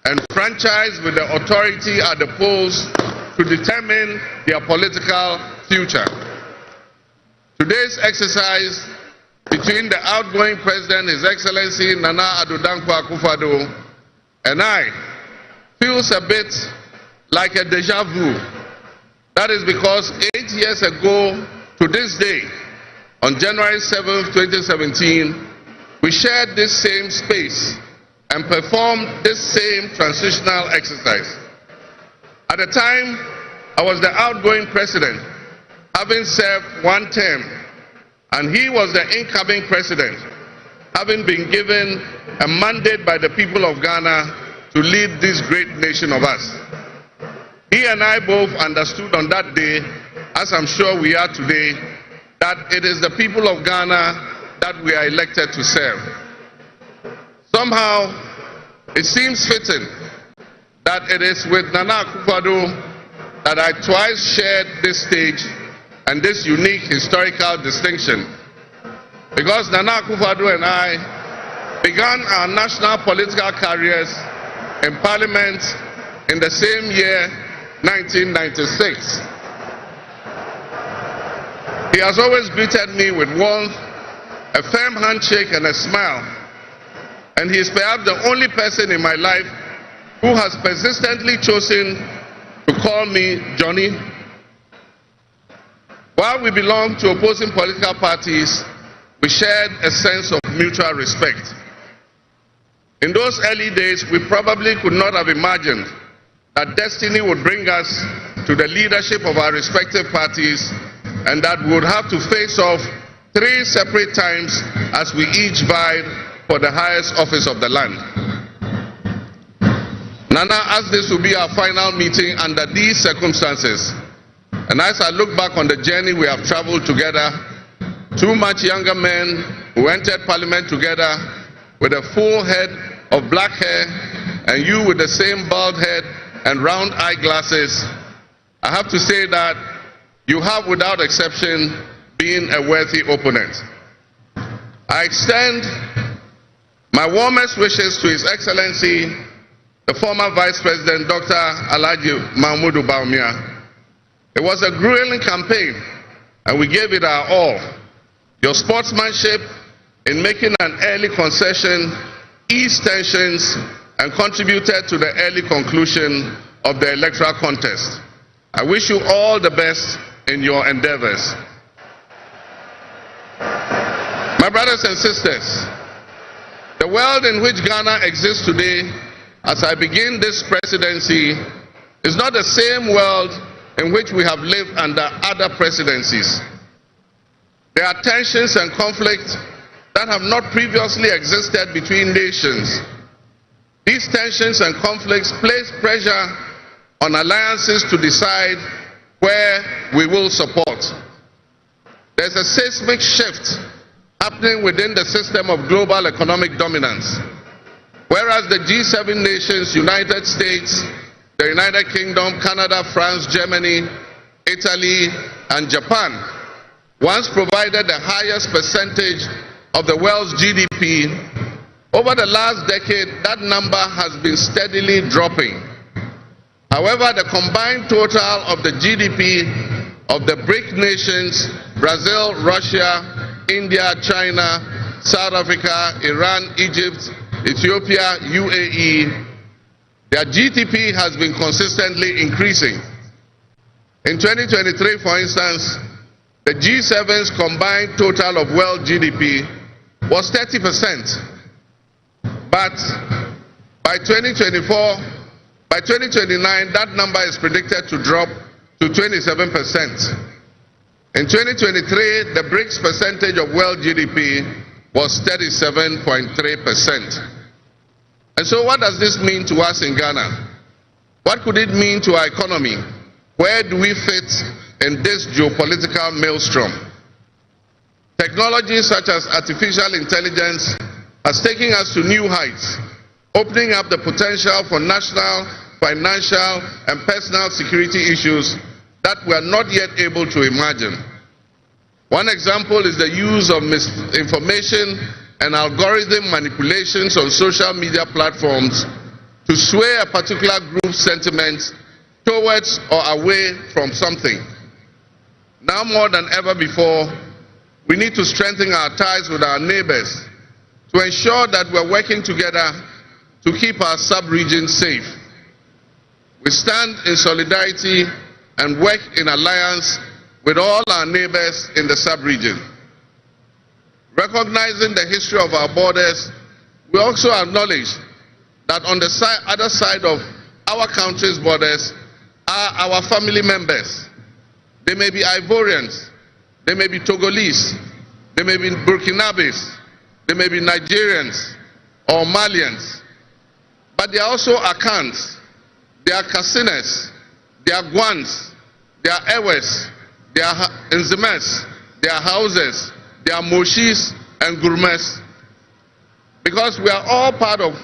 enfranchised with the authority at the polls to determine their political future. Today's exercise between the outgoing President, His Excellency Nana Addo Dankwa Akufo-Addo, and I feels a bit like a deja vu. That is because 8 years ago to this day, on January 7, 2017, we shared this same space and performed this same transitional exercise. At the time, I was the outgoing president, having served one term, and he was the incoming president, having been given a mandate by the people of Ghana to lead this great nation of us. He and I both understood on that day, as I'm sure we are today, that it is the people of Ghana that we are elected to serve. Somehow, it seems fitting that it is with Nana Akufo-Addo that I twice shared this stage and this unique historical distinction. Because Nana Akufo-Addo and I began our national political careers in Parliament in the same year, 1996. He has always greeted me with warmth, a firm handshake and a smile. And he is perhaps the only person in my life who has persistently chosen to call me Johnny. While we belong to opposing political parties, we shared a sense of mutual respect. In those early days, we probably could not have imagined that destiny would bring us to the leadership of our respective parties and that we would have to face off 3 separate times as we each vied for the highest office of the land. Nana, as this will be our final meeting under these circumstances, and as I look back on the journey we have traveled together, 2 much younger men who entered Parliament together with a full head of black hair, and you with the same bald head and round eyeglasses, I have to say that you have, without exception, been a worthy opponent. I extend my warmest wishes to His Excellency, the former Vice President, Dr. Alhaji Mahmoud Bawumia. It was a grueling campaign, and we gave it our all. Your sportsmanship in making an early concession eased tensions and contributed to the early conclusion of the electoral contest. I wish you all the best in your endeavors. My brothers and sisters, the world in which Ghana exists today, as I begin this presidency, is not the same world in which we have lived under other presidencies. There are tensions and conflicts that have not previously existed between nations. These tensions and conflicts place pressure on alliances to decide where we will support. There's a seismic shift happening within the system of global economic dominance. Whereas the G7 nations, United States, the United Kingdom, Canada, France, Germany, Italy, and Japan once provided the highest percentage of the world's GDP, over the last decade, that number has been steadily dropping. However, the combined total of the GDP of the BRIC nations, Brazil, Russia, India, China, South Africa, Iran, Egypt, Ethiopia, UAE, their GDP has been consistently increasing. In 2023, for instance, the G7's combined total of world GDP was 30%. But by 2029, that number is predicted to drop to 27%. In 2023, the BRICS percentage of world GDP was 37.3%. And so what does this mean to us in Ghana? What could it mean to our economy? Where do we fit in this geopolitical maelstrom? Technology such as artificial intelligence has taken us to new heights, opening up the potential for national, financial, and personal security issues that we are not yet able to imagine. One example is the use of misinformation and algorithm manipulations on social media platforms to sway a particular group's sentiments towards or away from something. Now more than ever before, we need to strengthen our ties with our neighbors to ensure that we're working together to keep our sub-region safe. We stand in solidarity and work in alliance with all our neighbors in the sub-region. Recognizing the history of our borders, we also acknowledge that on the other side of our country's borders are our family members. They may be Ivorians, they may be Togolese, they may be Burkinabes, they may be Nigerians or Malians, but they are also Akans, they are Kasinas, they are Guans, they are Ewes, they are Nzemes, they are Hauses, they are Moshis and Gurmes. Because we are all part of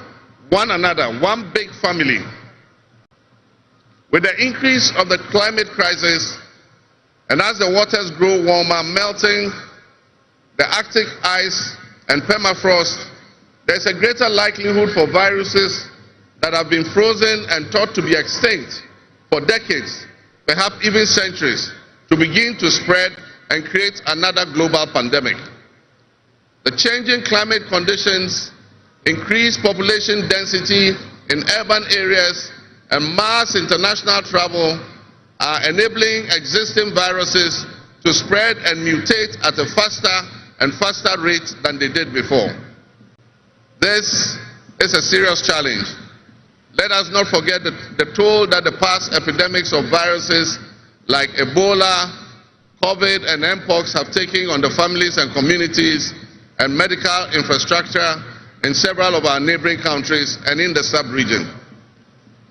one another, one big family. With the increase of the climate crisis, and as the waters grow warmer, melting the Arctic ice and permafrost, there's a greater likelihood for viruses that have been frozen and thought to be extinct for decades, perhaps even centuries, to begin to spread and create another global pandemic. The changing climate conditions, increased population density in urban areas, and mass international travel are enabling existing viruses to spread and mutate at a faster and faster rate than they did before. This is a serious challenge. Let us not forget the toll that the past epidemics of viruses like Ebola, COVID, and Mpox have taken on the families and communities and medical infrastructure in several of our neighboring countries and in the sub-region.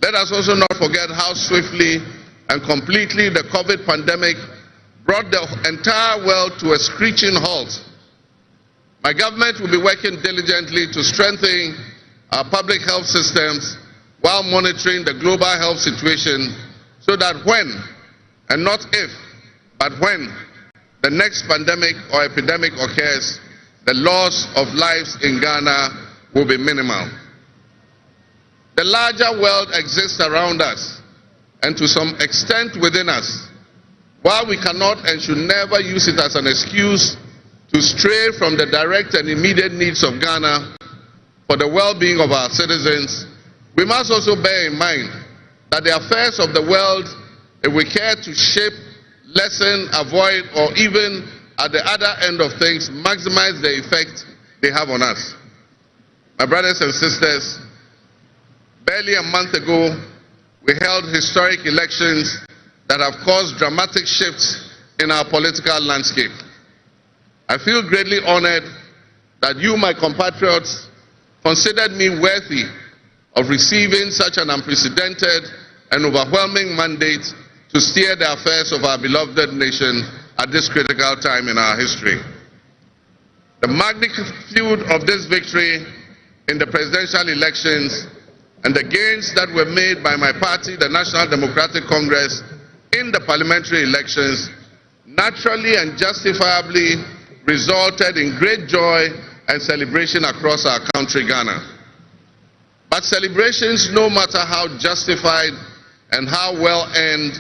Let us also not forget how swiftly and completely the COVID pandemic brought the entire world to a screeching halt. My government will be working diligently to strengthen our public health systems while monitoring the global health situation so that when, and not if, but when the next pandemic or epidemic occurs, the loss of lives in Ghana will be minimal. The larger world exists around us and to some extent within us. While we cannot and should never use it as an excuse to stray from the direct and immediate needs of Ghana for the well-being of our citizens, we must also bear in mind that the affairs of the world, if we care to shape, lessen, avoid, or even at the other end of things, maximize the effect they have on us. My brothers and sisters, barely a month ago, we held historic elections that have caused dramatic shifts in our political landscape. I feel greatly honored that you, my compatriots, considered me worthy of receiving such an unprecedented and overwhelming mandate to steer the affairs of our beloved nation at this critical time in our history. The magnitude of this victory in the presidential elections and the gains that were made by my party, the National Democratic Congress, in the parliamentary elections naturally and justifiably resulted in great joy and celebration across our country, Ghana. But celebrations, no matter how justified and how well earned,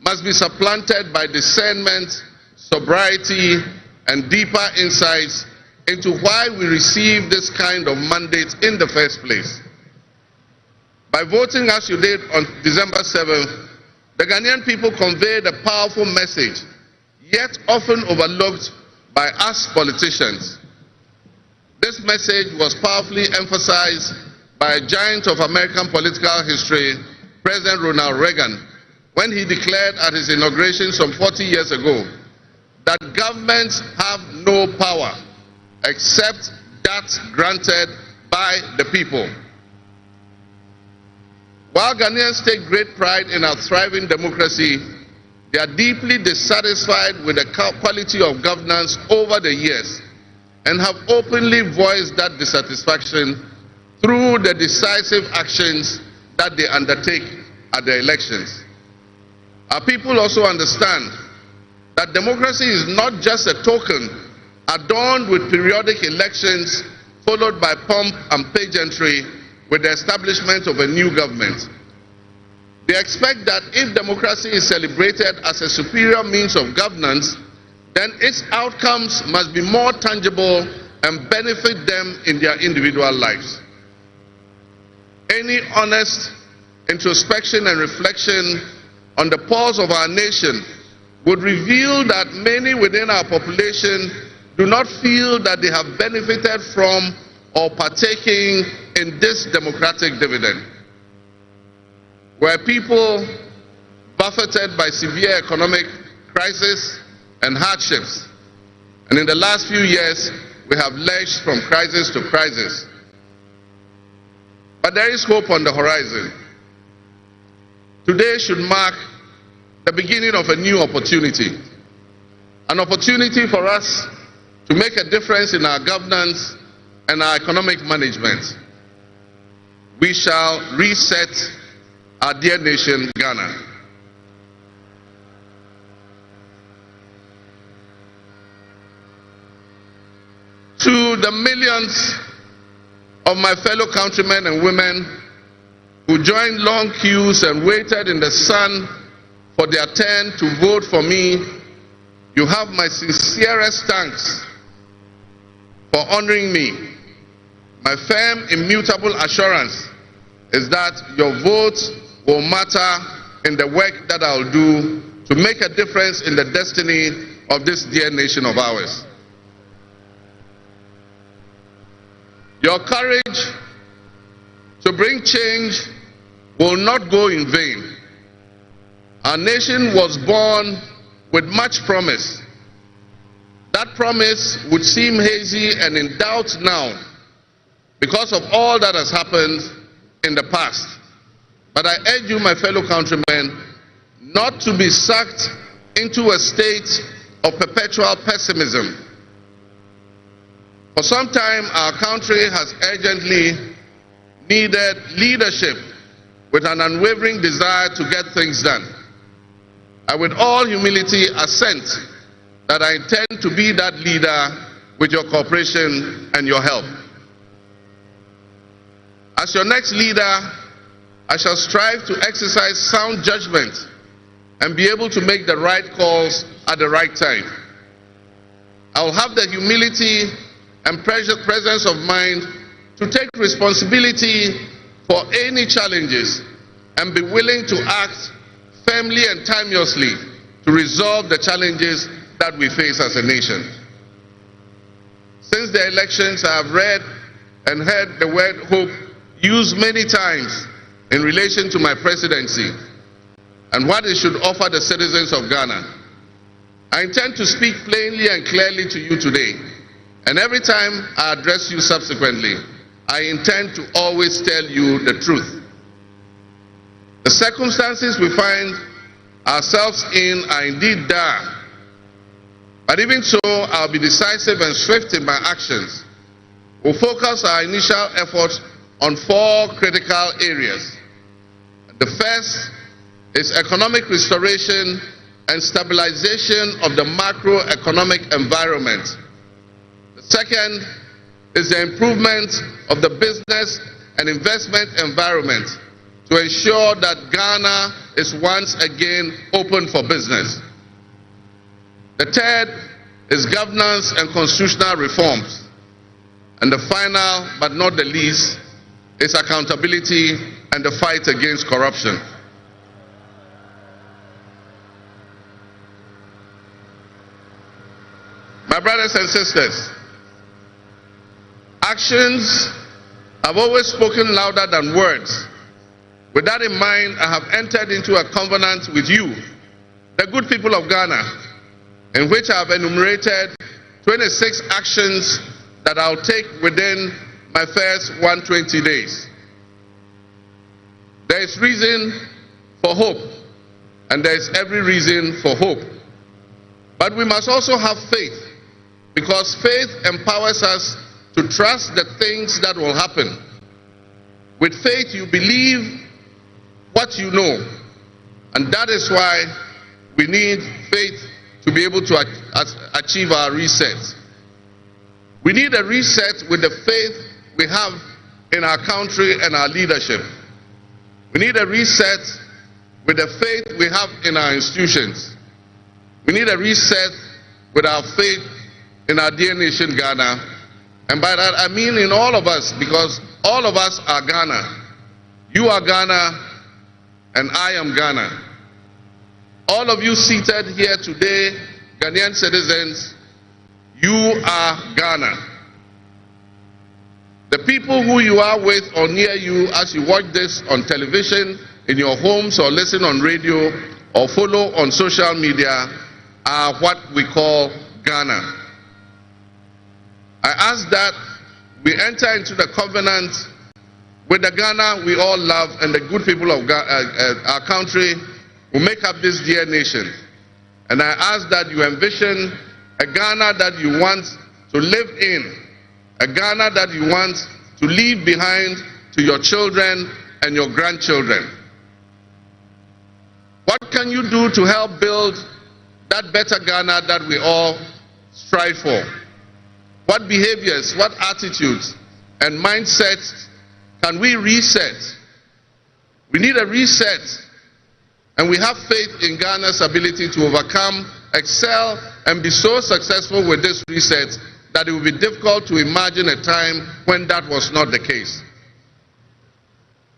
must be supplanted by discernment, sobriety, and deeper insights into why we received this kind of mandate in the first place. By voting as you did on December 7th, the Ghanaian people conveyed a powerful message, yet often overlooked by us politicians. This message was powerfully emphasized by a giant of American political history, President Ronald Reagan, when he declared at his inauguration some 40 years ago that governments have no power except that granted by the people. While Ghanaians take great pride in our thriving democracy, they are deeply dissatisfied with the quality of governance over the years and have openly voiced that dissatisfaction through the decisive actions that they undertake at the elections. Our people also understand that democracy is not just a token adorned with periodic elections followed by pomp and pageantry with the establishment of a new government. They expect that if democracy is celebrated as a superior means of governance, then its outcomes must be more tangible and benefit them in their individual lives. Any honest introspection and reflection on the pulse of our nation would reveal that many within our population do not feel that they have benefited from or partaking in this democratic dividend. Where people buffeted by severe economic crisis and hardships, and in the last few years we have lurched from crisis to crisis. But there is hope on the horizon. Today should mark the beginning of a new opportunity. An opportunity for us to make a difference in our governance and our economic management. We shall reset our dear nation, Ghana. To the millions of my fellow countrymen and women who joined long queues and waited in the sun for their turn to vote for me, you have my sincerest thanks for honoring me. My firm, immutable assurance is that your vote will matter in the work that I'll do to make a difference in the destiny of this dear nation of ours. Your courage to bring change will not go in vain. Our nation was born with much promise. That promise would seem hazy and in doubt now because of all that has happened in the past. But I urge you, my fellow countrymen, not to be sucked into a state of perpetual pessimism. For some time, our country has urgently needed leadership with an unwavering desire to get things done. I, with all humility, assent that I intend to be that leader with your cooperation and your help. As your next leader, I shall strive to exercise sound judgment and be able to make the right calls at the right time. I will have the humility and presence of mind to take responsibility for any challenges and be willing to act firmly and timelessly to resolve the challenges that we face as a nation. Since the elections, I have read and heard the word hope used many times in relation to my presidency and what it should offer the citizens of Ghana. I intend to speak plainly and clearly to you today, and every time I address you subsequently, I intend to always tell you the truth. The circumstances we find ourselves in are indeed dire, but even so, I'll be decisive and swift in my actions. We'll focus our initial efforts on 4 critical areas. The first is economic restoration and stabilization of the macroeconomic environment. The second is the improvement of the business and investment environment to ensure that Ghana is once again open for business. The third is governance and constitutional reforms. And the final, but not the least, is accountability and the fight against corruption. My brothers and sisters, actions have always spoken louder than words. With that in mind, I have entered into a covenant with you, the good people of Ghana, in which I have enumerated 26 actions that I'll take within my first 120 days. There is reason for hope, and there is every reason for hope. But we must also have faith, because faith empowers us to trust the things that will happen. With faith, you believe what you know, and that is why we need faith to be able to achieve our reset. We need a reset with the faith we have in our country and our leadership. We need a reset with the faith we have in our institutions. We need a reset with our faith in our dear nation, Ghana. And by that I mean in all of us, because all of us are Ghana. You are Ghana, and I am Ghana. All of you seated here today, Ghanaian citizens, you are Ghana. The people who you are with or near you as you watch this on television, in your homes, or listen on radio, or follow on social media are what we call Ghana. I ask that we enter into the covenant with the Ghana we all love and the good people of our country who make up this dear nation. And I ask that you envision a Ghana that you want to live in, a Ghana that you want to leave behind to your children and your grandchildren. What can you do to help build that better Ghana that we all strive for? What behaviors, what attitudes and mindsets can we reset? We need a reset, and we have faith in Ghana's ability to overcome, excel, and be so successful with this reset that it will be difficult to imagine a time when that was not the case.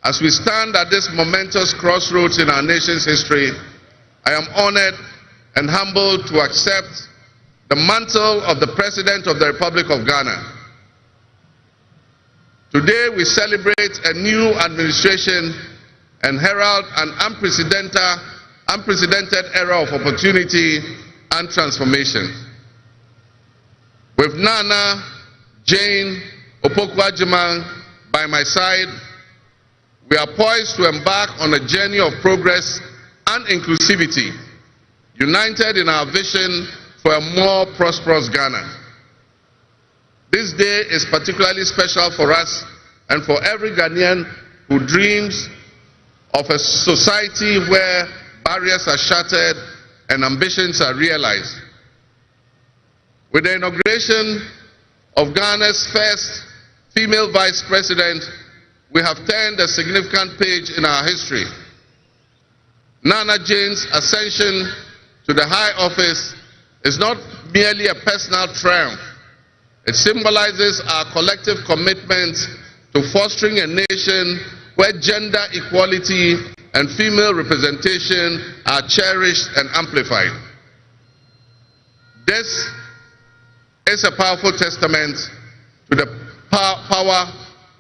As we stand at this momentous crossroads in our nation's history, I am honored and humbled to accept the mantle of the President of the Republic of Ghana. Today we celebrate a new administration and herald an unprecedented era of opportunity and transformation. With Nana Jane Opoku-Agyeman by my side, we are poised to embark on a journey of progress and inclusivity, united in our vision for a more prosperous Ghana. This day is particularly special for us and for every Ghanaian who dreams of a society where barriers are shattered and ambitions are realized. With the inauguration of Ghana's first female vice president, we have turned a significant page in our history. Nana Jane's ascension to the high office is not merely a personal triumph. It symbolizes our collective commitment to fostering a nation where gender equality and female representation are cherished and amplified. This is a powerful testament to the power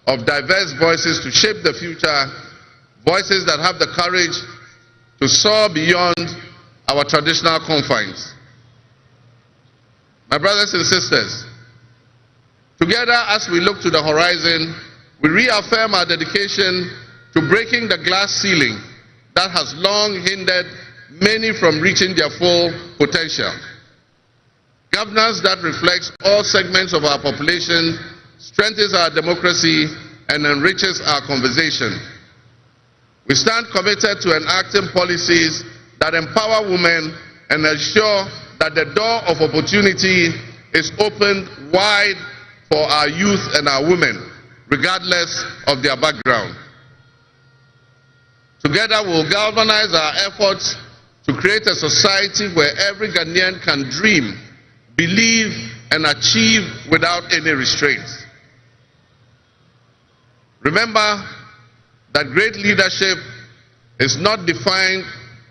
of diverse voices to shape the future, voices that have the courage to soar beyond our traditional confines. My brothers and sisters, together as we look to the horizon, we reaffirm our dedication to breaking the glass ceiling that has long hindered many from reaching their full potential. Governance that reflects all segments of our population strengthens our democracy and enriches our conversation. We stand committed to enacting policies that empower women and ensure that the door of opportunity is opened wide for our youth and our women, regardless of their background. Together we'll galvanize our efforts to create a society where every Ghanaian can dream, believe, and achieve without any restraints. Remember that great leadership is not defined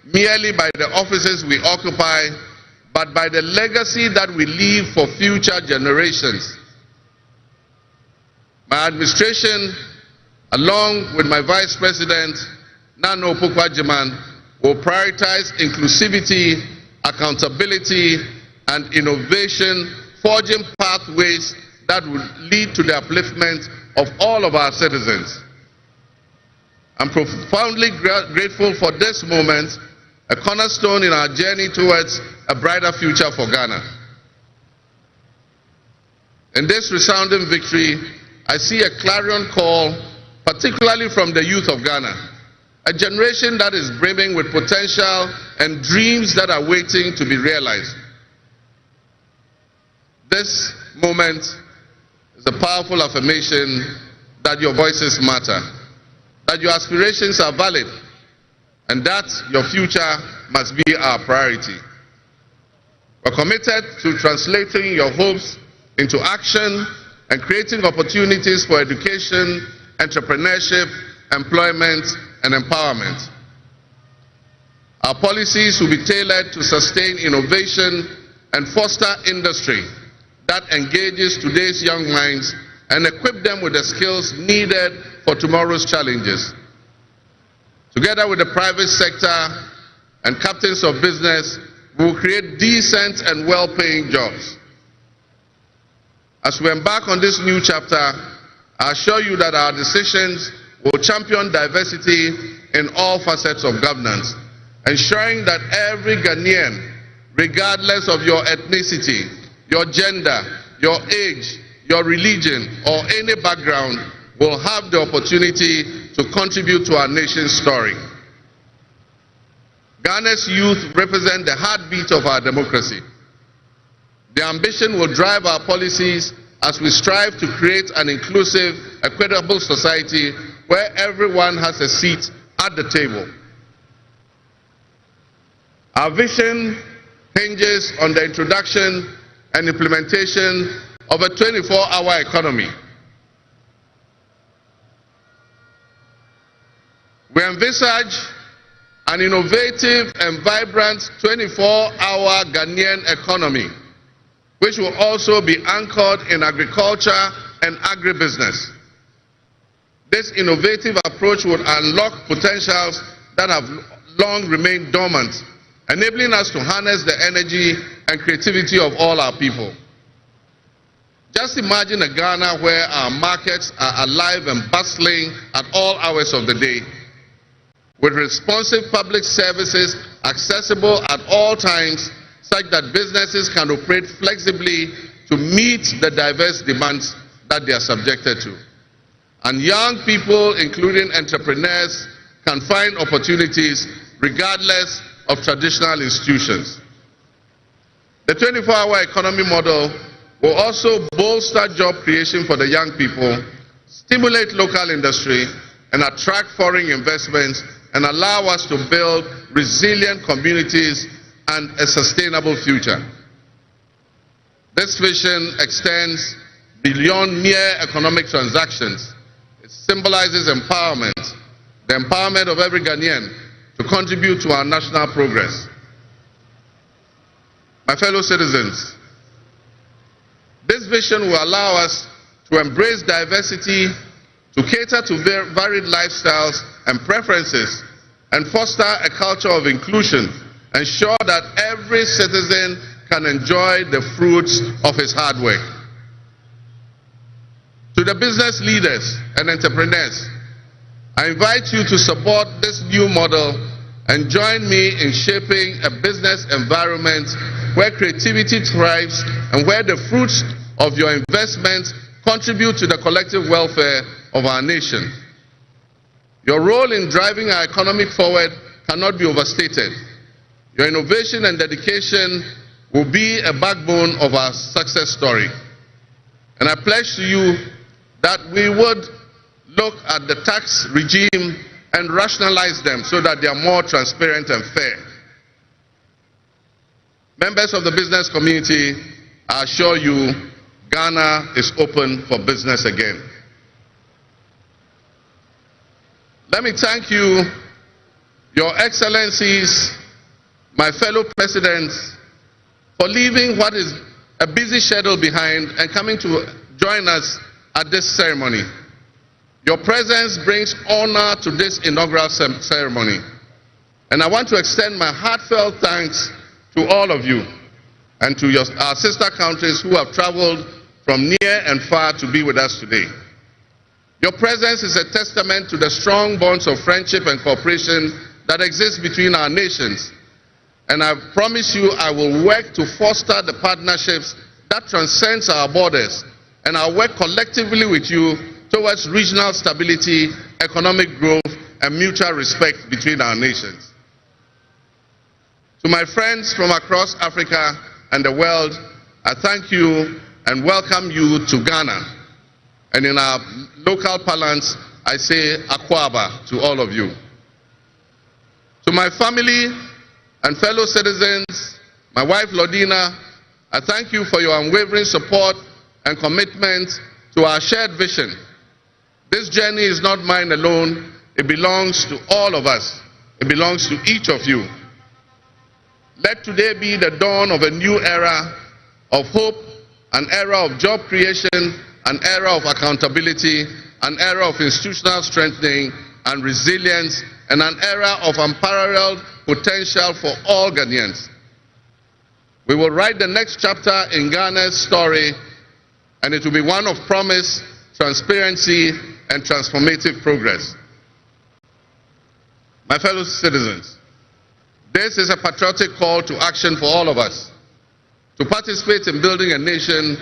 merely by the offices we occupy, but by the legacy that we leave for future generations. My administration, along with my Vice President, Nana Opoku-Agyeman, will prioritize inclusivity, accountability, and innovation, forging pathways that will lead to the upliftment of all of our citizens. I'm profoundly grateful for this moment, a cornerstone in our journey towards a brighter future for Ghana. In this resounding victory, I see a clarion call, particularly from the youth of Ghana, a generation that is brimming with potential and dreams that are waiting to be realized. This moment is a powerful affirmation that your voices matter, that your aspirations are valid, and that your future must be our priority. We're committed to translating your hopes into action and creating opportunities for education, entrepreneurship, employment, and empowerment. Our policies will be tailored to sustain innovation and foster industry that engages today's young minds and equip them with the skills needed for tomorrow's challenges. Together with the private sector and captains of business, we will create decent and well-paying jobs. As we embark on this new chapter, I assure you that our decisions will champion diversity in all facets of governance, ensuring that every Ghanaian, regardless of your ethnicity, your gender, your age, your religion, or any background, will have the opportunity to contribute to our nation's story. Ghana's youth represent the heartbeat of our democracy. Their ambition will drive our policies as we strive to create an inclusive, equitable society where everyone has a seat at the table. Our vision hinges on the introduction and implementation of a 24-hour economy. We envisage an innovative and vibrant 24-hour Ghanaian economy, which will also be anchored in agriculture and agribusiness. This innovative approach would unlock potentials that have long remained dormant, enabling us to harness the energy and creativity of all our people. Just imagine a Ghana where our markets are alive and bustling at all hours of the day, with responsive public services accessible at all times, such that businesses can operate flexibly to meet the diverse demands that they are subjected to. And young people, including entrepreneurs, can find opportunities regardless of traditional institutions. The 24-hour economy model will also bolster job creation for the young people, stimulate local industry, and attract foreign investments, and allow us to build resilient communities and a sustainable future. This vision extends beyond mere economic transactions. It symbolizes empowerment, the empowerment of every Ghanaian to contribute to our national progress. My fellow citizens, this vision will allow us to embrace diversity, to cater to varied lifestyles and preferences, and foster a culture of inclusion, ensure that every citizen can enjoy the fruits of his hard work. To the business leaders and entrepreneurs, I invite you to support this new model and join me in shaping a business environment where creativity thrives and where the fruits of your investments contribute to the collective welfare of our nation. Your role in driving our economy forward cannot be overstated. Your innovation and dedication will be a backbone of our success story. And I pledge to you that we would look at the tax regime and rationalize them so that they are more transparent and fair. Members of the business community, I assure you, Ghana is open for business again. Let me thank you, Your Excellencies, my fellow presidents, for leaving what is a busy schedule behind and coming to join us at this ceremony. Your presence brings honor to this inaugural ceremony. And I want to extend my heartfelt thanks to all of you and to our sister countries who have traveled from near and far to be with us today. Your presence is a testament to the strong bonds of friendship and cooperation that exist between our nations. And I promise you I will work to foster the partnerships that transcends our borders, and I'll work collectively with you towards regional stability, economic growth, and mutual respect between our nations. To my friends from across Africa and the world, I thank you and welcome you to Ghana. And in our local parlance, I say Akwaba to all of you. To my family and fellow citizens, my wife Lodina, I thank you for your unwavering support and commitment to our shared vision. This journey is not mine alone, it belongs to all of us. It belongs to each of you. Let today be the dawn of a new era of hope, an era of job creation, an era of accountability, an era of institutional strengthening and resilience, and an era of unparalleled potential for all Ghanaians. We will write the next chapter in Ghana's story, and it will be one of promise, transparency, and transformative progress. My fellow citizens, this is a patriotic call to action for all of us to participate in building a nation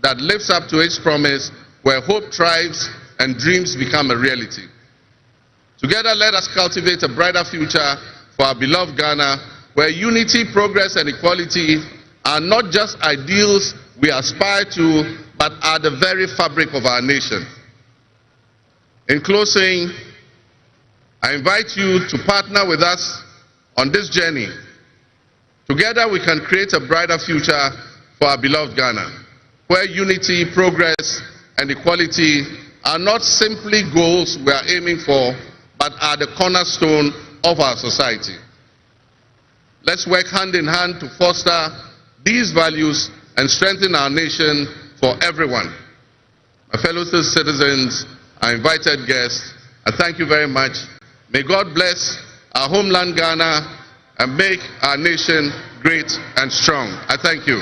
that lives up to its promise, where hope thrives and dreams become a reality. Together, let us cultivate a brighter future for our beloved Ghana, where unity, progress, and equality are not just ideals we aspire to, but are the very fabric of our nation. In closing, I invite you to partner with us on this journey. Together, we can create a brighter future for our beloved Ghana, where unity, progress, and equality are not simply goals we are aiming for, but are the cornerstone of our society. Let's work hand in hand to foster these values and strengthen our nation for everyone. My fellow citizens, our invited guests, I thank you very much. May God bless our homeland Ghana and make our nation great and strong. I thank you.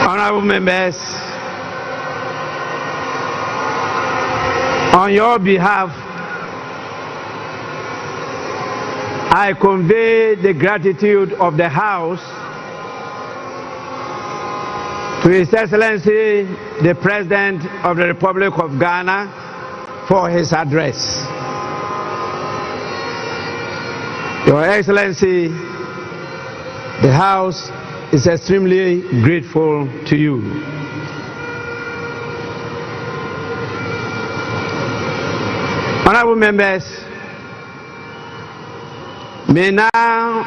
Honorable members, on your behalf, I convey the gratitude of the House to His Excellency, the President of the Republic of Ghana, for his address. Your Excellency, the House is extremely grateful to you. Honorable members, may now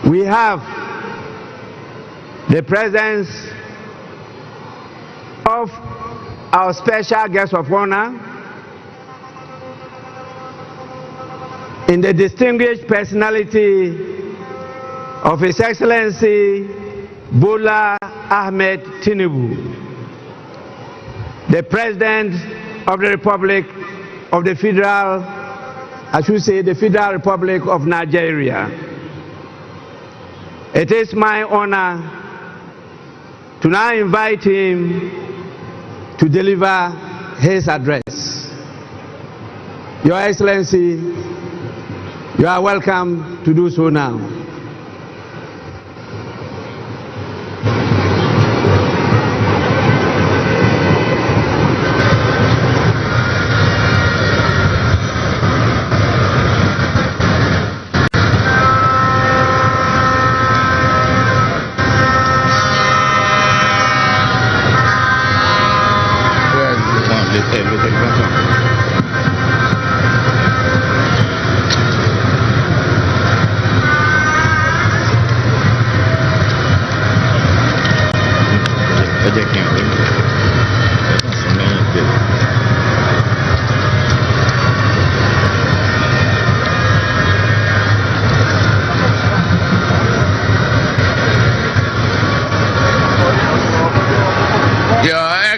we have the presence of our special guest of honor in the distinguished personality of His Excellency Bola Ahmed Tinubu, the President of the Republic of the Federal, I should say the Federal Republic of Nigeria. It is my honor to now invite him to deliver his address. Your Excellency, you are welcome to do so now.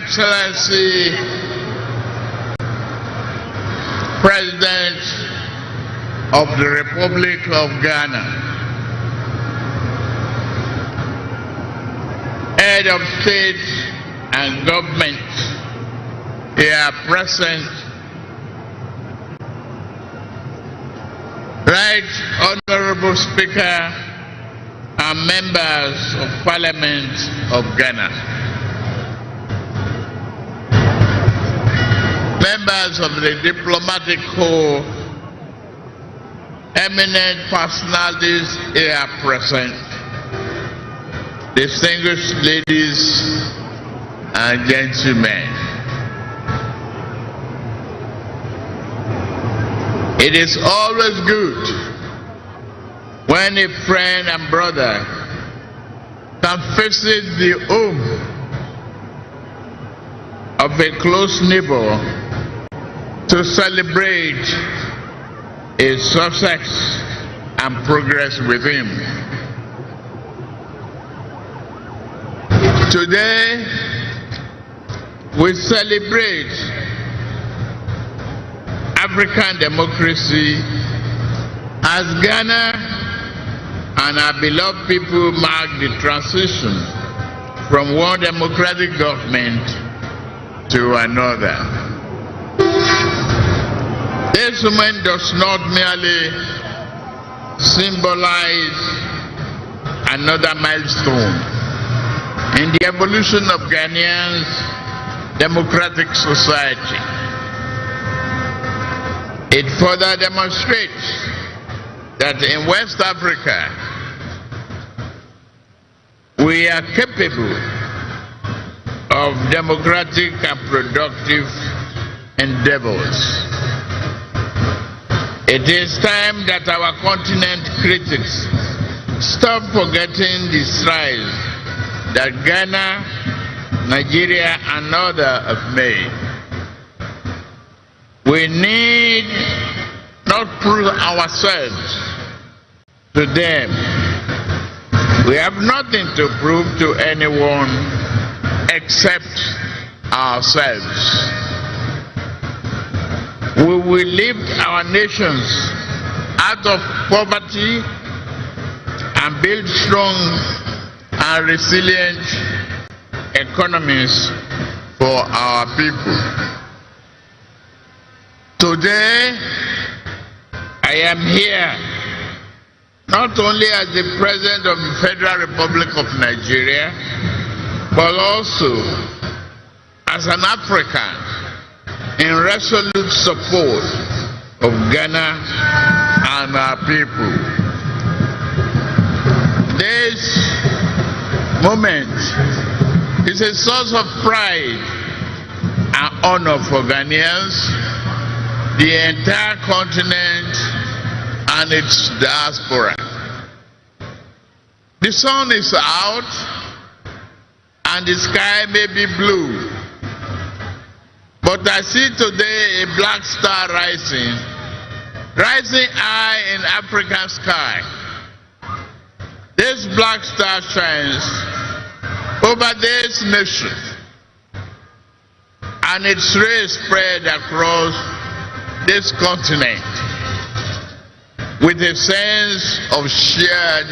Excellency, President of the Republic of Ghana, head of state and government here present, Right Honorable Speaker and members of Parliament of Ghana, members of the diplomatic corps, eminent personalities here present, distinguished ladies and gentlemen. It is always good when a friend and brother can visit the home of a close neighbor to celebrate his success and progress with him. Today, we celebrate African democracy as Ghana and our beloved people mark the transition from one democratic government to another. This moment does not merely symbolize another milestone in the evolution of Ghanaian democratic society. It further demonstrates that in West Africa, we are capable of democratic and productive endeavors. It is time that our continent critics stop forgetting the strides that Ghana, Nigeria, and others have made. We need not prove ourselves to them. We have nothing to prove to anyone except ourselves. We will lift our nations out of poverty and build strong and resilient economies for our people. Today, I am here not only as the President of the Federal Republic of Nigeria, but also as an African in resolute support of Ghana and our people. This moment is a source of pride and honor for Ghanaians, the entire continent, and its diaspora. The sun is out and the sky may be blue, but I see today a black star rising high in African sky. This black star shines over this nation, and its rays spread across this continent with a sense of shared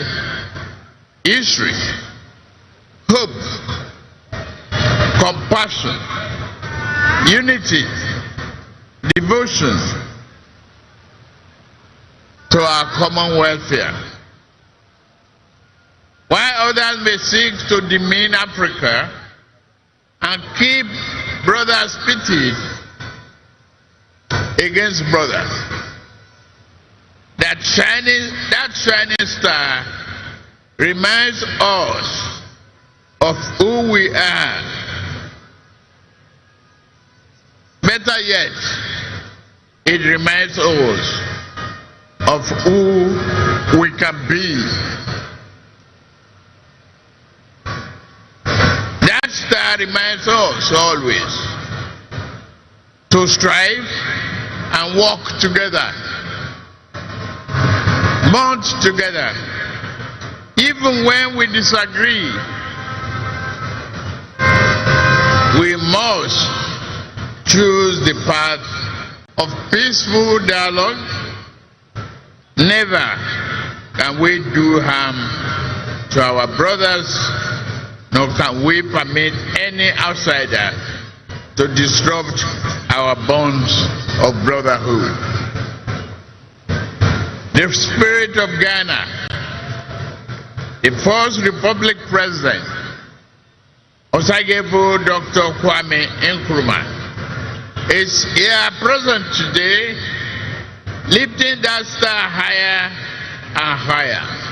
history, hope, compassion, unity, devotion to our common welfare. While others may seek to demean Africa and keep brothers pitted against brothers, that shining star reminds us of who we are. Better yet, it reminds us of who we can be. That star reminds us always to strive and walk together, bond together, even when we disagree. We must choose the path of peaceful dialogue. Never can we do harm to our brothers, nor can we permit any outsider to disrupt our bonds of brotherhood. The spirit of Ghana, the first Republic President, Osagyefo Dr. Kwame Nkrumah, is here present today, lifting that star higher and higher.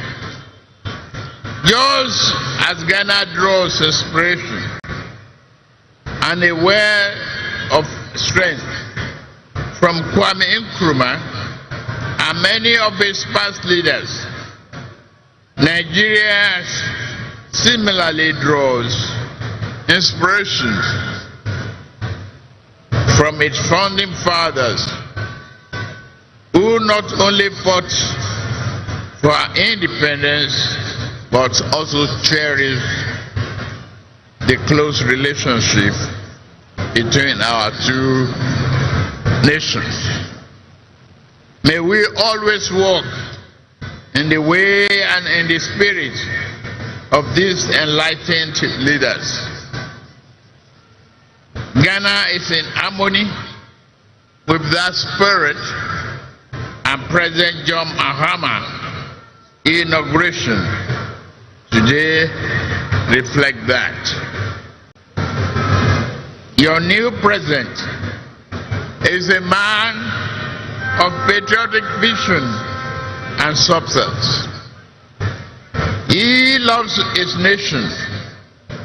Just as Ghana draws inspiration and a well of strength from Kwame Nkrumah and many of his past leaders, Nigeria similarly draws inspiration from its founding fathers, who not only fought for our independence but also cherished the close relationship between our two nations. May we always walk in the way and in the spirit of these enlightened leaders. Ghana is in harmony with that spirit, and President John Mahama inauguration today reflect that. Your new president is a man of patriotic vision and substance. He loves his nation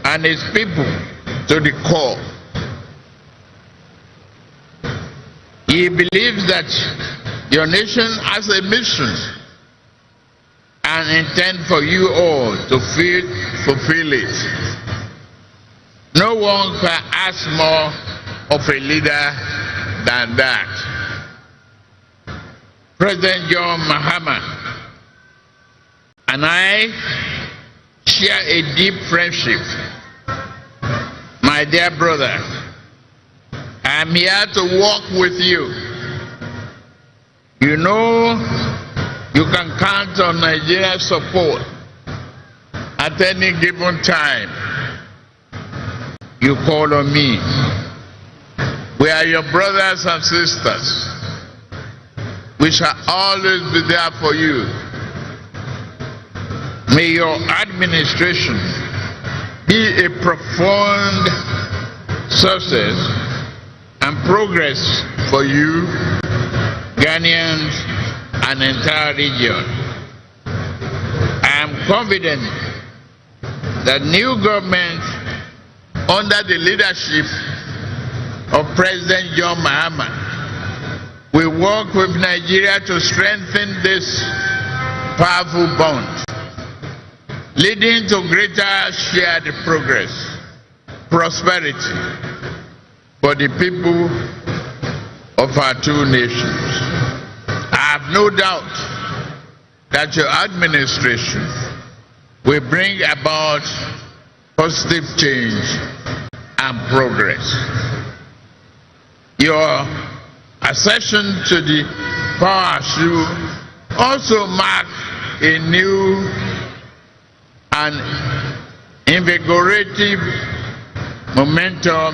and his people to the core. He believes that your nation has a mission and intend for you all to fulfill it. No one can ask more of a leader than that. President John Mahama and I share a deep friendship. My dear brother, I am here to walk with you. You know you can count on Nigeria's support at any given time. You call on me. We are your brothers and sisters. We shall always be there for you. May your administration be a profound success and progress for you, Ghanaians, and entire region. I am confident that new government under the leadership of President John Mahama will work with Nigeria to strengthen this powerful bond, leading to greater shared progress, prosperity for the people of our two nations. I have no doubt that your administration will bring about positive change and progress. Your accession to the power should also mark a new and invigorating momentum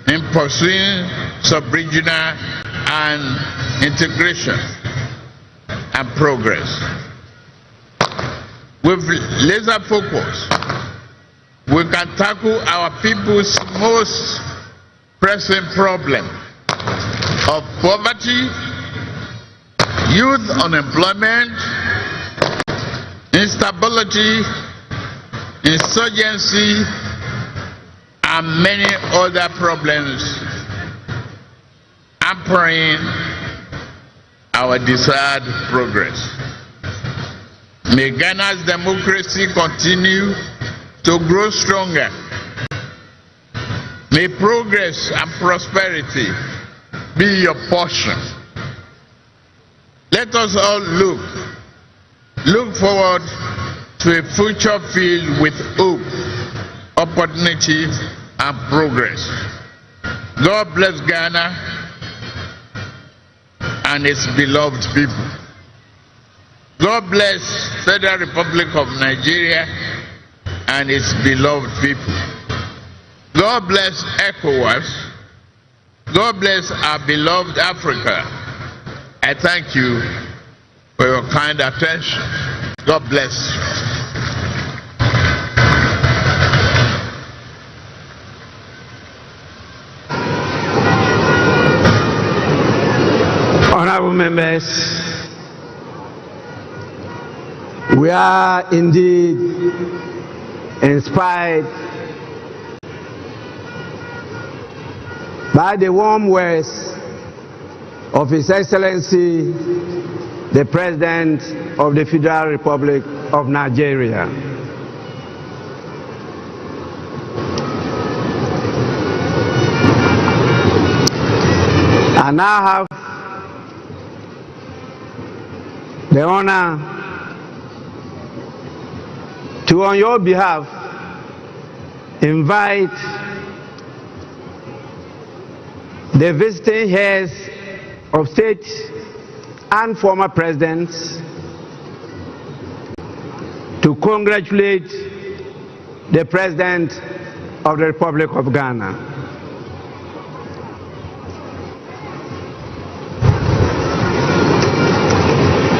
in pursuing sub-regional and integration and progress. With laser focus, we can tackle our people's most pressing problem of poverty, youth unemployment, instability, insurgency, and many other problems hampering our desired progress. May Ghana's democracy continue to grow stronger. May progress and prosperity be your portion. Let us all look forward to a future filled with hope, opportunity, and progress. God bless Ghana and its beloved people. God bless Federal Republic of Nigeria and its beloved people. God bless ECOWAS. God bless our beloved Africa. I thank you for your kind attention. God bless you. Honorable members, we are indeed inspired by the warm words of His Excellency, the President of the Federal Republic of Nigeria. I now have the honor to, on your behalf, invite the visiting heads of state and former presidents to congratulate the President of the Republic of Ghana.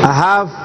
I have